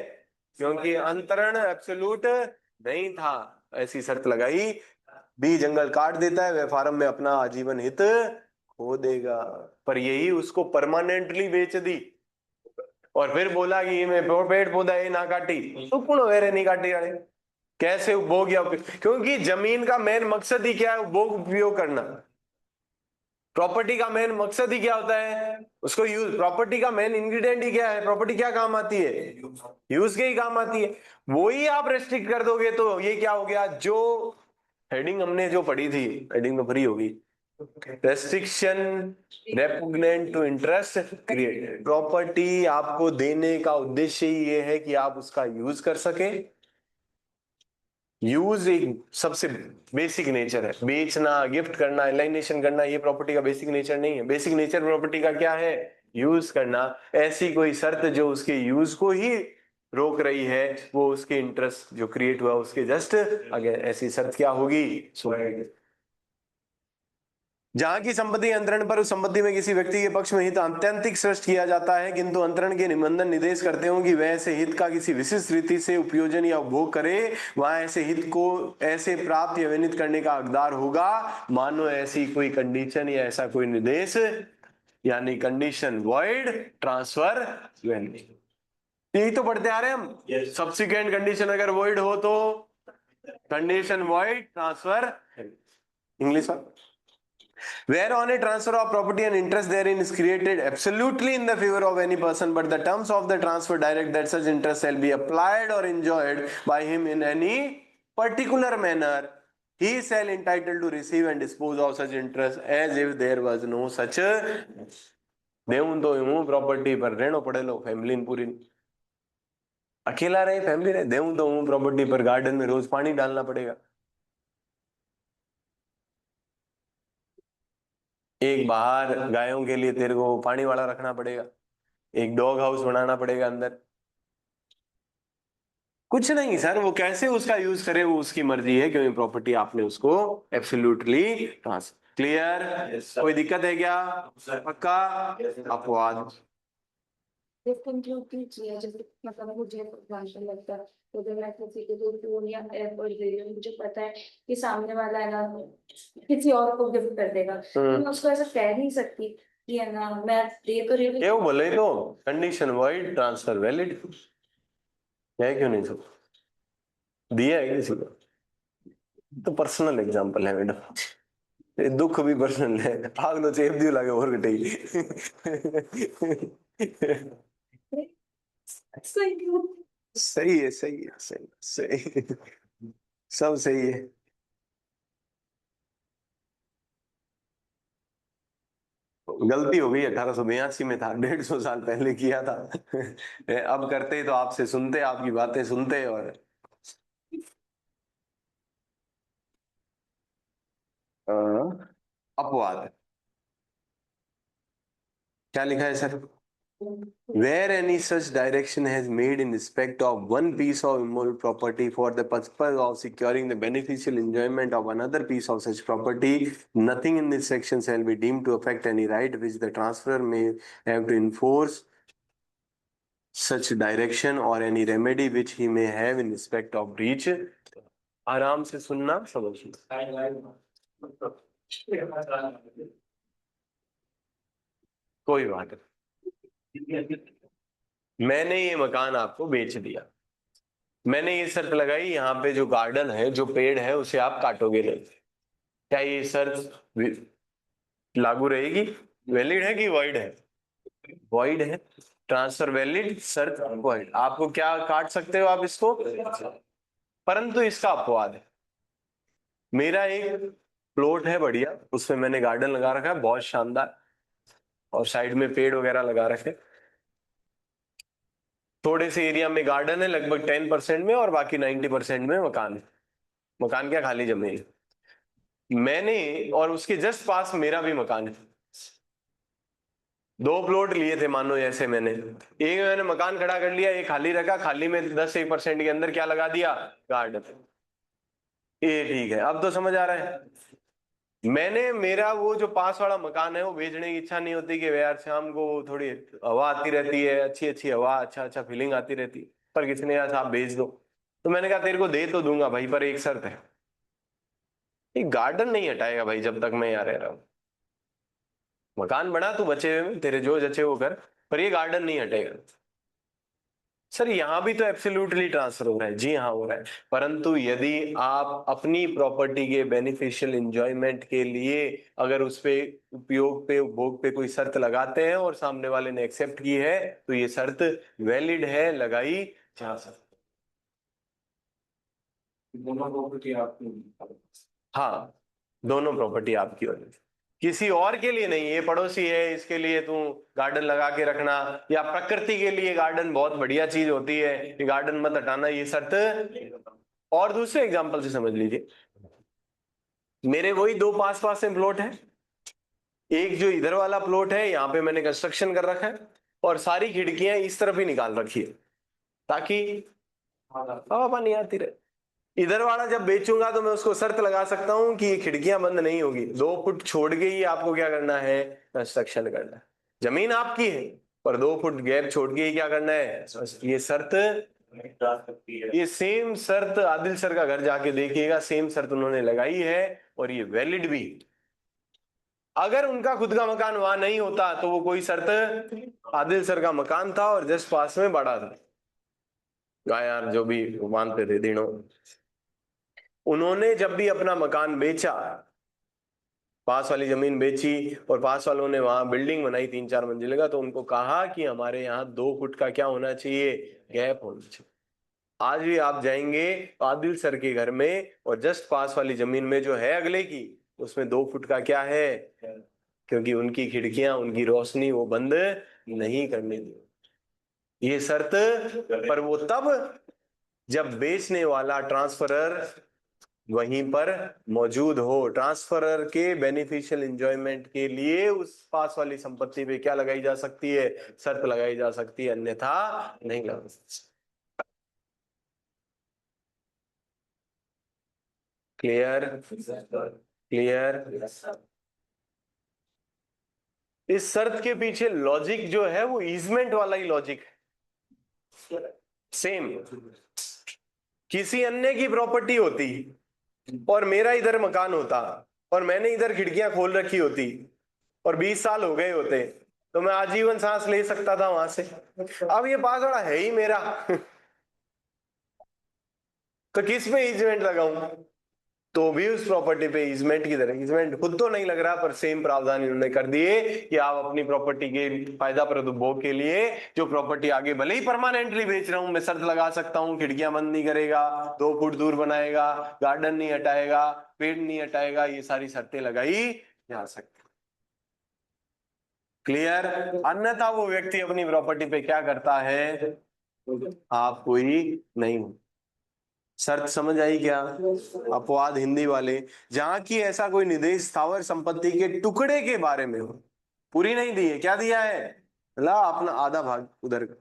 क्योंकि अंतरण एब्सोल्यूट नहीं था, ऐसी शर्त लगाई, बी जंगल काट देता है, वह फार्म में अपना आजीवन हित खो देगा। पर यही उसको परमानेंटली बेच दी और फिर बोला कि ये मैं पेड़ पौधा ये ना काटी तो कौन वेरे नहीं काटी वाले कैसे उपभोग या क्योंकि जमीन का मेन मकसद ही क्या है? उपभोग उपयोग करना। प्रॉपर्टी का मेन मकसद ही क्या होता है? उसको यूज। प्रॉपर्टी का मेन इंग्रेडिएंट ही क्या है? प्रॉपर्टी क्या काम आती है? यूज के ही काम आती है। वो ही आप रेस्ट्रिक्ट कर दोगे तो ये क्या हो गया? जो हेडिंग हमने जो पढ़ी थी, हेडिंग तो फ्री होगी, restriction repugnant to interest created. Property आपको देने का उद्देश्य ही ये है कि आप उसका यूज कर सके। यूज एक सबसे बेसिक नेचर है। बेचना, गिफ्ट करना, एलाइनेशन करना ये प्रॉपर्टी का बेसिक नेचर नहीं है। बेसिक नेचर प्रॉपर्टी का क्या है? यूज करना। ऐसी कोई शर्त जो उसके यूज को ही रोक रही है वो उसके इंटरेस्ट जो क्रिएट हुआ उसके जस्ट अगर ऐसी शर्त क्या होगी? जहां की संपत्ति अंतरण पर उस संपत्ति में किसी व्यक्ति के पक्ष में हित अत्यंतिक स्पष्ट किया जाता है किंतु अंतरण के निबंधन निर्देश करते हो कि वह ऐसे हित का किसी विशिष्ट रीति से उपयोजन या उपभोग करे, वहां ऐसे हित को ऐसे प्राप्त या विनित करने का हकदार होगा मानो ऐसी कोई कंडीशन या ऐसा कोई निर्देश, यानी कंडीशन वॉइड ट्रांसफर वैलिड। यही तो पढ़ते आ रहे हैं हम। सब्सिक्वेंट कंडीशन अगर वॉइड हो तो कंडीशन वॉइड ट्रांसफर इंग्लिश में। Where on a transfer of property and interest therein is created absolutely in the favor of any person, but the terms of the transfer direct that such interest shall be applied or enjoyed by him in any particular manner, he shall entitled to receive and dispose of such interest as if there was no such देऊं तो यूं property पर रहनो पड़ेलो family पूरी अकेला रहे family रहे देऊं तो हूं property पर गार्डन में रोज पानी डालना पड़ेगा। एक बाहर गायों के लिए तेरे को पानी वाला रखना पड़ेगा, एक डॉग हाउस बनाना पड़ेगा अंदर। कुछ नहीं सर, वो कैसे उसका यूज करे वो उसकी मर्जी है क्योंकि प्रॉपर्टी आपने उसको एब्सोल्युटली क्लियर। कोई दिक्कत है क्या? पक्का? अपवाद कंक्लूड कीजिए जैसे मतलब मुझे एग्जांपल लगता है तो जब मैं किसी को फोन या एयरपोर्ट दे रही हूँ मुझे पता है कि सामने वाला है ना किसी और को गिफ्ट कर देगा तो मैं उसको ऐसा कह नहीं सकती कि है ना मैं दे तो रही हूँ क्यों बोले तो कंडीशन वॉइड ट्रांसफर वैलिड है क्यों नहीं सब दिया है किसी को? तो पर्सनल एग्जांपल है मैडम, ये दुख भी पर्सनल है। आग लो चेप दियो लागे और घटेगी। सही है सही है सही सही सब सही है। गलती हो गई, 1882 में था, 150 साल पहले किया था। अब करते तो आपसे सुनते, आपकी बातें सुनते और अपवाद क्या लिखा है sir? Where any such direction has made in respect of one piece of immovable property for the purpose of securing the beneficial enjoyment of another piece of such property, nothing in this section shall be deemed to affect any right which the transferor may have to enforce such direction or any remedy which he may have in respect of breach. आराम से सुनना समझना। कोई बात नहीं, मैंने ये मकान आपको बेच दिया, मैंने ये शर्त लगाई यहाँ पे जो गार्डन है जो पेड़ है उसे आप काटोगे नहीं, क्या ये शर्त लागू रहेगी? वैलिड है कि वॉइड है? वॉइड है। ट्रांसफर वैलिड, शर्त वॉइड। आपको क्या काट सकते हो आप इसको, परंतु इसका अपवाद है। मेरा एक प्लॉट है बढ़िया, उसमें मैंने गार्डन लगा रखा है बहुत शानदार और साइड में पेड़ वगैरह लगा रखे, थोड़े से एरिया में गार्डन है लगभग 10% में और बाकी 90% में मकान है। मकान क्या खाली जमीन है। मैंने और उसके जस्ट पास मेरा भी मकान है, 2 प्लॉट लिए थे मानो ऐसे। मैंने एक मैंने मकान खड़ा कर लिया, एक खाली रखा, खाली में 10-1% के अंदर क्या लगा दिया? गार्डन। ये ठीक है, अब तो समझ आ रहा है। मैंने मेरा वो जो पास वाला मकान है वो बेचने की इच्छा नहीं होती कि यार शाम को थोड़ी हवा आती रहती है, अच्छी अच्छी हवा, अच्छा अच्छा फीलिंग आती रहती है, पर किसने यार आप बेच दो। तो मैंने कहा तेरे को दे तो दूंगा भाई, पर एक शर्त है, ये गार्डन नहीं हटाएगा भाई जब तक मैं यहाँ रह रहा हूँ। मकान बना तू बचे हुए में, तेरे जो जचे वो कर, पर ये गार्डन नहीं हटेगा। सर यहाँ भी तो एब्सोल्युटली ट्रांसफर हो रहा है, जी हाँ हो रहा है, परंतु यदि आप अपनी प्रॉपर्टी के बेनिफिशियल एंजॉयमेंट के लिए अगर उस पे उपयोग पे उपभोग पे कोई शर्त लगाते हैं और सामने वाले ने एक्सेप्ट की है, तो ये शर्त वैलिड है, लगाई जा सकती। दोनों प्रॉपर्टी आपकी। हाँ, दोनों प्रॉपर्टी आपकी होनी चाहिए, किसी और के लिए नहीं। ये पड़ोसी है इसके लिए तू गार्डन लगा के रखना, या प्रकृति के लिए गार्डन बहुत बढ़िया चीज होती है, ये गार्डन मत हटाना, ये शर्त। और दूसरे एग्जांपल से समझ लीजिए, मेरे वही दो पास पास में प्लॉट है, एक जो इधर वाला प्लॉट है यहाँ पे मैंने कंस्ट्रक्शन कर रखा है और सारी खिड़कियां इस तरफ ही निकाल रखी है ताकि हवा पानी आती रहे। इधर वाला जब बेचूंगा तो मैं उसको शर्त लगा सकता हूं कि ये खिड़कियां बंद नहीं होगी, 2 फुट छोड़ के ही आपको क्या करना है, कंस्ट्रक्शन करना है। जमीन आपकी है पर 2 फुट गैप छोड़ के ही क्या करना है, ये शर्त। ये सेम शर्त आदिल सर का घर जाके देखिएगा, सेम शर्त उन्होंने लगाई है और ये वैलिड भी। अगर उनका खुद का मकान वहां नहीं होता तो वो कोई शर्त, आदिल सर का मकान था और जस्ट पास में बड़ा था, गायार जो भी मानते थे दिनों, उन्होंने जब भी अपना मकान बेचा, पास वाली जमीन बेची और पास वालों ने वहां बिल्डिंग बनाई 3-4 मंजिले का, तो उनको कहा कि हमारे यहाँ 2 फुट का क्या होना चाहिए, गैप होना चाहिए। आज भी आप जाएंगे आदिल सर के घर में और जस्ट पास वाली जमीन में जो है अगले की, उसमें 2 फुट का क्या है, क्योंकि उनकी खिड़कियां उनकी रोशनी वो बंद नहीं करने दी, ये शर्त। पर वो तब जब बेचने वाला ट्रांसफरर वहीं पर मौजूद हो, ट्रांसफरर के बेनिफिशियल एंजॉयमेंट के लिए उस पास वाली संपत्ति पे क्या लगाई जा सकती है, शर्त लगाई जा सकती है, अन्यथा नहीं लगा सकती। Clear clear. इस शर्त के पीछे लॉजिक जो है वो ईजमेंट वाला ही लॉजिक है, सेम। किसी अन्य की प्रॉपर्टी होती और मेरा इधर मकान होता और मैंने इधर खिड़कियां खोल रखी होती और 20 साल हो गए होते, तो मैं आजीवन सांस ले सकता था वहां से। अब ये पासवाड़ा है ही मेरा तो किस पे ईजमेंट लगाऊं, तो भी उस प्रॉपर्टी पे ईजमेंट की तरह, ईजमेंट खुद तो नहीं लग रहा पर सेम प्रावधान इन्होंने कर दिए कि आप अपनी प्रॉपर्टी के फायदा प्रद उपभोग के लिए जो प्रॉपर्टी आगे भले ही परमानेंटली बेच रहा हूं, मैं शर्त लगा सकता हूं, खिड़कियां बंद नहीं करेगा, 2 फुट दूर बनाएगा, गार्डन नहीं हटाएगा, पेड़ नहीं हटाएगा, ये सारी शर्तें लगाई जा सकती। क्लियर। अन्यथा वो व्यक्ति अपनी प्रॉपर्टी पे क्या करता है, आप कोई नहीं हो। शर्त समझ आई क्या, अपवाद हिंदी वाले, जहां की ऐसा कोई निर्देश स्थावर संपत्ति के टुकड़े के बारे में हो, पूरी नहीं दी है, क्या दिया है, ला अपना आधा भाग उधर का,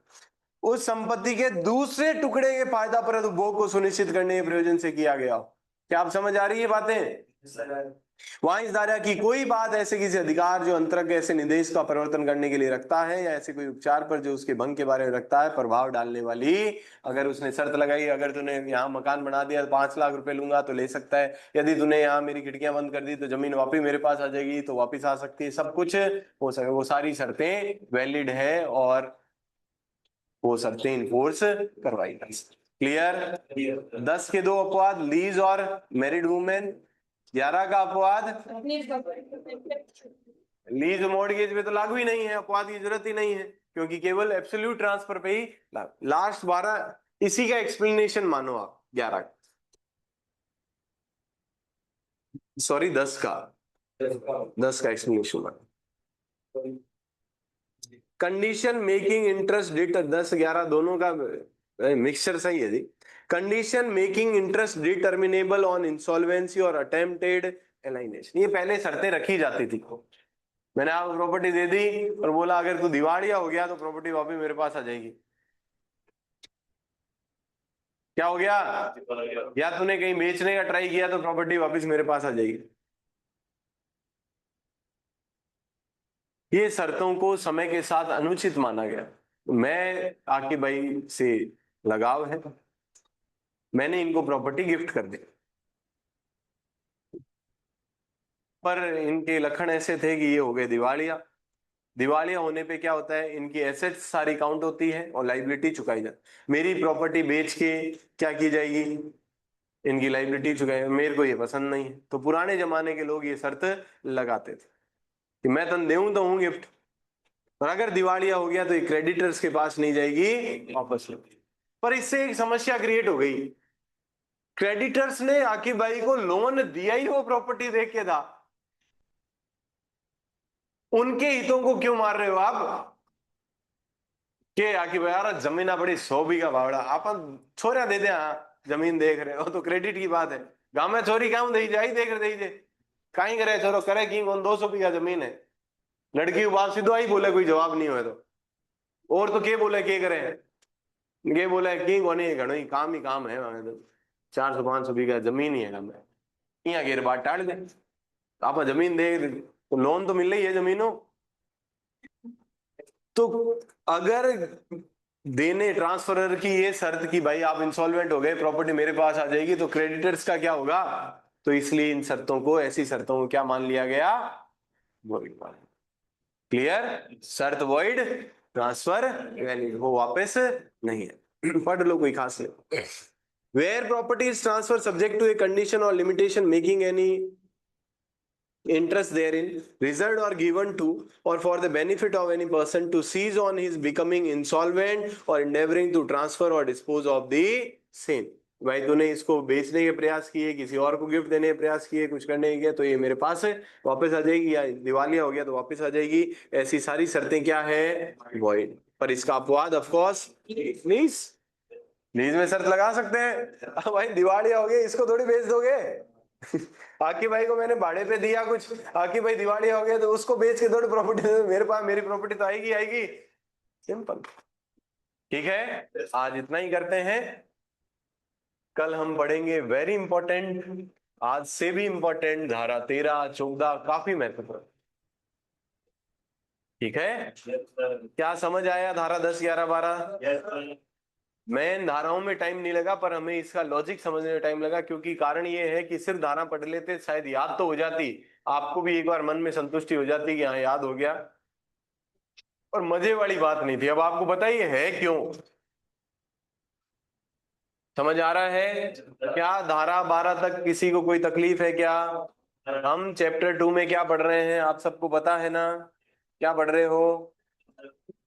उस संपत्ति के दूसरे टुकड़े के फायदा प्रद उपभोग को सुनिश्चित करने के प्रयोजन से किया गया हो। क्या आप समझ आ रही है बातें। वहां इस धारा की कोई बात ऐसे किसी अधिकार जो अंतरंग ऐसे निर्देश का परिवर्तन करने के लिए रखता है या ऐसे कोई उपचार पर जो उसके भंग के बारे में रखता है प्रभाव डालने वाली, अगर उसने शर्त लगाई अगर तूने यहाँ मकान बना दिया 5 लाख रुपए लूंगा तो ले सकता है, यदि तूने यहाँ मेरी खिड़कियां बंद कर दी तो जमीन वापिस मेरे पास आ जाएगी तो वापिस आ सकती है, सब कुछ हो सके, वो सारी शर्तें वैलिड है और वो शर्तें इन्फोर्स करवाई जा सकती। क्लियर। 10 के 2 अपवाद, लीज और मैरिड वुमेन। 11 का अपवाद, लीज मॉर्गेज पे तो लागू ही नहीं है, अपवाद की जरूरत ही नहीं है क्योंकि केवल एब्सोल्यूट ट्रांसफर पे ही लागू। लास्ट 12 इसी का एक्सप्लेनेशन मानो आप, 11 सॉरी 10 का एक्सप्लेनेशन मानो। कंडीशन मेकिंग इंटरेस्ट डिट 10-11 दोनों का मिक्सचर सही है जी। Condition making interest determinable on insolvency और अटेम्प्टेड एलाइनेशन, ये पहले शर्तें रखी जाती थी। मैंने आपको प्रॉपर्टी दे दी और बोला अगर तू दिवालिया हो गया तो प्रॉपर्टी वापस मेरे पास आ जाएगी, क्या हो गया, या तूने कहीं बेचने का ट्राई किया तो प्रॉपर्टी वापस मेरे पास आ जाएगी। ये शर्तों को समय के साथ अनुचित माना गया। मैं आके भाई से लगाव है, मैंने इनको प्रॉपर्टी गिफ्ट कर दी, पर इनके लक्षण ऐसे थे कि ये हो गए दिवालिया। दिवालिया होने पे क्या होता है, इनकी एसेट्स सारी काउंट होती है और लाइबिलिटी चुकाई जाती। मेरी प्रॉपर्टी बेच के क्या की जाएगी, इनकी लाइबिलिटी चुकाई। मेरे को ये पसंद नहीं है, तो पुराने जमाने के लोग ये शर्त लगाते थे कि मैं तन देऊं तो हूं गिफ्ट, और अगर दिवालिया हो गया तो ये क्रेडिटर्स के पास नहीं जाएगी, वापस लेगी। पर इससे एक समस्या क्रिएट हो गई, क्रेडिटर्स ने आकिब भाई को लोन दिया ही वो प्रॉपर्टी देख के था, उनके हितों को क्यों मार रहे हो आप? के आकिब भाई यार जमीन आ बड़ी 100 बीघा बावड़ा आप छोरिया दे दे, हाँ जमीन देख रहे हो तो क्रेडिट की बात है। गांव में छोरी क्यों दे जाई देख रहे दे कहीं करे छोरो करे की कौन 200 बीघा जमीन है, लड़की बाप सीधो आई बोले कोई जवाब नहीं हुए तो, और तो के बोले के करे, ये बोले की कोनी है घणो ही काम है वहां तो 400-500 बीघा जमीन ही है काम है, यहाँ गेर बात टाल दे आप जमीन दे तो लोन तो मिल रही है जमीनों। तो अगर देने ट्रांसफरर की ये शर्त कि भाई आप इंसॉल्वेंट हो गए प्रॉपर्टी मेरे पास आ जाएगी, तो क्रेडिटर्स का क्या होगा, तो इसलिए इन शर्तों को, ऐसी शर्तों को क्या मान लिया गया, वॉइड मान। क्लियर, शर्त वॉइड, ट्रांसफर वैलिड, वो वापस नहीं है। पढ़ लो कोई खास नहीं। Where property is transfer subject to a condition और limitation making any interest therein reserved or given to or for the benefit of any person to seize on his becoming insolvent or endeavoring to transfer or dispose of the same। भाई तूने इसको बेचने के प्रयास किए, किसी और को गिफ्ट देने के प्रयास किए, कुछ करने के, तो ये मेरे पास है वापस आ जाएगी, या दिवालिया हो गया तो वापस आ जाएगी। ऐसी सारी शर्तें क्या है, वॉइड। पर इसका अपवाद ऑफ कोर्स लीज, लीज में शर्त लगा सकते हैं। भाई दिवालिया हो गया इसको थोड़ी बेच दोगे। आकिब भाई को मैंने भाड़े पे दिया कुछ, आकिब भाई दिवालिया हो गया तो उसको बेच के थोड़ी प्रॉपर्टी मेरे पास, मेरी प्रॉपर्टी तो आएगी। सिंपल, ठीक है। आज इतना ही करते हैं, कल हम पढ़ेंगे वेरी इंपॉर्टेंट, आज से भी इंपॉर्टेंट धारा 13, 14, काफी महत्वपूर्ण, ठीक है। क्या समझ आया धारा 10, 11, 12? मैं धाराओं में टाइम नहीं लगा, पर हमें इसका लॉजिक समझने में टाइम लगा, क्योंकि कारण ये है कि सिर्फ धारा पढ़ लेते शायद याद तो हो जाती, आपको भी एक बार मन में संतुष्टि हो जाती कि हाँ याद हो गया, और मजे वाली बात नहीं थी। अब आपको बताइए है क्यों, समझ आ रहा है? क्या धारा 12 तक किसी को कोई तकलीफ है क्या? हम चैप्टर 2 में क्या पढ़ रहे हैं आप सबको पता है ना, क्या पढ़ रहे हो?